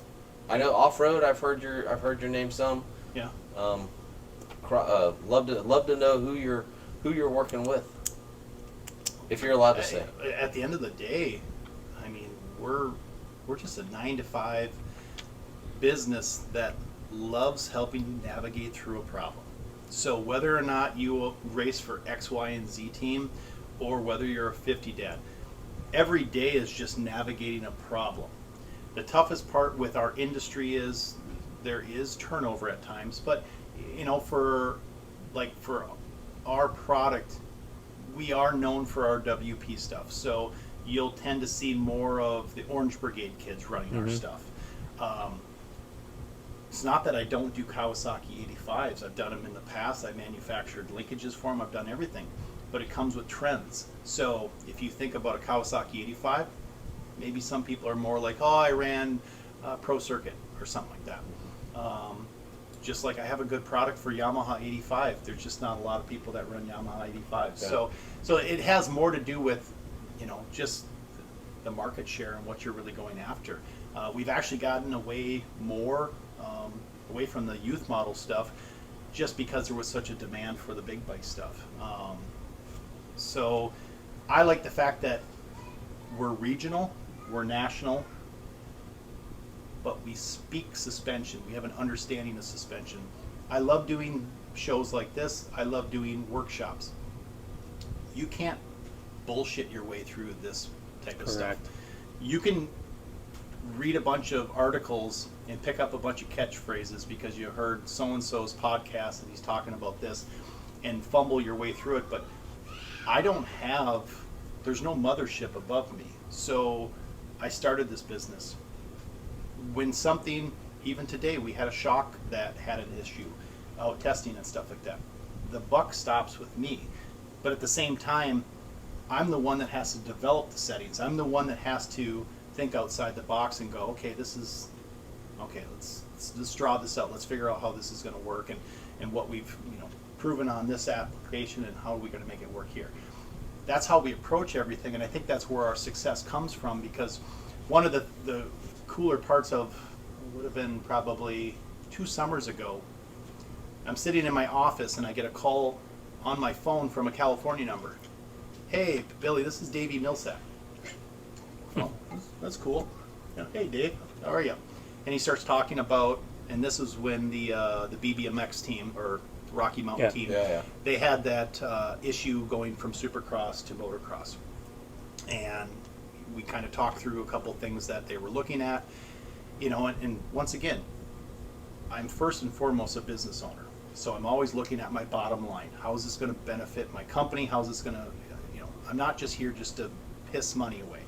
I know off-road. I've heard your name some. Yeah. Love to know who you're working with, if you're allowed to say. At the end of the day, I mean, we're just a 9 to 5 business that loves helping you navigate through a problem. So whether or not you race for X, Y, and Z team, or whether you're a 50 dad, every day is just navigating a problem. The toughest part with our industry is there is turnover at times, but for our product, we are known for our WP stuff. So you'll tend to see more of the Orange Brigade kids running our stuff. It's not that I don't do Kawasaki 85s. I've done them in the past. I manufactured linkages for them. I've done everything. But it comes with trends. So if you think about a Kawasaki 85, maybe some people are more like, oh, I ran Pro Circuit or something like that. Just like I have a good product for Yamaha 85. There's just not a lot of people that run Yamaha 85. Yeah. So it has more to do with, just the market share and what you're really going after. We've actually gotten away from the youth model stuff just because there was such a demand for the big bike stuff. So I like the fact that we're regional, we're national, but we speak suspension. We have an understanding of suspension. I love doing shows like this. I love doing workshops. You can't bullshit your way through this type of stuff. You can read a bunch of articles and pick up a bunch of catchphrases because you heard so-and-so's podcast and he's talking about this and fumble your way through it, but there's no mothership above me. So I started this business. When something, even today, we had a shock that had an issue, testing and stuff like that. The buck stops with me. But at the same time, I'm the one that has to develop the settings. I'm the one that has to think outside the box and go, let's draw this out. Let's figure out how this is going to work and what we've proven on this application and how are we going to make it work here. That's how we approach everything, and I think that's where our success comes from, because one of the cooler parts of would have been probably 2 summers ago, I'm sitting in my office and I get a call on my phone from a California number. Hey, Billy, this is Davey Millsap. Oh, that's cool. Hey, Dave, how are you? And he starts talking about, and this is when the BBMX team, or Rocky Mountain team, they had that issue going from Supercross to motocross. And we kind of talked through a couple things that they were looking at, and once again, I'm first and foremost a business owner. So I'm always looking at my bottom line. How is this going to benefit my company? How is this going to, I'm not just here just to piss money away.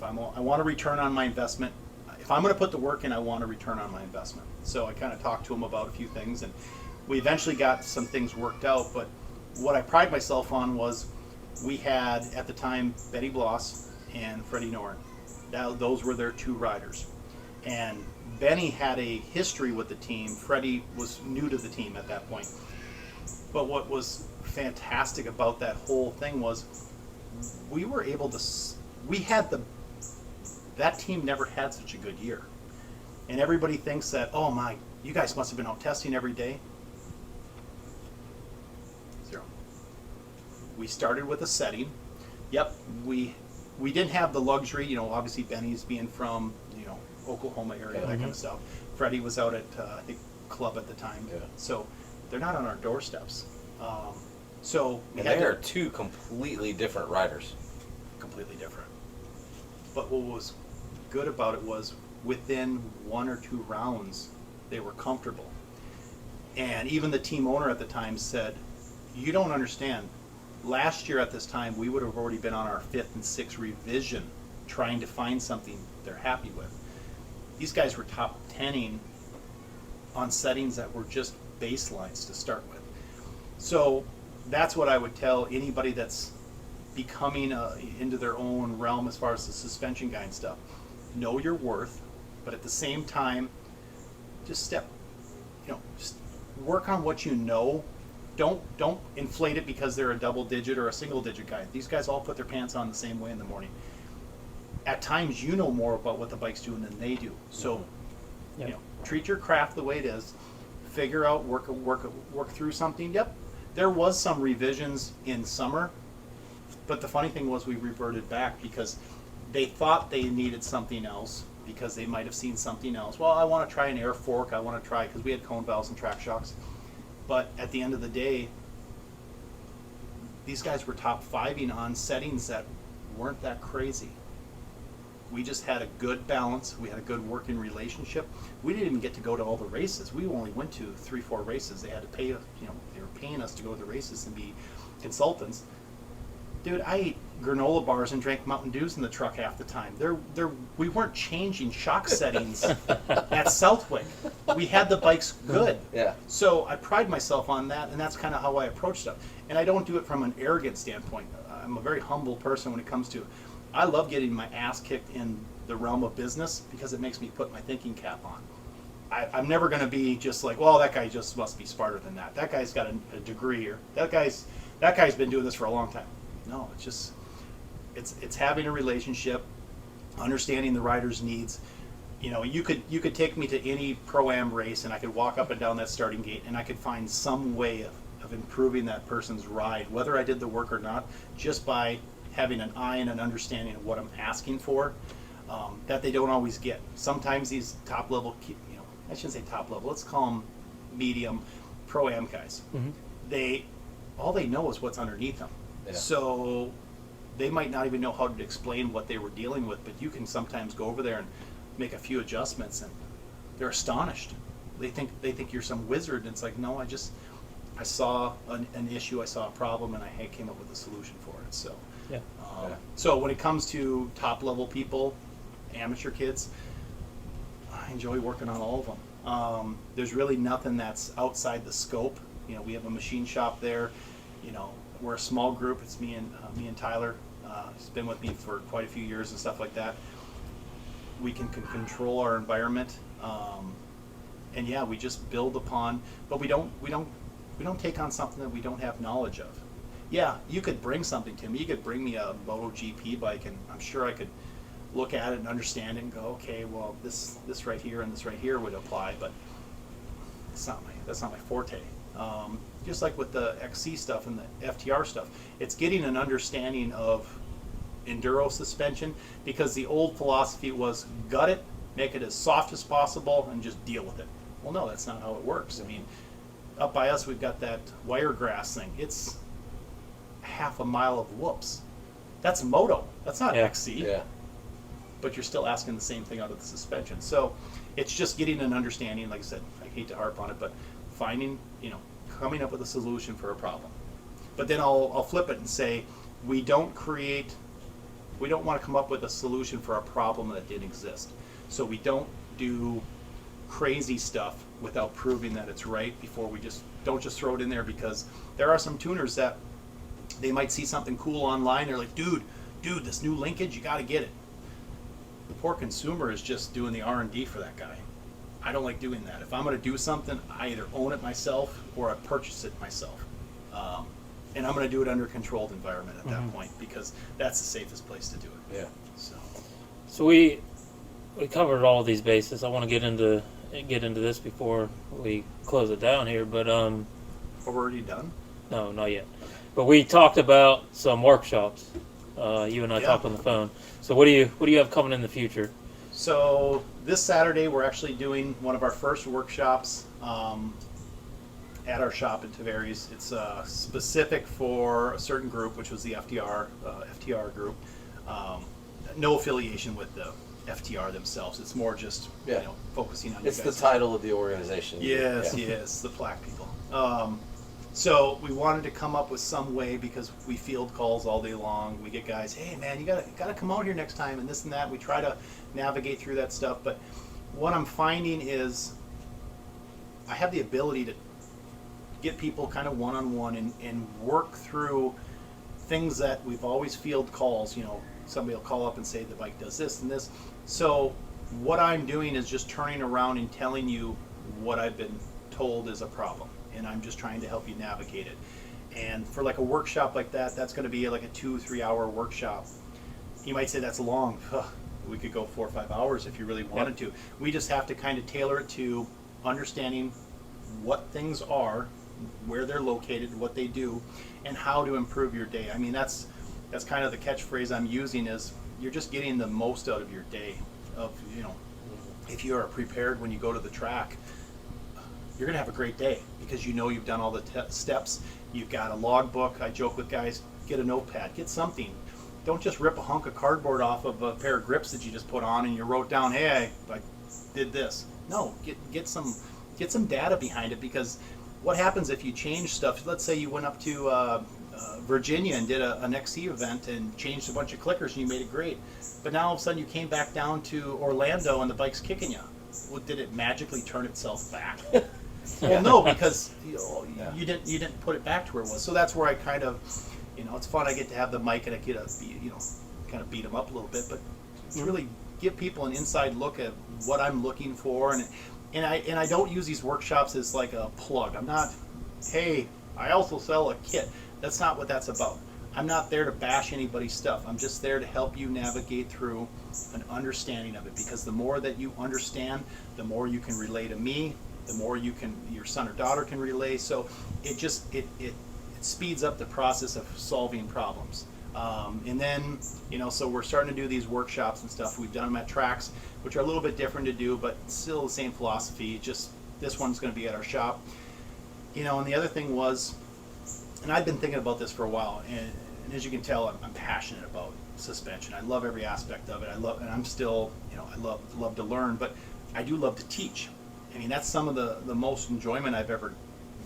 I want a return on my investment. If I'm going to put the work in, I want a return on my investment. So I kind of talked to him about a few things, and we eventually got some things worked out. But what I pride myself on was we had, at the time, Betty Bloss and Freddie Noren. Those were their 2 riders. And Benny had a history with the team. Freddie was new to the team at that point. But what was fantastic about that whole thing was we were able to, that team never had such a good year. And everybody thinks that, oh my, you guys must have been out testing every day. 0. We started with a setting. Yep, we didn't have the luxury, obviously Benny's being from, Oklahoma area, that kind of stuff. Freddie was out at, I think, club at the time. Yeah. So they're not on our doorsteps. They are 2 completely different riders. Completely different. But what was good about it was within 1 or 2 rounds, they were comfortable. And even the team owner at the time said, you don't understand. Last year at this time, we would have already been on our 5th and 6th revision trying to find something they're happy with. These guys were top 10ing on settings that were just baselines to start with. So that's what I would tell anybody that's becoming into their own realm as far as the suspension guy and stuff. Know your worth, but at the same time, just just work on what you know don't inflate it because they're a double digit or a single digit guy. These guys all put their pants on the same way in the morning. At times, you know more about what the bike's doing than they do. So, Yep. you know, treat your craft the way it is. Figure out, work through something. Yep, there was some revisions in summer, but the funny thing was we reverted back because they thought they needed something else because they might have seen something else. Well, I want to try an air fork. I want to try, because we had cone valves and track shocks. But at the end of the day, these guys were top fiving on settings that weren't that crazy. We just had a good balance. We had a good working relationship. We didn't even get to go to all the races. We only went to 3-4 races. They had to pay, they were paying us to go to the races and be consultants. Dude, I ate granola bars and drank Mountain Dews in the truck half the time. We weren't changing shock settings at Southwick. We had the bikes good. Yeah. So I pride myself on that, and that's kind of how I approach stuff. And I don't do it from an arrogant standpoint. I'm a very humble person when it comes to, I love getting my ass kicked in the realm of business because it makes me put my thinking cap on. I'm never going to be just like, well, that guy just must be smarter than that. That guy's got a degree, or that guy's been doing this for a long time. No, it's just, it's having a relationship, understanding the rider's needs. You know, you could take me to any Pro-Am race and I could walk up and down that starting gate and I could find some way of improving that person's ride, whether I did the work or not, just by having an eye and an understanding of what I'm asking for, that they don't always get. Sometimes these top level, I shouldn't say top level, let's call them medium Pro-Am guys. Mm-hmm. All they know is what's underneath them. Yeah. So they might not even know how to explain what they were dealing with, but you can sometimes go over there and make a few adjustments and they're astonished. They think you're some wizard, and it's like, no, I saw an issue, I saw a problem, and I came up with a solution for it. So yeah. So when it comes to top level people, amateur kids, I enjoy working on all of them. There's really nothing that's outside the scope. We have a machine shop there. We're a small group. It's me and Tyler. He's been with me for quite a few years and stuff like that. We can control our environment, and yeah, we just build upon. But we don't take on something that we don't have knowledge of. Yeah, you could bring something to me. You could bring me a MotoGP bike, and I'm sure I could look at it and understand it and go, okay, well, this right here and this right here would apply, but that's not my forte. Just like with the XC stuff and the FTR stuff, it's getting an understanding of enduro suspension, because the old philosophy was gut it, make it as soft as possible, and just deal with it. Well, no, that's not how it works. I mean, up by us, we've got that Wiregrass thing. It's half a mile of whoops. That's moto. That's not XC. Yeah. But you're still asking the same thing out of the suspension. So it's just getting an understanding. Like I said, I hate to harp on it, but finding, coming up with a solution for a problem. But then I'll flip it and say, we don't want to come up with a solution for a problem that didn't exist. So we don't do crazy stuff without proving that it's right before we don't just throw it in there, because there are some tuners that they might see something cool online. They're like, dude, this new linkage, you got to get it. The poor consumer is just doing the R&D for that guy. I don't like doing that. If I'm going to do something, I either own it myself or I purchase it myself. And I'm going to do it under a controlled environment at that point, because that's the safest place to do it. Yeah. So we covered all of these bases. I want to get into this before we close it down here, but Are we already done? No, not yet. But we talked about some workshops. You and I talked on the phone. So what do you have coming in the future? So this Saturday we're actually doing one of our first workshops at our shop in Tavares. It's specific for a certain group, which was the FTR group. No affiliation with the FTR themselves. It's more just focusing on. It's the title of the organization. Yes, the plaque people. So we wanted to come up with some way, because we field calls all day long. We get guys, hey man, you gotta come out here next time, and this and that. We try to navigate through that stuff, but what I'm finding is I have the ability to get people kind of one-on-one and work through things that we've always field calls. Somebody will call up and say the bike does this and this. So what I'm doing is just turning around and telling you what I've been told is a problem. and I'm just trying to help you navigate it. And for like a workshop like that, that's going to be like a 2-3 hour workshop. You might say that's long. We could go 4 or 5 hours if you really wanted to. We just have to kind of tailor it to understanding what things are, where they're located, what they do, and how to improve your day. I mean, that's kind of the catchphrase I'm using is you're just getting the most out of your day. Of, you know, if you are prepared when you go to the track, you're going to have a great day because you know you've done all the steps. You've got a logbook. I joke with guys, get a notepad, get something. Don't just rip a hunk of cardboard off of a pair of grips that you just put on and you wrote down, hey, I did this. No, get some data behind it, because what happens if you change stuff? Let's say you went up to Virginia and did an XC event and changed a bunch of clickers and you made it great. But now all of a sudden you came back down to Orlando and the bike's kicking you. Well, did it magically turn itself back? Well, no, because you didn't put it back to where it was. So that's where I kind of, it's fun. I get to have the mic and I get to, kind of beat them up a little bit, but it's really give people an inside look at what I'm looking for, and I don't use these workshops as like a plug. I'm not, hey, I also sell a kit. That's not what that's about. I'm not there to bash anybody's stuff. I'm just there to help you navigate through an understanding of it, because the more that you understand, the more you can relay to me, the more your son or daughter can relay. So it speeds up the process of solving problems. And then, so we're starting to do these workshops and stuff. We've done them at tracks, which are a little bit different to do, but still the same philosophy. Just this one's going to be at our shop. And the other thing was, and I've been thinking about this for a while, and as you can tell, I'm passionate about suspension. I love every aspect of it. And I'm still, I love to learn, but I do love to teach. I mean, that's some of the most enjoyment I've ever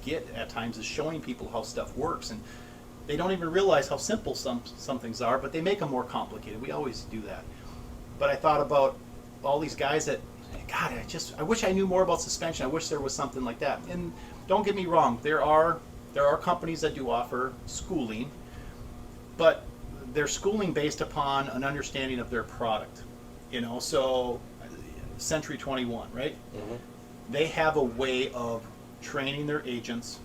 get at times, is showing people how stuff works, and they don't even realize how simple some things are, but they make them more complicated. We always do that. But I thought about all these guys that, God, I wish I knew more about suspension. I wish there was something like that. And don't get me wrong, there are companies that do offer schooling, but they're schooling based upon an understanding of their product. So Century 21, right? Mm-hmm. They have a way of training their agents.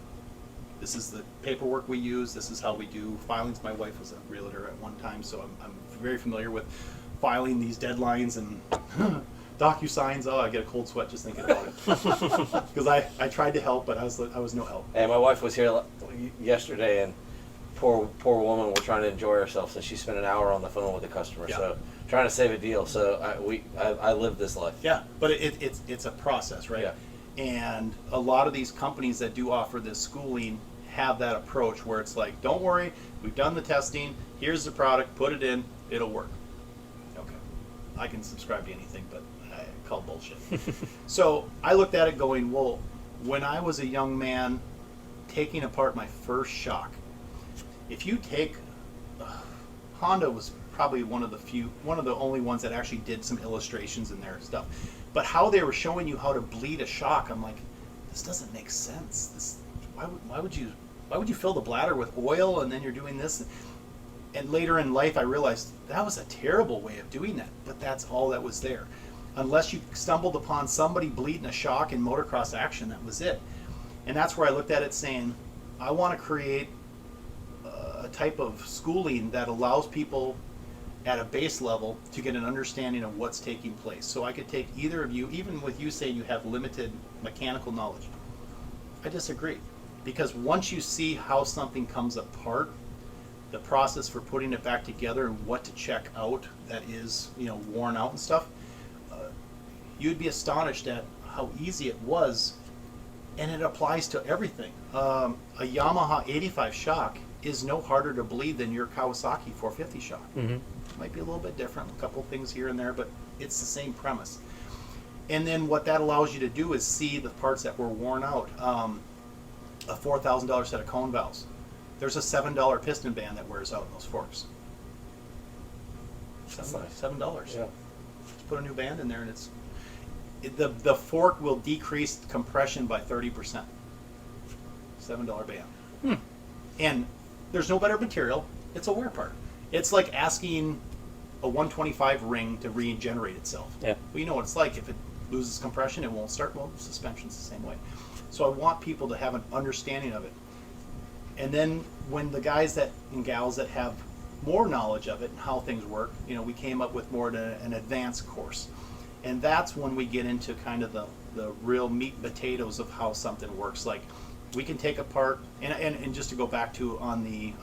This is the paperwork we use. This is how we do filings. My wife was a realtor at one time, so I'm very familiar with filing these deadlines and DocuSigns. Oh, I get a cold sweat just thinking about it. Because I tried to help, but I was no help. And my wife was here yesterday, and poor woman, we're trying to enjoy ourselves, and she spent an hour on the phone with the customer. Yeah. So trying to save a deal. So I live this life. Yeah, but it's a process, right? Yeah. And a lot of these companies that do offer this schooling have that approach where it's like, don't worry, we've done the testing, here's the product, put it in, it'll work. Okay. I can subscribe to anything, but I call bullshit. So I looked at it going, well, when I was a young man taking apart my first shock, if you take, Honda was probably one of the only ones that actually did some illustrations in their stuff. But how they were showing you how to bleed a shock, I'm like, this doesn't make sense. Why would you fill the bladder with oil and then you're doing this? And later in life, I realized that was a terrible way of doing that. But that's all that was there. Unless you stumbled upon somebody bleeding a shock in motocross action, that was it. And that's where I looked at it saying, I want to create a type of schooling that allows people at a base level to get an understanding of what's taking place. So I could take either of you, even with you saying you have limited mechanical knowledge. I disagree. Because once you see how something comes apart, the process for putting it back together and what to check out that is, worn out and stuff, you'd be astonished at how easy it was. And it applies to everything. A Yamaha 85 shock is no harder to bleed than your Kawasaki 450 shock. Mm-hmm. Might be a little bit different, a couple things here and there, but it's the same premise. And then what that allows you to do is see the parts that were worn out. A $4,000 set of cone valves. There's a $7 piston band that wears out in those forks. $7. Yeah. Just put a new band in there, and the fork will decrease compression by 30%. $7 band. And there's no better material. It's a wear part. It's like asking a 125 ring to regenerate itself. Yeah. Well, you know what it's like. If it loses compression, it won't start. Well, suspension's the same way. So I want people to have an understanding of it. And then when the guys and gals that have more knowledge of it and how things work, we came up with more an advanced course. And that's when we get into kind of the real meat and potatoes of how something works. Like, we can take apart, and just to go back to on the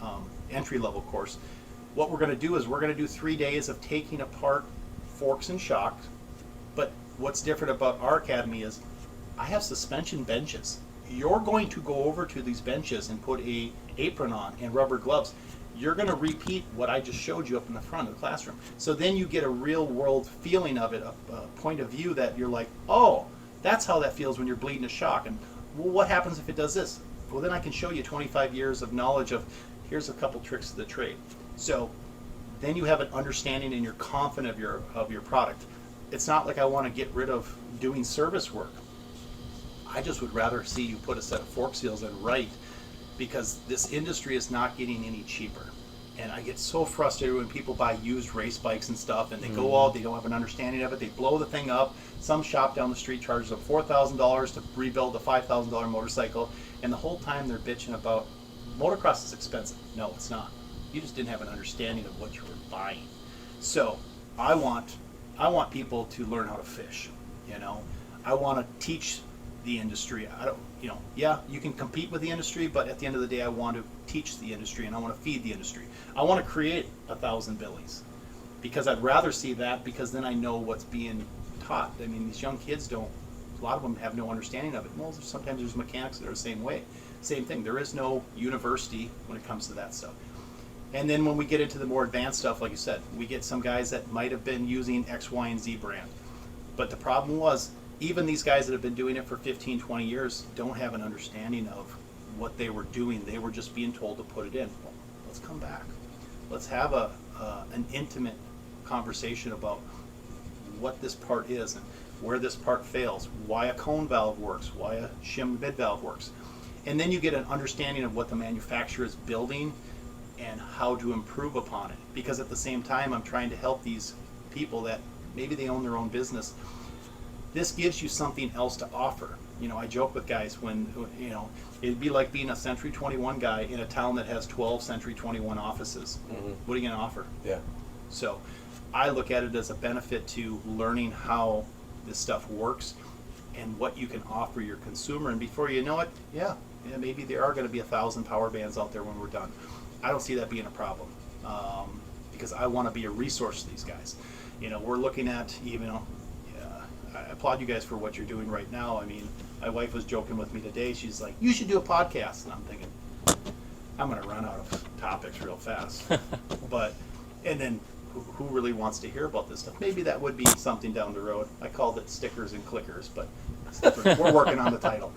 entry-level course, what we're going to do is we're going to do 3 days of taking apart forks and shocks. But what's different about our academy is I have suspension benches. You're going to go over to these benches and put a apron on and rubber gloves. You're going to repeat what I just showed you up in the front of the classroom. So then you get a real world feeling of it, a point of view that you're like, oh, that's how that feels when you're bleeding a shock. And well, what happens if it does this? Well, then I can show you 25 years of knowledge of, here's a couple tricks of the trade. So then you have an understanding and you're confident of your product. It's not like I want to get rid of doing service work. I just would rather see you put a set of fork seals in right, because this industry is not getting any cheaper. And I get so frustrated when people buy used race bikes and stuff, and they go out, they don't have an understanding of it, they blow the thing up. Some shop down the street charges them $4,000 to rebuild a $5,000 motorcycle, and the whole time they're bitching about motocross is expensive. No, it's not. You just didn't have an understanding of what you were buying. So I want people to learn how to fish. I want to teach the industry. I don't, yeah, you can compete with the industry, but at the end of the day, I want to teach the industry and I want to feed the industry. I want to create 1,000 Billies, because I'd rather see that, because then I know what's being taught. I mean, these young kids a lot of them have no understanding of it. Well, sometimes there's mechanics that are the same way. Same thing. There is no university when it comes to that stuff. And then when we get into the more advanced stuff, like you said, we get some guys that might have been using X, Y, and Z brand. But the problem was, even these guys that have been doing it for 15, 20 years don't have an understanding of what they were doing. They were just being told to put it in. Well, let's come back. Let's have an intimate conversation about what this part is and where this part fails, why a cone valve works, why a shim mid valve works. And then you get an understanding of what the manufacturer is building and how to improve upon it. Because at the same time, I'm trying to help these people that maybe they own their own business. This gives you something else to offer. I joke with guys when, it'd be like being a Century 21 guy in a town that has 12 Century 21 offices. Mm-hmm. What are you going to offer? Yeah. So I look at it as a benefit to learning how this stuff works and what you can offer your consumer. And before you know it, yeah, maybe there are going to be 1,000 power bands out there when we're done. I don't see that being a problem, because I want to be a resource to these guys. We're looking at I applaud you guys for what you're doing right now. I mean, my wife was joking with me today. She's like, you should do a podcast. And I'm thinking, I'm going to run out of topics real fast. And then who really wants to hear about this stuff? Maybe that would be something down the road. I called it stickers and clickers, but we're working on the title.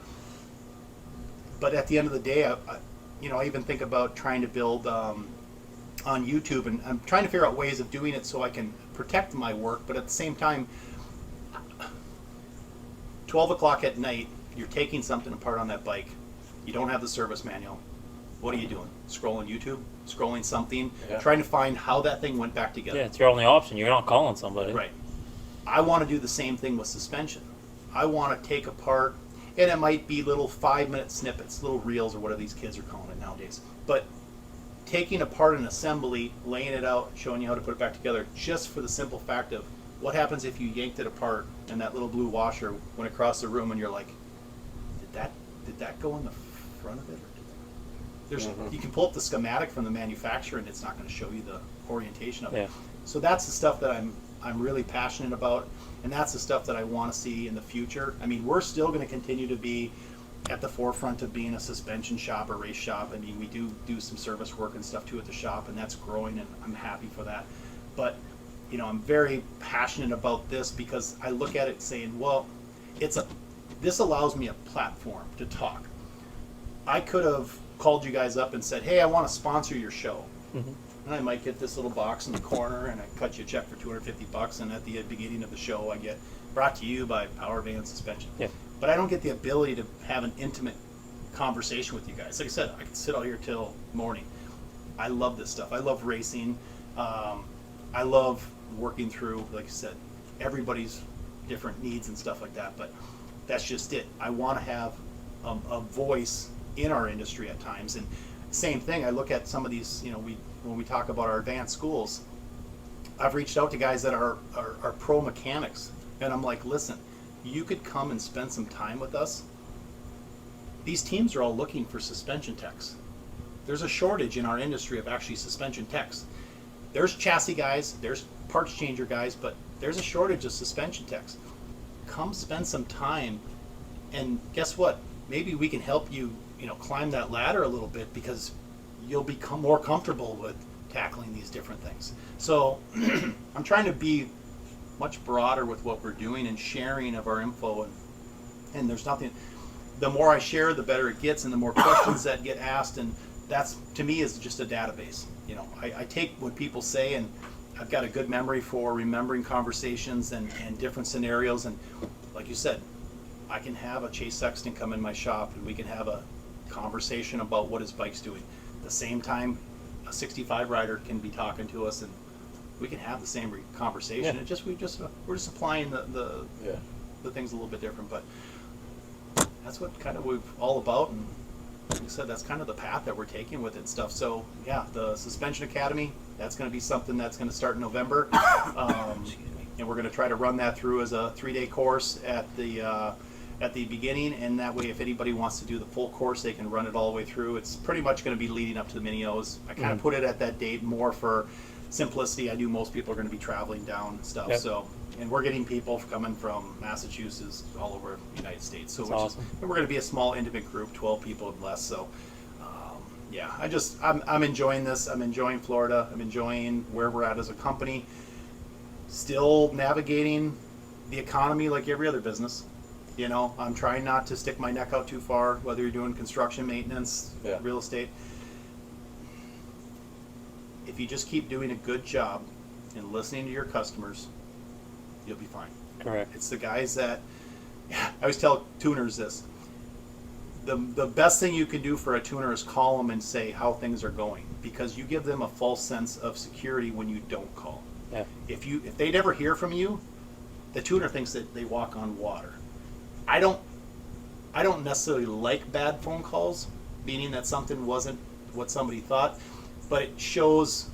But at the end of the day, I even think about trying to build on YouTube, and I'm trying to figure out ways of doing it so I can protect my work, but at the same time, 12 o'clock at night, you're taking something apart on that bike. You don't have the service manual. What are you doing? Scrolling YouTube? Scrolling something? Yeah. Trying to find how that thing went back together. Yeah, it's your only option. You're not calling somebody. Right. I want to do the same thing with suspension. I want to take apart, and it might be little 5-minute snippets, little reels, or whatever these kids are calling it nowadays. But taking apart an assembly, laying it out, showing you how to put it back together, just for the simple fact of what happens if you yanked it apart and that little blue washer went across the room and you're like, did that go in the front of it? You can pull up the schematic from the manufacturer and it's not going to show you the orientation of it. Yeah. So that's the stuff that I'm really passionate about, and that's the stuff that I want to see in the future. I mean, we're still going to continue to be at the forefront of being a suspension shop, a race shop. I mean, we do some service work and stuff too at the shop, and that's growing, and I'm happy for that. But I'm very passionate about this because I look at it saying, well, this allows me a platform to talk. I could have called you guys up and said, hey, I want to sponsor your show. Mm-hmm. And I might get this little box in the corner and I cut you a check for $250, and at the beginning of the show I get brought to you by Power Van Suspension. Yeah. But I don't get the ability to have an intimate conversation with you guys. Like I said, I could sit out here till morning. I love this stuff. I love racing. I love working through, like I said, everybody's different needs and stuff like that. But that's just it. I want to have a voice in our industry at times. And same thing, I look at some of these, when we talk about our advanced schools, I've reached out to guys that are pro mechanics, and I'm like, listen, you could come and spend some time with us. These teams are all looking for suspension techs. There's a shortage in our industry of actually suspension techs. There's chassis guys, there's parts changer guys, but there's a shortage of suspension techs. Come spend some time, and guess what? Maybe we can help you, climb that ladder a little bit, because you'll become more comfortable with tackling these different things. So I'm trying to be much broader with what we're doing and sharing of our info, and there's nothing. The more I share, the better it gets, and the more questions that get asked, and that's, to me, is just a database. I take what people say, and I've got a good memory for remembering conversations and different scenarios. And like you said, I can have a Chase Sexton come in my shop, and we can have a conversation about what his bike's doing. At the same time, a 65 rider can be talking to us, and we can have the same conversation. Yeah. We're just applying the things a little bit different, but that's what kind of we're all about. And like I said, that's kind of the path that we're taking with it and stuff. So yeah, the Suspension Academy, that's going to be something that's going to start in November, and we're going to try to run that through as a 3-day course at the beginning, and that way, if anybody wants to do the full course, they can run it all the way through. It's pretty much going to be leading up to the Mini-O's. I kind of put it at that date more for simplicity. I knew most people are going to be traveling down and stuff. Yep. So, and we're getting people coming from Massachusetts, all over the United States. So That's awesome. and we're going to be a small, intimate group, 12 people and less. So, yeah, I'm enjoying this. I'm enjoying Florida. I'm enjoying where we're at as a company. Still navigating the economy like every other business. I'm trying not to stick my neck out too far, whether you're doing construction, maintenance, real estate. If you just keep doing a good job and listening to your customers, you'll be fine. Correct. It's the guys that, I always tell tuners this, the best thing you can do for a tuner is call them and say how things are going, because you give them a false sense of security when you don't call. Yeah. If they never hear from you, the tuner thinks that they walk on water. I don't necessarily like bad phone calls, meaning that something wasn't what somebody thought, but it shows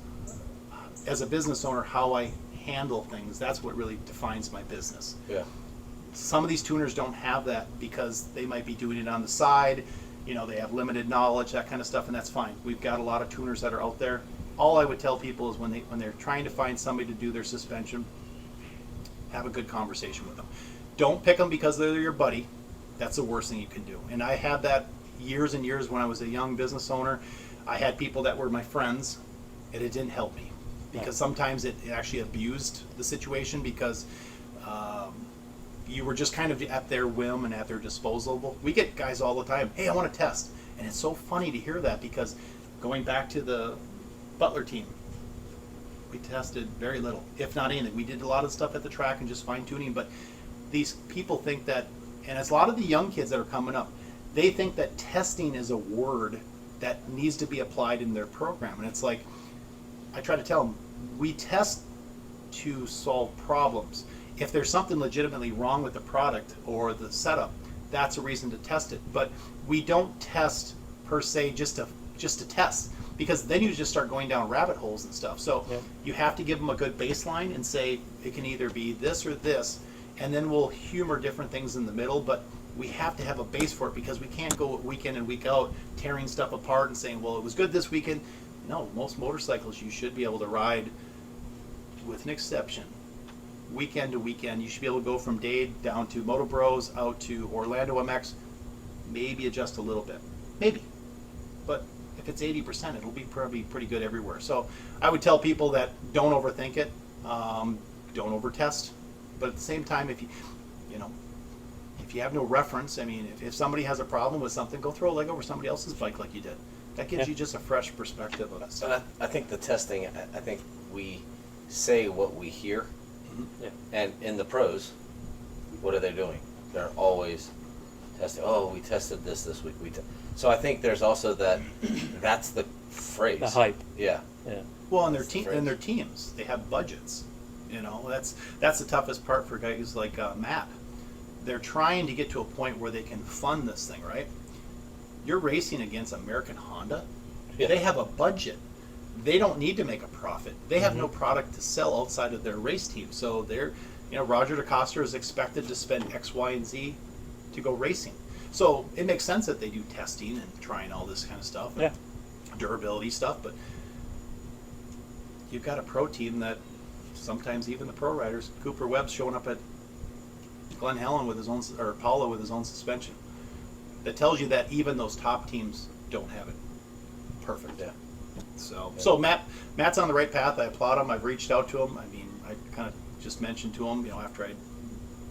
as a business owner how I handle things. That's what really defines my business. Yeah. Some of these tuners don't have that because they might be doing it on the side, they have limited knowledge, that kind of stuff, and that's fine. We've got a lot of tuners that are out there. All I would tell people is when they're trying to find somebody to do their suspension, have a good conversation with them. Don't pick them because they're your buddy. That's the worst thing you can do. And I had that years and years when I was a young business owner. I had people that were my friends, and it didn't help me, because sometimes it actually abused the situation, because you were just kind of at their whim and at their disposal. We get guys all the time, hey, I want to test. And it's so funny to hear that, because going back to the Butler team, we tested very little, if not anything. We did a lot of stuff at the track and just fine tuning, but these people think that, and it's a lot of the young kids that are coming up, they think that testing is a word that needs to be applied in their program. And it's like, I try to tell them, we test to solve problems. If there's something legitimately wrong with the product or the setup, that's a reason to test it. But we don't test per se just to test, because then you just start going down rabbit holes and stuff. So you have to give them a good baseline and say it can either be this or this, and then we'll humor different things in the middle. But we have to have a base for it, because we can't go week in and week out tearing stuff apart and saying, well, it was good this weekend. No, most motorcycles you should be able to ride, with an exception, weekend to weekend. You should be able to go from Dade down to Moto Bros, out to Orlando MX, maybe adjust a little bit, maybe. But if it's 80%, it'll be probably pretty good everywhere. So I would tell people that don't overthink it, don't overtest. But at the same time, if you have no reference, I mean, if somebody has a problem with something, go throw a leg over somebody else's bike like you did. That gives you just a fresh perspective of it. So I think the testing, I think we say what we hear, and in the pros, what are they doing? They're always testing. Oh, we tested this week. So I think there's also that's the phrase. The hype. Yeah. Well, and their teams, they have budgets. That's the toughest part for guys like Matt. They're trying to get to a point where they can fund this thing, right? You're racing against American Honda. Yeah. They have a budget. They don't need to make a profit. They have no product to sell outside of their race team. So they're, Roger DeCoster is expected to spend X, Y, and Z to go racing. So it makes sense that they do testing and trying all this kind of stuff, and durability stuff. But you've got a pro team that sometimes even the pro riders, Cooper Webb's showing up at Glen Helen with his own, or Paula with his own suspension. That tells you that even those top teams don't have it perfect. Yeah. So Matt's on the right path. I applaud him. I've reached out to him. I mean, I kind of just mentioned to him, after I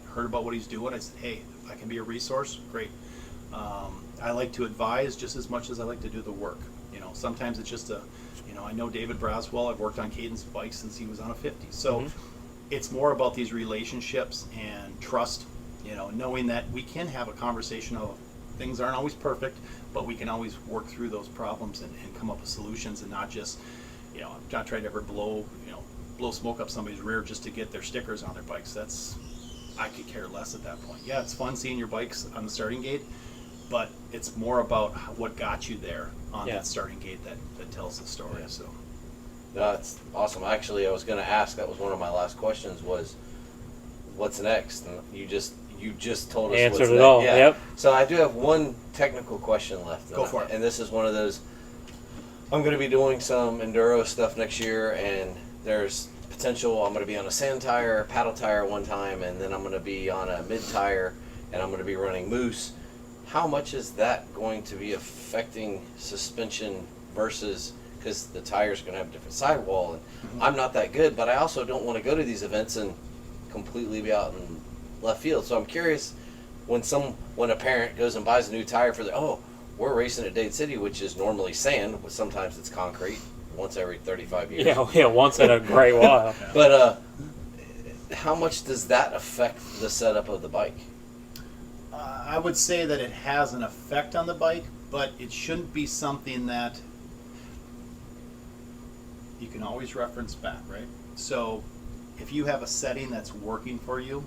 heard about what he's doing, I said, hey, if I can be a resource, great. I like to advise just as much as I like to do the work. Sometimes it's just I know David Braswell. I've worked on Caden's bike since he was on a 50. So it's more about these relationships and trust, knowing that we can have a conversation of things aren't always perfect, but we can always work through those problems and come up with solutions, and not just, I'm not trying to ever blow smoke up somebody's rear just to get their stickers on their bikes. I could care less at that point. Yeah, it's fun seeing your bikes on the starting gate, but it's more about what got you there on that starting gate that tells the story. So That's awesome. Actually, I was going to ask, that was one of my last questions, was what's next? And you just told us Answered what's it next. all. Yeah. Yep. So I do have one technical question left. Go for it. And this is one of those, I'm going to be doing some enduro stuff next year, and there's potential I'm going to be on a sand tire, paddle tire one time, and then I'm going to be on a mid tire, and I'm going to be running Moose. How much is that going to be affecting suspension versus, because the tire's going to have a different sidewall, and I'm not that good, but I also don't want to go to these events and completely be out in left field. So I'm curious, when a parent goes and buys a new tire for we're racing at Dade City, which is normally sand, but sometimes it's concrete once every 35 years. Yeah, once in a great while. But how much does that affect the setup of the bike? I would say that it has an effect on the bike, but it shouldn't be something that you can always reference back, right? So if you have a setting that's working for you,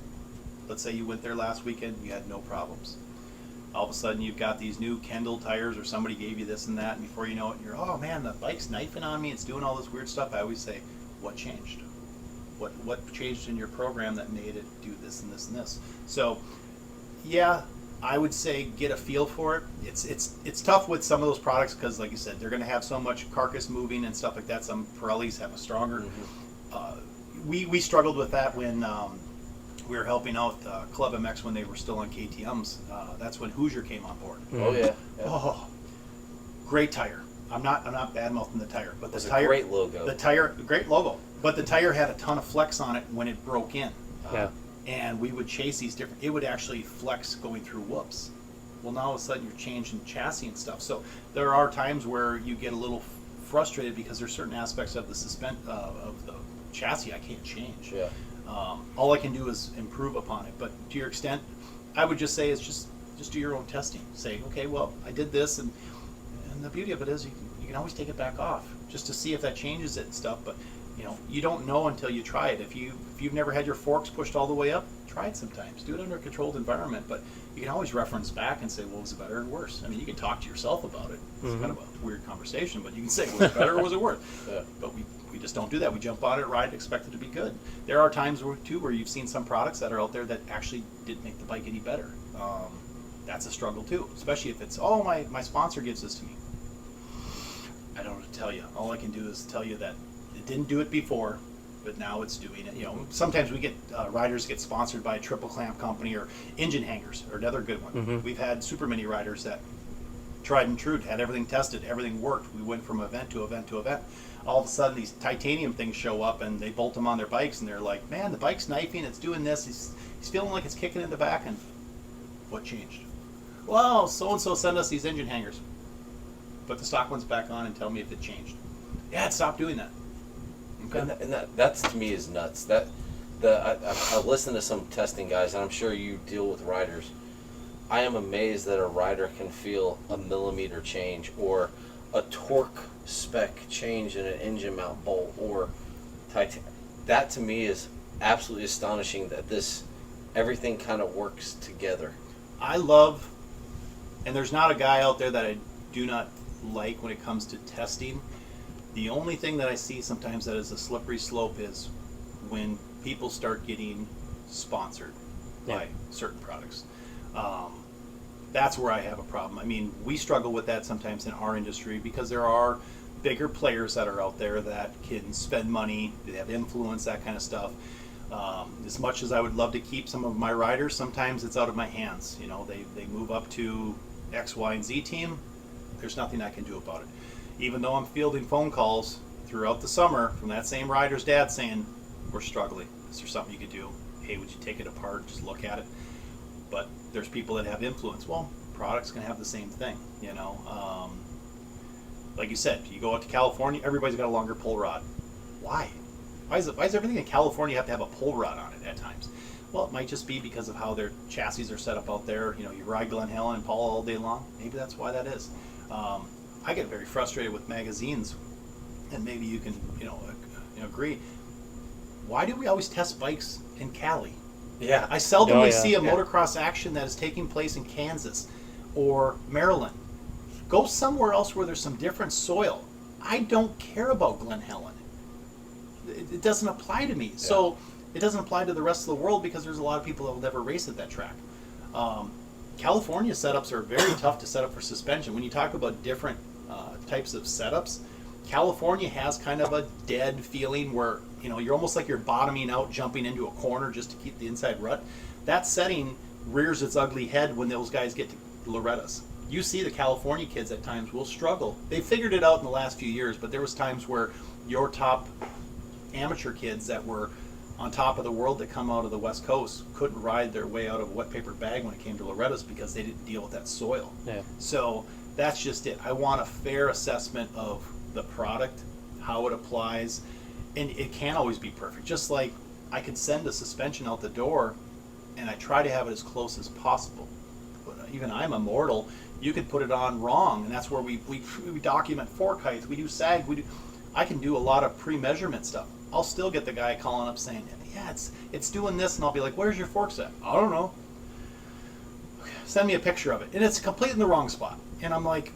let's say you went there last weekend, you had no problems. All of a sudden you've got these new Kendall tires, or somebody gave you this and that, and before you know it, you're, oh man, the bike's knifing on me, it's doing all this weird stuff. I always say, what changed? What changed in your program that made it do this and this and this? So yeah, I would say get a feel for it. It's tough with some of those products because, like you said, they're going to have so much carcass moving and stuff like that. Some Pirellis have a stronger. We struggled with that when we were helping out Club MX when they were still on KTM's. That's when Hoosier came on board. Oh yeah. Oh, great tire. I'm not bad mouthing the tire, but the It's a tire, great logo. The tire, great logo, but the tire had a ton of flex on it when it broke in. Yeah. And we would chase these different, it would actually flex going through whoops. Well, now all of a sudden you're changing chassis and stuff. So there are times where you get a little frustrated because there's certain aspects of the of the chassis I can't change. Yeah. All I can do is improve upon it. But to your extent, I would just say is just do your own testing. Say, okay, well, I did this, and the beauty of it is you can always take it back off just to see if that changes it and stuff. But you don't know until you try it. If you've never had your forks pushed all the way up, try it sometimes. Do it under a controlled environment. But you can always reference back and say, well, was it better or worse? I mean, you can talk to yourself about it. It's kind of a weird conversation, but you can say, was it better or was it worse? Yeah. But we just don't do that. We jump on it, ride it, expect it to be good. There are times where you've seen some products that are out there that actually did make the bike any better. That's a struggle too, especially if it's, my sponsor gives this to me. I don't know what to tell you. All I can do is tell you that it didn't do it before, but now it's doing it. Sometimes we get riders get sponsored by a triple clamp company or engine hangers, or another good one. We've had super mini riders that tried and true, had everything tested, everything worked. We went from event to event to event. All of a sudden, these titanium things show up, and they bolt them on their bikes, and they're like, "Man, the bike's knifing. It's doing this. He's feeling like it's kicking in the back." And what changed? Well, so and so sent us these engine hangers. Put the stock ones back on and tell me if it changed. Yeah, it stopped doing that. Okay. And that to me is nuts. I listen to some testing guys, and I'm sure you deal with riders. I am amazed that a rider can feel a millimeter change or a torque spec change in an engine mount bolt or that to me is absolutely astonishing that everything kind of works together. I love And there's not a guy out there that I do not like when it comes to testing. The only thing that I see sometimes that is a slippery slope is when people start getting sponsored by certain products. That's where I have a problem. I mean, we struggle with that sometimes in our industry because there are bigger players that are out there that can spend money, they have influence, that kind of stuff. As much as I would love to keep some of my riders, sometimes it's out of my hands. You know, they move up to X, Y, and Z team. There's nothing I can do about it. Even though I'm fielding phone calls throughout the summer from that same rider's dad saying, we're struggling. Is there something you could do? Hey, would you take it apart, just look at it? But there's people that have influence. Well, products can have the same thing, you know. Like you said, you go out to California, everybody's got a longer pull rod. Why? Why does everything in California have to have a pull rod on it at times? Well, it might just be because of how their chassis are set up out there. You know, you ride Glen Helen and Paul all day long. Maybe that's why that is. I get very frustrated with magazines, and maybe you can, agree. Why do we always test bikes in Cali? Yeah. I seldomly see a motocross action that is taking place in Kansas or Maryland. Go somewhere else where there's some different soil. I don't care about Glen Helen. It doesn't apply to me. Yeah. So it doesn't apply to the rest of the world because there's a lot of people that will never race at that track. California setups are very tough to set up for suspension. When you talk about different types of setups, California has kind of a dead feeling where, you know, you're almost like you're bottoming out, jumping into a corner just to keep the inside rut. That setting rears its ugly head when those guys get to Loretta's. You see the California kids at times will struggle. They figured it out in the last few years, but there was times where your top amateur kids that were on top of the world that come out of the West Coast couldn't ride their way out of a wet paper bag when it came to Loretta's because they didn't deal with that soil. Yeah. So that's just it. I want a fair assessment of the product, how it applies, and it can't always be perfect. Just like I could send a suspension out the door and I try to have it as close as possible. But even I'm a mortal. You could put it on wrong, and that's where we document fork height, we do sag, I can do a lot of pre-measurement stuff. I'll still get the guy calling up saying, yeah, it's doing this, and I'll be like, where's your fork set? I don't know. Okay, send me a picture of it. And it's completely in the wrong spot. And I'm like,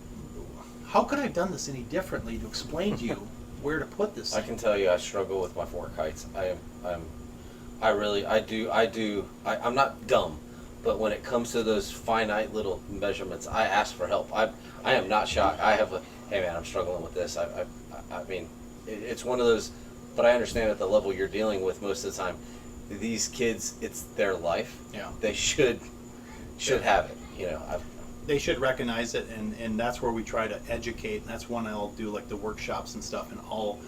how could I have done this any differently to explain to you where to put this thing? I can tell you I struggle with my fork heights. I'm not dumb, but when it comes to those finite little measurements, I ask for help. I am not shocked. Hey man, I'm struggling with this. I mean, it's one of those, but I understand at the level you're dealing with most of the time, these kids, it's their life. Yeah. They should have it, you know. They should recognize it, and that's where we try to educate, and that's when I'll do like the workshops and stuff, and I'll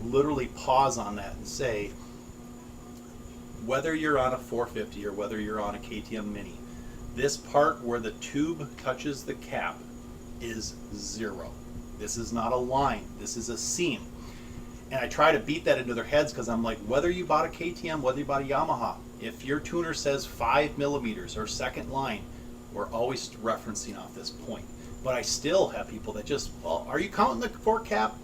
literally pause on that and say, whether you're on a 450 or whether you're on a KTM Mini, this part where the tube touches the cap is 0. This is not a line. This is a seam. And I try to beat that into their heads because I'm like, whether you bought a KTM, whether you bought a Yamaha, if your tuner says 5 millimeters or second line, we're always referencing off this point. But I still have people that just, well, are you counting the fork cap?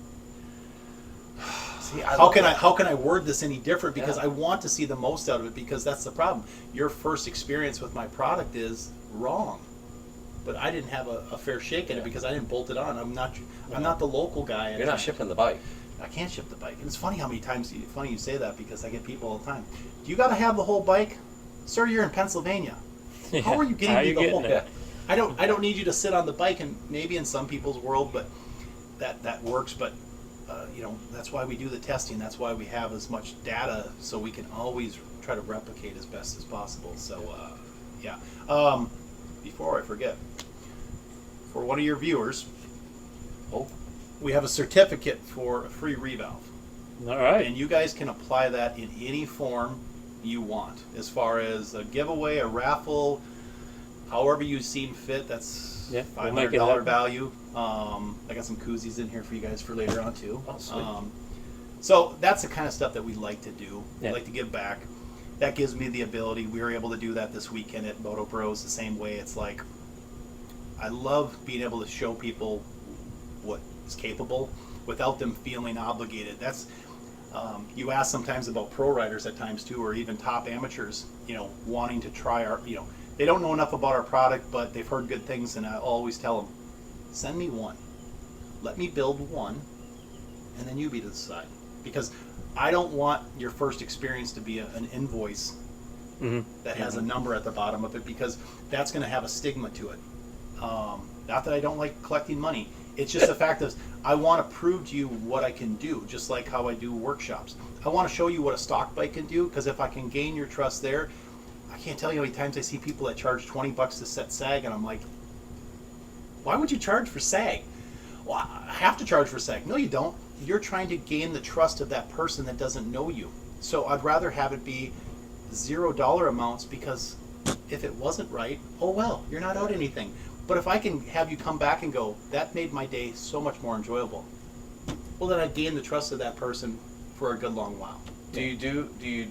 See, how can I word this any different? Because I want to see the most out of it, because that's the problem. Your first experience with my product is wrong. But I didn't have a fair shake at it because I didn't bolt it on. I'm not the local guy. You're not shipping the bike. I can't ship the bike. And it's funny how many times you say that, because I get people all the time. Do you got to have the whole bike? Sir, you're in Pennsylvania. Yeah. How are you getting me the whole? Yeah. I don't need you to sit on the bike, and maybe in some people's world, but that works. But that's why we do the testing. That's why we have as much data, so we can always try to replicate as best as possible. So before I forget, for one of your viewers, we have a certificate for a free revalve. All right. And you guys can apply that in any form you want, as far as a giveaway, a raffle, however you seem fit. That's $500 value. I got some koozies in here for you guys for later on too. Oh, sweet. So that's the kind of stuff that we like to do. We like to give back. That gives me the ability. We were able to do that this weekend at Moto Bros the same way. It's like, I love being able to show people what is capable without them feeling obligated. That's you ask sometimes about pro riders at times too, or even top amateurs, wanting to try they don't know enough about our product, but they've heard good things, and I always tell them, send me one. Let me build one, and then you be to decide. Because I don't want your first experience to be an invoice that has a number at the bottom of it, because that's going to have a stigma to it. Not that I don't like collecting money. It's just the fact that I want to prove to you what I can do, just like how I do workshops. I want to show you what a stock bike can do, because if I can gain your trust there, I can't tell you how many times I see people that charge $20 to set sag, and I'm like, why would you charge for sag? Well, I have to charge for sag. No, you don't. You're trying to gain the trust of that person that doesn't know you. So I'd rather have it be $0 amounts, because if it wasn't right, oh well, you're not out anything. But if I can have you come back and go, that made my day so much more enjoyable, well, then I gain the trust of that person for a good long while. Do you,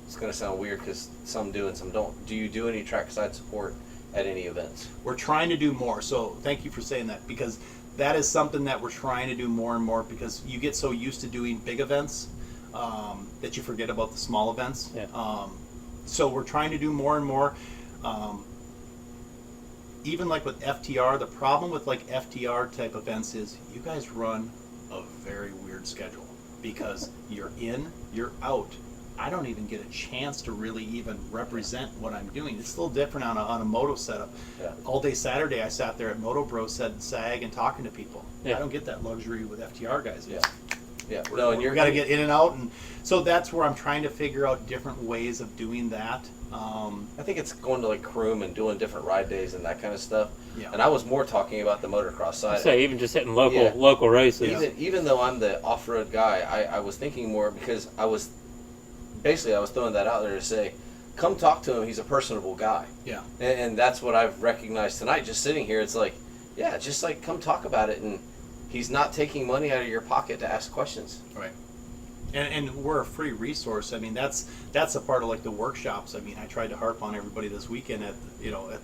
it's going to sound weird because some do and some don't. Do you do any trackside support at any events? We're trying to do more, so thank you for saying that, because that is something that we're trying to do more and more, because you get so used to doing big events that you forget about the small events. Yeah. So we're trying to do more and more. Even like with FTR, the problem with like FTR type events is you guys run a very weird schedule, because you're in, you're out. I don't even get a chance to really even represent what I'm doing. It's a little different on a moto setup. Yeah. All day Saturday, I sat there at Moto Bro, said SAG, and talking to people. Yeah. I don't get that luxury with FTR guys. Yeah. Yeah. No, and you got to get in and out, and so that's where I'm trying to figure out different ways of doing that. I think it's going to like Croom and doing different ride days and that kind of stuff. Yeah. And I was more talking about the motocross side. Say even just hitting local Yeah. local races. Even though I'm the off-road guy, I was thinking more, because I was throwing that out there to say, come talk to him. He's a personable guy. Yeah. And that's what I've recognized tonight. Just sitting here, it's like, yeah, just like come talk about it. And he's not taking money out of your pocket to ask questions. Right. And we're a free resource. I mean, that's a part of like the workshops. I mean, I tried to harp on everybody this weekend at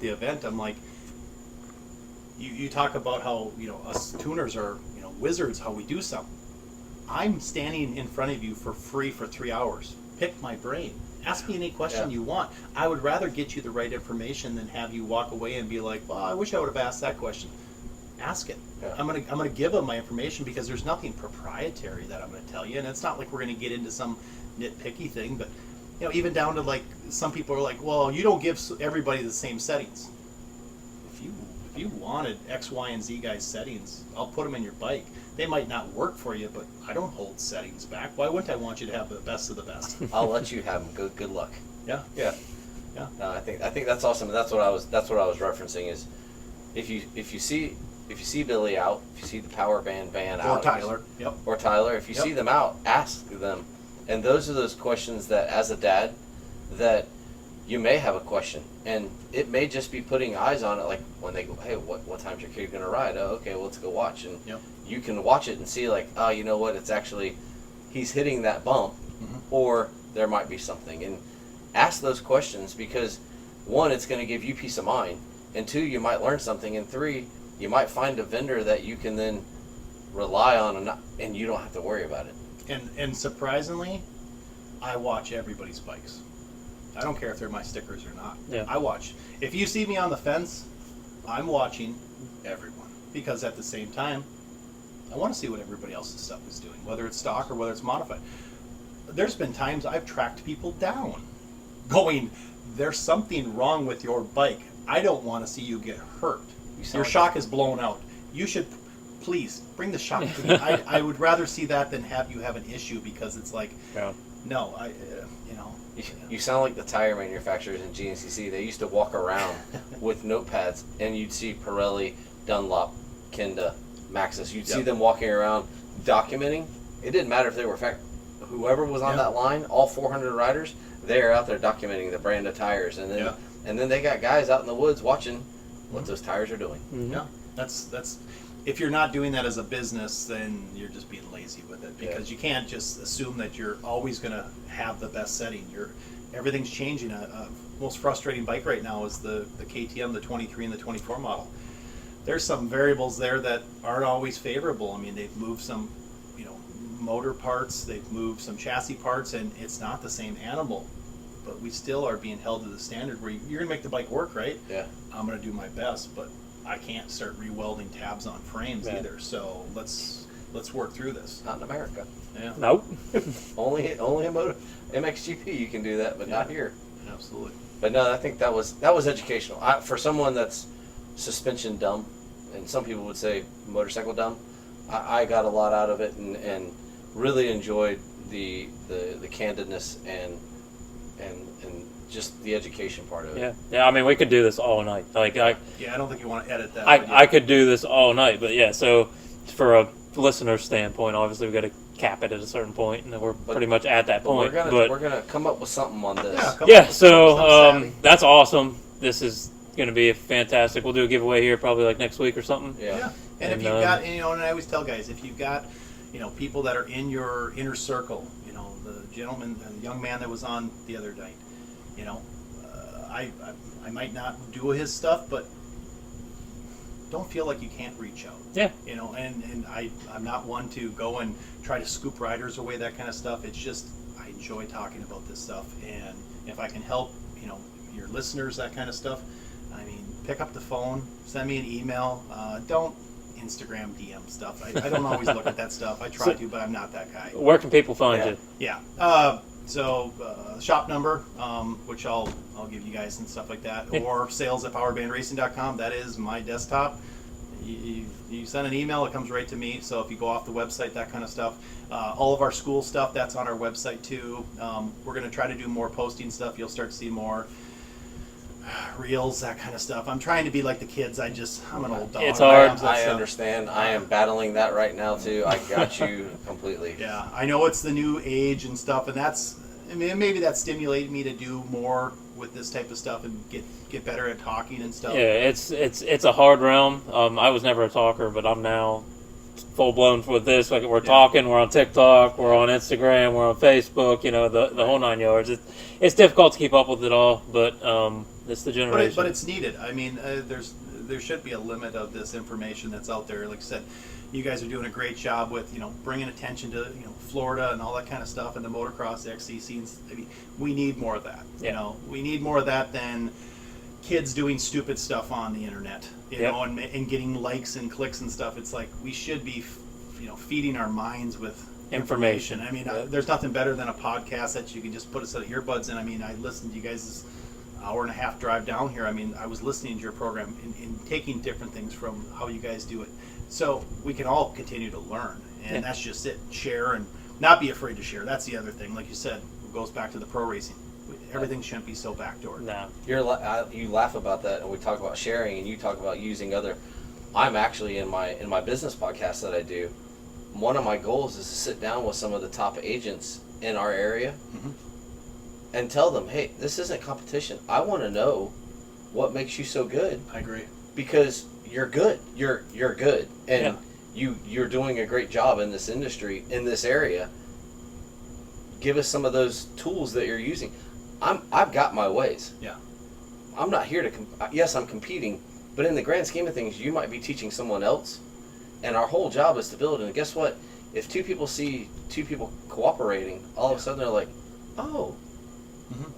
the event. I'm like, you talk about how us tuners are wizards, how we do something. I'm standing in front of you for free for 3 hours. Pick my brain. Ask me any question you want. I would rather get you the right information than have you walk away and be like, well, I wish I would have asked that question. Ask it. Yeah. I'm gonna give them my information, because there's nothing proprietary that I'm gonna tell you, and it's not like we're gonna get into some nitpicky thing. But even down to like, some people are like, well, you don't give everybody the same settings. If you wanted X, Y, and Z guys settings, I'll put them in your bike. They might not work for you, but I don't hold settings back. Why wouldn't I want you to have the best of the best? I'll let you have them. Good luck. Yeah. Yeah. Yeah. No, I think that's awesome. That's what I was referencing is, if you see Billy out, if you see the power band van out, Or Tyler. Yep. or Tyler, if you see them out, ask them. And those are those questions that, as a dad, that you may have a question, and it may just be putting eyes on it. Like when they go, hey, what time's your kid gonna ride? Oh, okay, well, let's go watch, and you can watch it and see like, oh, you know what? It's actually he's hitting that bump, or there might be something. And ask those questions, because one, it's going to give you peace of mind, and two, you might learn something, and three, you might find a vendor that you can then rely on, and you don't have to worry about it. And surprisingly, I watch everybody's bikes. I don't care if they're my stickers or not. Yeah. I watch. If you see me on the fence, I'm watching everyone, because at the same time, I want to see what everybody else's stuff is doing, whether it's stock or whether it's modified. There's been times I've tracked people down, going, there's something wrong with your bike. I don't want to see you get hurt. Your shock is blown out. You should please bring the shock to me. I would rather see that than have you have an issue, because it's like, no, You sound like the tire manufacturers in GNCC. They used to walk around with notepads, and you'd see Pirelli, Dunlop, Kenda, Maxxis. You'd see them walking around documenting. It didn't matter if they were whoever was on that line, all 400 riders, they're out there documenting the brand of tires, and then they got guys out in the woods watching what those tires are doing. Yeah, that's if you're not doing that as a business, then you're just being lazy with it, because you can't just assume that you're always going to have the best setting. Everything's changing. Most frustrating bike right now is the KTM, the 23 and the 24 model. There's some variables there that aren't always favorable. I mean, they've moved some motor parts, they've moved some chassis parts, and it's not the same animal. but we still are being held to the standard where you're going to make the bike work, right? Yeah. I'm going to do my best, but I can't start re-welding tabs on frames either. So let's work through this. Not in America. Yeah. Nope. only a motor MXGP you can do that, but not here. Absolutely. But no, I think that was educational. For someone that's suspension dumb, and some people would say motorcycle dumb, I got a lot out of it and really enjoyed the candidness and just the education part of it. Yeah. I mean, we could do this all night. I don't think you want to edit that. I could do this all night, but yeah. So, for a listener standpoint, obviously we got to cap it at a certain point, and we're pretty much at that point. We're gonna come up with something on this. So that's awesome. This is going to be fantastic. We'll do a giveaway here probably like next week or something. Yeah. And if you've got, and I always tell guys, if you've got, people that are in your inner circle, the young man that was on the other night, I might not do his stuff, but don't feel like you can't reach out. Yeah. And I'm not one to go and try to scoop riders away, that kind of stuff. It's just, I enjoy talking about this stuff. And if I can help, your listeners, that kind of stuff, I mean, pick up the phone, send me an email. Don't Instagram DM stuff. I don't always look at that stuff. I try to, but I'm not that guy. Where can people find you? Yeah. So shop number, which I'll give you guys and stuff like that, or sales@powerbandracing.com. That is my desktop. You send an email, it comes right to me. So if you go off the website, that kind of stuff. All of our school stuff, that's on our website too. We're going to try to do more posting stuff. You'll start to see more reels, that kind of stuff. I'm trying to be like the kids. I'm an old dog. It's hard. I understand. I am battling that right now too. I got you completely. Yeah, I know it's the new age and stuff, and maybe that stimulated me to do more with this type of stuff and get better at talking and stuff. Yeah, it's a hard realm. I was never a talker, but I'm now full blown with this. Like we're talking, we're on TikTok, we're on Instagram, we're on Facebook. The whole 9 yards. It's difficult to keep up with it all, but it's the generation. But it's needed. I mean, there should be a limit of this information that's out there. Like I said, you guys are doing a great job with bringing attention to Florida and all that kind of stuff, and the motocross, the XCC. I mean, we need more of that. We need more of that than kids doing stupid stuff on the internet. And getting likes and clicks and stuff. It's like we should be, feeding our minds with information. I mean, there's nothing better than a podcast that you can just put a set of earbuds in. I mean, I listened to you guys' hour and a half drive down here. I mean, I was listening to your program and taking different things from how you guys do it. So we can all continue to learn, and that's just it. Share and not be afraid to share. That's the other thing. Like you said, it goes back to the pro racing. Everything shouldn't be so backdoored. No. You laugh about that, and we talk about sharing, and you talk about using other. I'm actually in my business podcast that I do. One of my goals is to sit down with some of the top agents in our area and tell them, hey, this isn't competition. I want to know what makes you so good. I agree. Because you're good. You're good, and you're doing a great job in this industry, in this area. Give us some of those tools that you're using. I've got my ways. Yeah. I'm not here to. Yes, I'm competing, but in the grand scheme of things, you might be teaching someone else, and our whole job is to build. And guess what? If two people see two people cooperating, all of a sudden they're like, oh.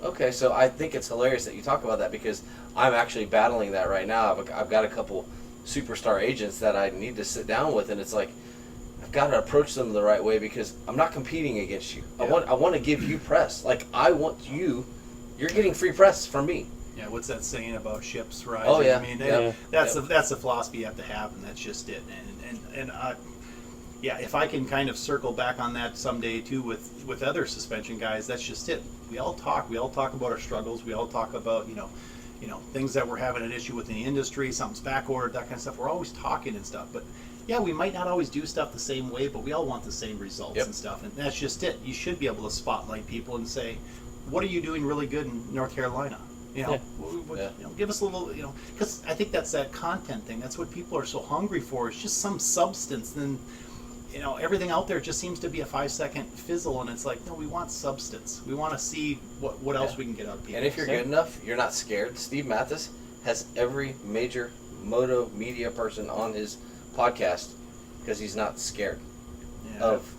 Okay, so I think it's hilarious that you talk about that because I'm actually battling that right now. I've got a couple superstar agents that I need to sit down with, and it's like I've got to approach them the right way because I'm not competing against you. I want to give you press. Like I want you. You're getting free press from me. Yeah, what's that saying about ships rising? Oh yeah, I mean, that's the philosophy you have to have, and that's just it. And if I can kind of circle back on that someday too with other suspension guys, that's just it. We all talk about our struggles. We all talk about things that we're having an issue with in the industry, something's backordered, that kind of stuff. We're always talking and stuff, but yeah, we might not always do stuff the same way, but we all want the same results and stuff, and that's just it. You should be able to spotlight people and say, what are you doing really good in North Carolina? Give us a little, because I think that's that content thing. That's what people are so hungry for. It's just some substance. Then, everything out there just seems to be a 5-second fizzle, and it's like, no, we want substance. We want to see what else we can get out of people. And if you're good enough, you're not scared. Steve Mathis has every major moto media person on his podcast because he's not scared of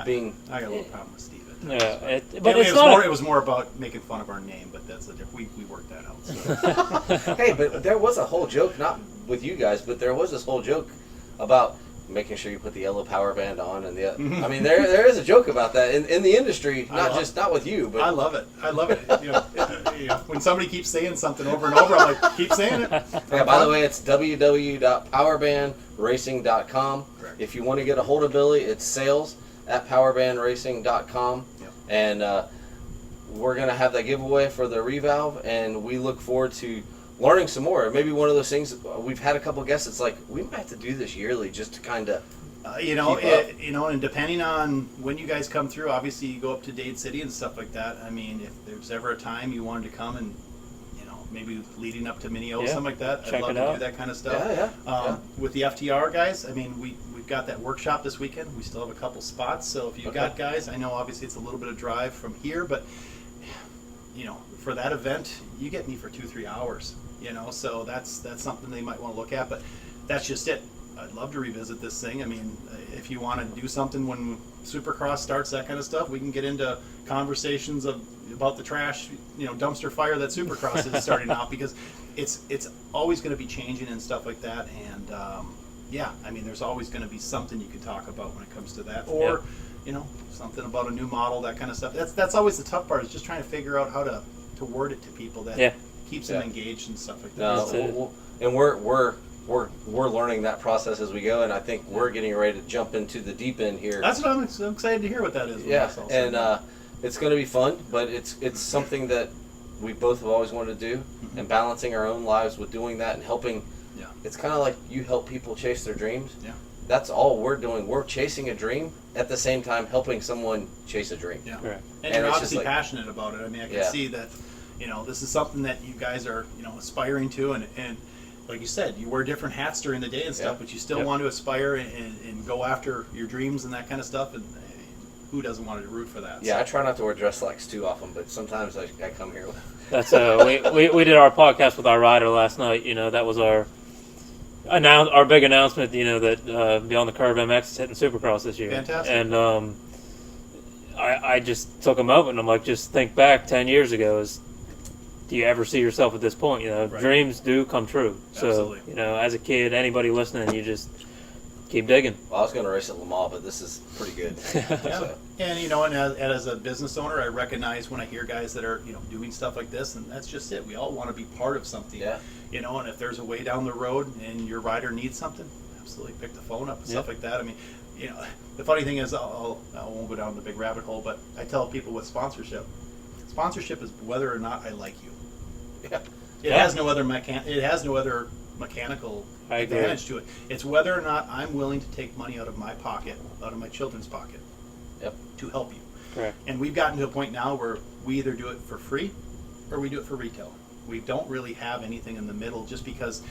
being. I got a little problem with Steven. Yeah, But it's not. it was more about making fun of our name, but that's a different. We worked that out. So. Hey, but there was a whole joke, not with you guys, but there was this whole joke about making sure you put the yellow power band on, and the. I mean, there is a joke about that in the industry, not with you, but I love it. When somebody keeps saying something over and over, I'm like, keep saying it. Yeah. By the way, it's www.powerbandracing.com. Correct. If you want to get a hold of Billy, it's sales@powerbandracing.com, Yep. and we're gonna have that giveaway for the revalve, and we look forward to learning some more. Maybe one of those things, we've had a couple guests, it's like we might have to do this yearly just to kind of and depending on when you guys come through, obviously you go up to Dade City and stuff like that. I mean, if there's ever a time you wanted to come and maybe leading up to Minio, something like that, Check I'd love it to out. do that kind of stuff. Yeah. With the FTR guys, I mean, we've got that workshop this weekend. We still have a couple spots, so if you've got guys, I know obviously it's a little bit of drive from here, but for that event, you get me for 2-3 hours. So that's something they might want to look at, but that's just it. I'd love to revisit this thing. I mean, if you want to do something when Supercross starts, that kind of stuff, we can get into conversations about the trash, dumpster fire that Supercross is starting out, because it's always going to be changing and stuff like that. And I mean, there's always going to be something you can talk about when it comes to that, or something about a new model, that kind of stuff. That's always the tough part, is just trying to figure out how to word it to people that keeps them engaged and stuff like that. And we're learning that process as we go, and I think we're getting ready to jump into the deep end here. That's what I'm excited to hear what that is. And it's going to be fun, but it's something that we both have always wanted to do, and balancing our own lives with doing that and helping. Yeah. It's kind of like you help people chase their dreams. Yeah. That's all we're doing. We're chasing a dream at the same time helping someone chase a dream. Yeah. Right. And you're obviously passionate about it. I mean, I can see that. This is something that you guys are, aspiring to, and like you said, you wear different hats during the day and stuff, but you still want to aspire and go after your dreams and that kind of stuff, and who doesn't want to root for that? Yeah, so. I try not to wear dress slacks too often, but sometimes I come here with... That's we did our podcast with our rider last night. That was our big announcement, that Beyond the Curve MX is hitting Supercross this year. Fantastic. And I just took a moment and I'm like, just think back 10 years ago. Do you ever see yourself at this point? Dreams do come true. Absolutely. So, as a kid, anybody listening, you just keep digging. Well, I was going to race at Le Mans, but this is pretty good. So. And and as a business owner, I recognize when I hear guys that are doing stuff like this, and that's just it. We all want to be part of something. Yeah. And if there's a way down the road and your rider needs something, absolutely pick the phone up and stuff like that. I mean, the funny thing is, I won't go down the big rabbit hole, but I tell people with sponsorship is whether or not I like you. Yeah. It has no other mechanical advantage to it. It's whether or not I'm willing to take money out of my pocket, out of my children's pocket, to help you. Correct. And we've gotten to a point now where we either do it for free or we do it for retail. We don't really have anything in the middle, just because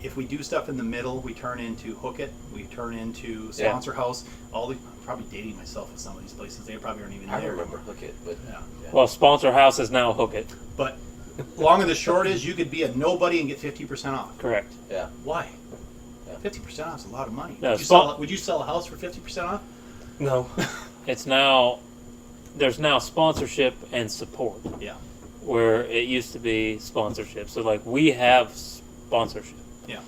if we do stuff in the middle, we turn into Hook It, we turn into Sponsor House. I'm probably dating myself with some of these places. They probably aren't even there. I remember Hook It, but Well, Sponsor House is now Hook It. But long and the short is, you could be a nobody and get 50% off. Correct. Yeah. Why? Yeah. 50% off is a lot of money. No, would you sell a house for 50% off? No. There's now sponsorship and support. Yeah. Where it used to be sponsorship. So we have sponsorship. Yeah.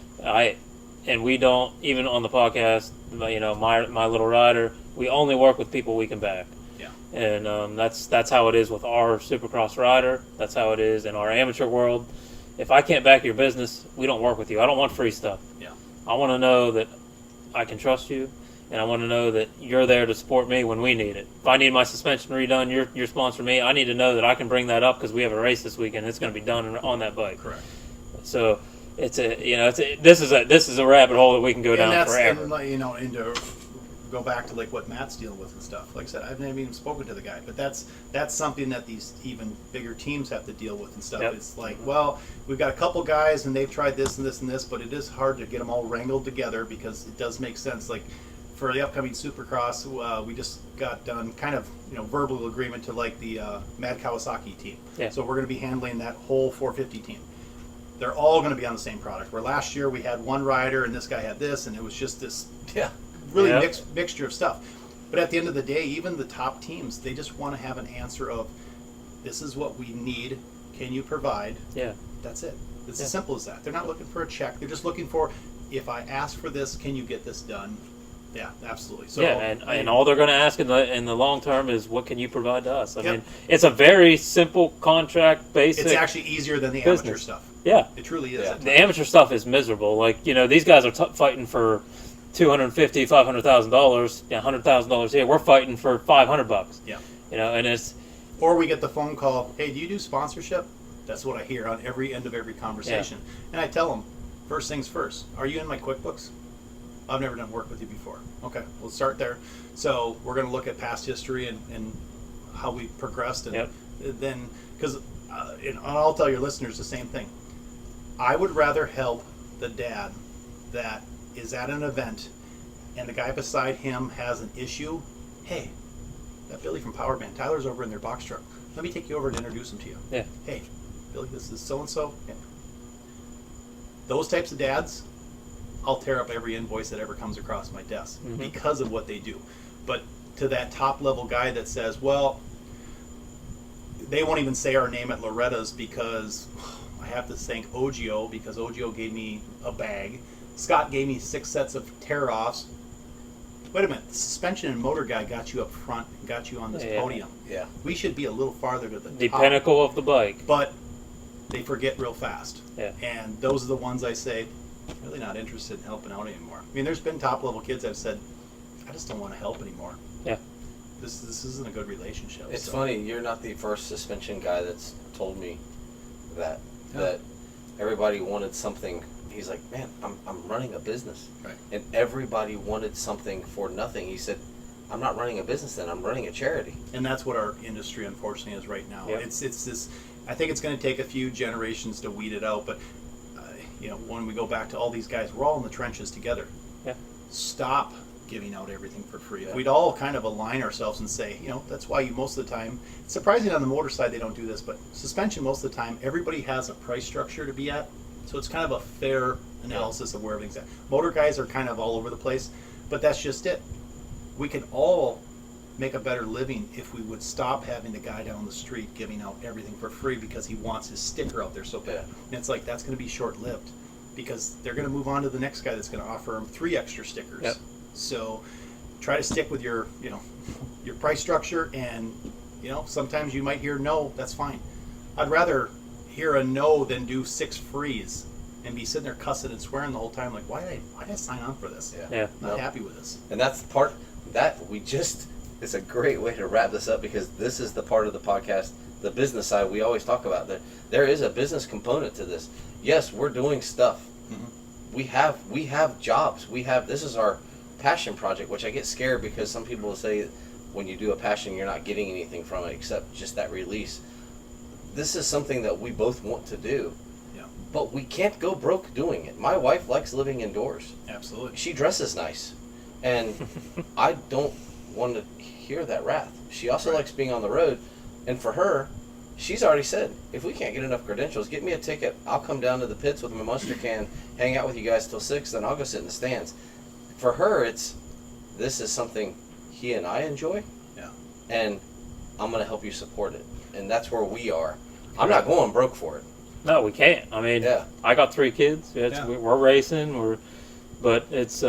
And we don't, even on the podcast, my little rider, we only work with people we can back. Yeah. And that's how it is with our Supercross rider. That's how it is in our amateur world. If I can't back your business, we don't work with you. I don't want free stuff. Yeah. I want to know that I can trust you, and I want to know that you're there to support me when we need it. If I need my suspension redone, you're sponsoring me. I need to know that I can bring that up because we have a race this weekend. It's going to be done on that bike. Correct. So this is a rabbit hole that we can go down forever. And to go back to what Matt's dealing with and stuff. Like I said, I've never even spoken to the guy, but that's something that these even bigger teams have to deal with and stuff. Yep. It's we've got a couple guys and they've tried this and this and this, but it is hard to get them all wrangled together, because it does make sense. For the upcoming Supercross, we just got done kind of verbal agreement to the Mad Kawasaki team. Yeah. So we're going to be handling that whole 450 team. They're all going to be on the same product. Where last year we had one rider and this guy had this, and it was just this really mixture of stuff. But at the end of the day, even the top teams, they just want to have an answer of, this is what we need. Can you provide? Yeah. That's it. It's Yeah. as simple as that. They're not looking for a check. They're just looking for, if I ask for this, can you get this done? Yeah, absolutely. So, yeah, and all they're going to ask in the long term is, what can you provide to us? I Yep. mean, it's a very simple contract, basic. it's actually easier than the amateur business. stuff. Yeah. It truly is. Yeah. at The times. amateur stuff is miserable. Like, these guys are fighting for $250,000, $500,000, $100,000 here. We're fighting for $500. Yeah. And it's Or we get the phone call, hey, do you do sponsorship? That's what I hear on every end of every conversation. And I tell them, first things first, are you in my QuickBooks? I've never done work with you before. Okay, we'll start there. So we're going to look at past history and how we progressed. And then, because and I'll tell your listeners the same thing. I would rather help the dad that is at an event and the guy beside him has an issue. Hey, that Billy from Power Band, Tyler's over in their box truck. Let me take you over and introduce him to you. Yeah. Hey, Billy, this is so-and-so. Yeah. Those types of dads, I'll tear up every invoice that ever comes across my desk because of what they do. But to that top level guy that says, well, they won't even say our name at Loretta's because I have to thank Ogio because Ogio gave me a bag. Scott gave me 6 sets of tear-offs. Wait a minute, the suspension and motor guy got you up front and got you on this podium. Yeah. We should be a little farther to the top. pinnacle of the bike. But they forget real fast. Yeah. And those are the ones I say, really not interested in helping out anymore. I mean, there's been top level kids I've said, I just don't want to help anymore. Yeah. This isn't a good relationship. It's so. funny, you're not the first suspension guy that's told me that Yeah. that everybody wanted something. He's like, man, I'm running a business. Right. And everybody wanted something for nothing. He said, I'm not running a business then, I'm running a charity. And that's what our industry unfortunately is right now. Yeah. It's this. I think it's going to take a few generations to weed it out. But when we go back to all these guys, we're all in the trenches together. Yeah. Stop giving out everything for free. Yeah. If we'd all kind of align ourselves and say, that's why you most of the time. It's surprising on the motor side they don't do this, but suspension most of the time everybody has a price structure to be at. So it's kind of a fair analysis of where everything's at. Motor guys are kind of all over the place, but that's just it. We can all make a better living if we would stop having the guy down the street giving out everything for free because he wants his sticker out there so bad. Yeah. And it's like, that's going to be short-lived because they're going to move on to the next guy that's going to offer him 3 extra stickers. Yep. So try to stick with your your price structure, and sometimes you might hear no, that's fine. I'd rather hear a no than do 6 frees and be sitting there cussing and swearing the whole time like, why did I sign on for this? Yeah. Not happy with this. And that's the part that we just, it's a great way to wrap this up because this is the part of the podcast, the business side we always talk about. There is a business component to this. Yes, we're doing stuff. Mm-hmm. We have jobs. This is our passion project, which I get scared because some people will say when you do a passion, you're not getting anything from it except just that release. This is something that we both want to do. Yeah. But we can't go broke doing it. My wife likes living indoors. Absolutely. She dresses nice. And I don't want to hear that wrath. She also likes being on the road. And for her, she's already said, if we can't get enough credentials, get me a ticket. I'll come down to the pits with my mustard can, hang out with you guys till 6, then I'll go sit in the stands. For her, this is something he and I enjoy. Yeah. And I'm going to help you support it. And that's where we are. I'm not going broke for it. No, we can't. I mean, I got 3 kids. We're racing. But it's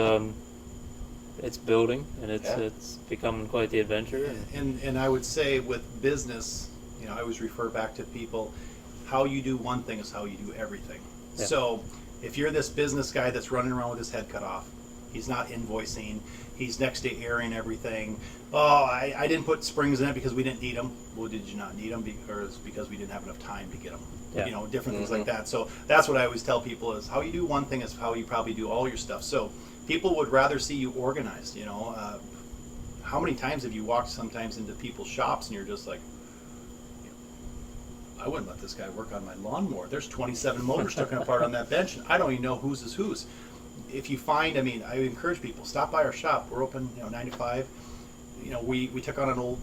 building, and it's becoming quite the adventure. And I would say with business, I always refer back to people, how you do one thing is how you do everything. Yeah. So if you're this business guy that's running around with his head cut off, he's not invoicing, he's next to airing everything. Oh, I didn't put springs in it because we didn't need them. Well, did you not need them? Because we didn't have enough time to get them. Yeah. Different things like that. So that's what I always tell people is how you do one thing is how you probably do all your stuff. So people would rather see you organized. How many times have you walked sometimes into people's shops and you're just like, I wouldn't let this guy work on my lawnmower. There's 27 motors taken apart on that bench, and I don't even know whose is whose. If you find, I encourage people, stop by our shop. We're open, 9 to 5. We took on an old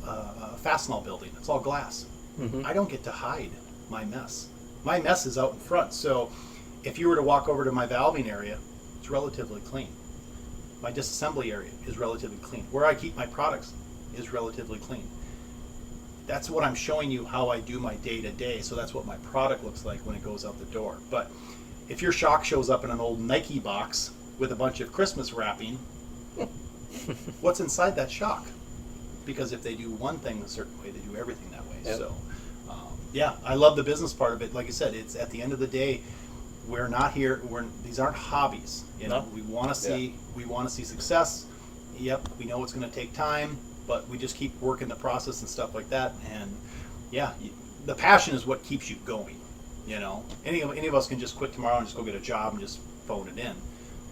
Fastenal building. It's all glass. Mm-hmm. I don't get to hide my mess. My mess is out in front. So if you were to walk over to my valving area, it's relatively clean. My disassembly area is relatively clean. Where I keep my products is relatively clean. That's what I'm showing you how I do my day-to-day, so that's what my product looks like when it goes out the door. But if your shock shows up in an old Nike box with a bunch of Christmas wrapping, what's inside that shock? Because if they do one thing a certain way, they do everything that way. Yep. So, yeah, I love the business part of it. Like I said, it's at the end of the day, we're not here. These aren't hobbies. You know, we want to see success. Yep, we know it's going to take time, but we just keep working the process and stuff like that. And yeah, the passion is what keeps you going. You know, any of us can just quit tomorrow and just go get a job and just phone it in.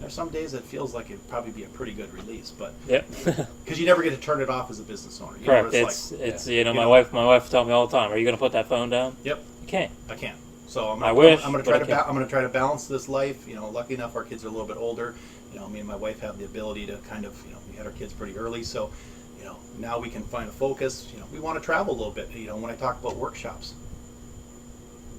There's some days it feels like it'd probably be a pretty good release, but because you never get to turn it off as a business owner. Correct. It's you know, my wife told me all the time, "Are you going to put that phone down?" Yep. You can't. I can't. So I'm I going wish, to but try I to can't. I'm going to try to balance this life. You know, lucky enough our kids are a little bit older. You know, me and my wife have the ability to kind of, you know, we had our kids pretty early, so you know, now we can find a focus. You know, we want to travel a little bit. You know, when I talk about workshops,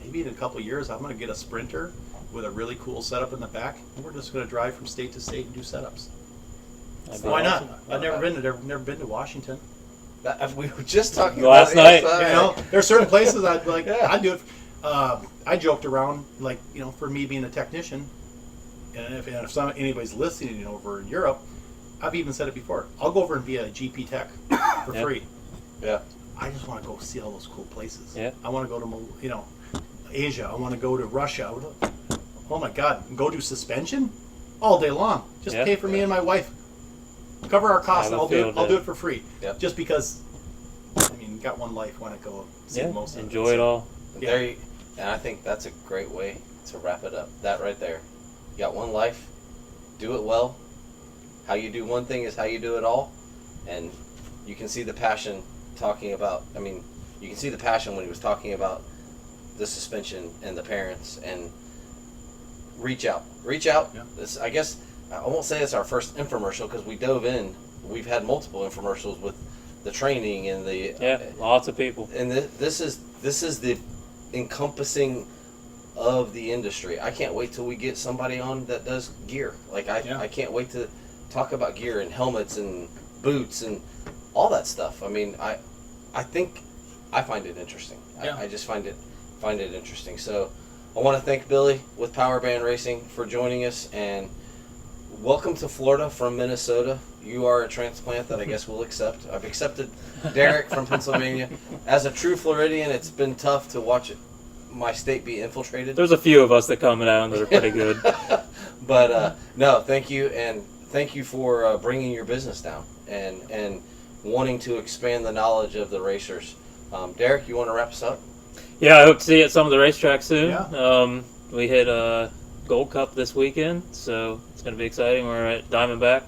maybe in a couple of years I'm going to get a Sprinter with a really cool setup in the back, and we're just going to drive from state to state and do setups. Why not? I've never been to Washington. We were just talking Last about night. You know, there's certain places I'd like. Yeah. I'd do it. I joked around, like, you know, for me being a technician, and if anybody's listening over in Europe, I've even said it before. I'll go over and be a GP tech for free. Yeah. I just want to go see all those cool places. Yeah. I want to go to, you know, Asia. I want to go to Russia. Oh my God, go do suspension all day long. Just pay for me and my wife. Cover our costs. I'll do it for free. Yep. Just because. I mean, you got one life. Want to go see most of it. Enjoy it all. Yeah. And I think that's a great way to wrap it up. That right there. You got one life. Do it well. How you do one thing is how you do it all. And you can see the passion talking about, I mean, you can see the passion when he was talking about the suspension and the parents. And reach out. Yeah. This, I guess, I won't say it's our first infomercial because we dove in. We've had multiple infomercials with the training and the lots of people. And this is the encompassing of the industry. I can't wait till we get somebody on that does gear. Like I can't wait to talk about gear and helmets and boots and all that stuff. I mean, I think I find it interesting. Yeah. I just find it interesting. So I want to thank Billy with Power Band Racing for joining us, and welcome to Florida from Minnesota. You are a transplant that I guess we'll accept. I've accepted Derac from Pennsylvania. As a true Floridian, it's been tough to watch my state be infiltrated. There's a few of us that come down that are pretty good. But no, thank you, and thank you for bringing your business down and wanting to expand the knowledge of the racers. Derek, you want to wrap us up? Yeah, I hope to see you at some of the racetracks soon. Yeah. We hit Gold Cup this weekend, so it's going to be exciting. We're at Diamondback.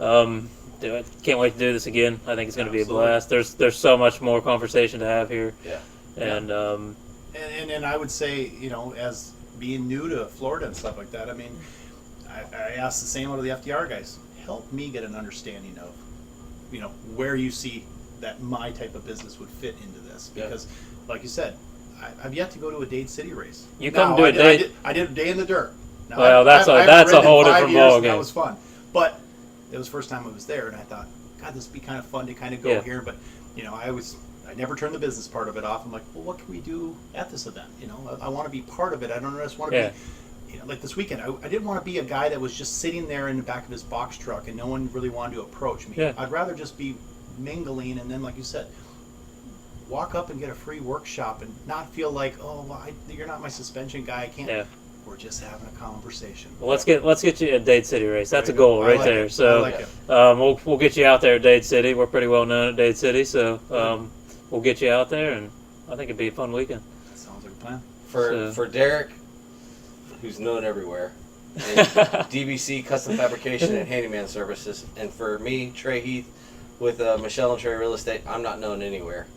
I can't wait to do this again. I think it's going to be a blast. There's so much more conversation to have here. Yeah. And and I would say, you know, as being new to Florida and stuff like that, I mean, I asked the same out of the FDR guys. Help me get an understanding of, you know, where you see that my type of business would fit into this. Because, like you said, I've yet to go to a Dade City race. You come do a Dade. I did a day in the dirt. Now, well, that's a whole different ballgame. That was fun. But it was the first time I was there, and I thought, God, this would be kind of fun to kind of go here. But, you know, I never turned the business part of it off. I'm like, well, what can we do at this event? You know, I want to be part of it. I don't just want to be, you know, like this weekend. I didn't want to be a guy that was just sitting there in the back of his box truck and no one really wanted to approach me. Yeah. I'd rather just be mingling, and then, like you said, walk up and get a free workshop and not feel like, oh, well, you're not my suspension guy. I can't. Yeah. We're just having a conversation. Well, let's get you a Dade City race. That's a goal right there. So I like it. we'll get you out there at Dade City. We're pretty well known at Dade City, so we'll get you out there, and I think it'd be a fun weekend. That sounds like a plan. For Derek, who's known everywhere, and DBC Custom Fabrication and Handyman Services, and for me, Trey Heath, with Michelle and Trey Real Estate, I'm not known anywhere.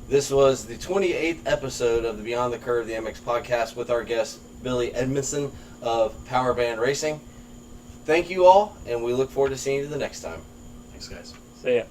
This was the 28th episode of the Beyond the Curve, the MX podcast, with our guest, Billy Edmonson of Power Band Racing. Thank you all, and we look forward to seeing you the next time. Thanks, guys. See ya.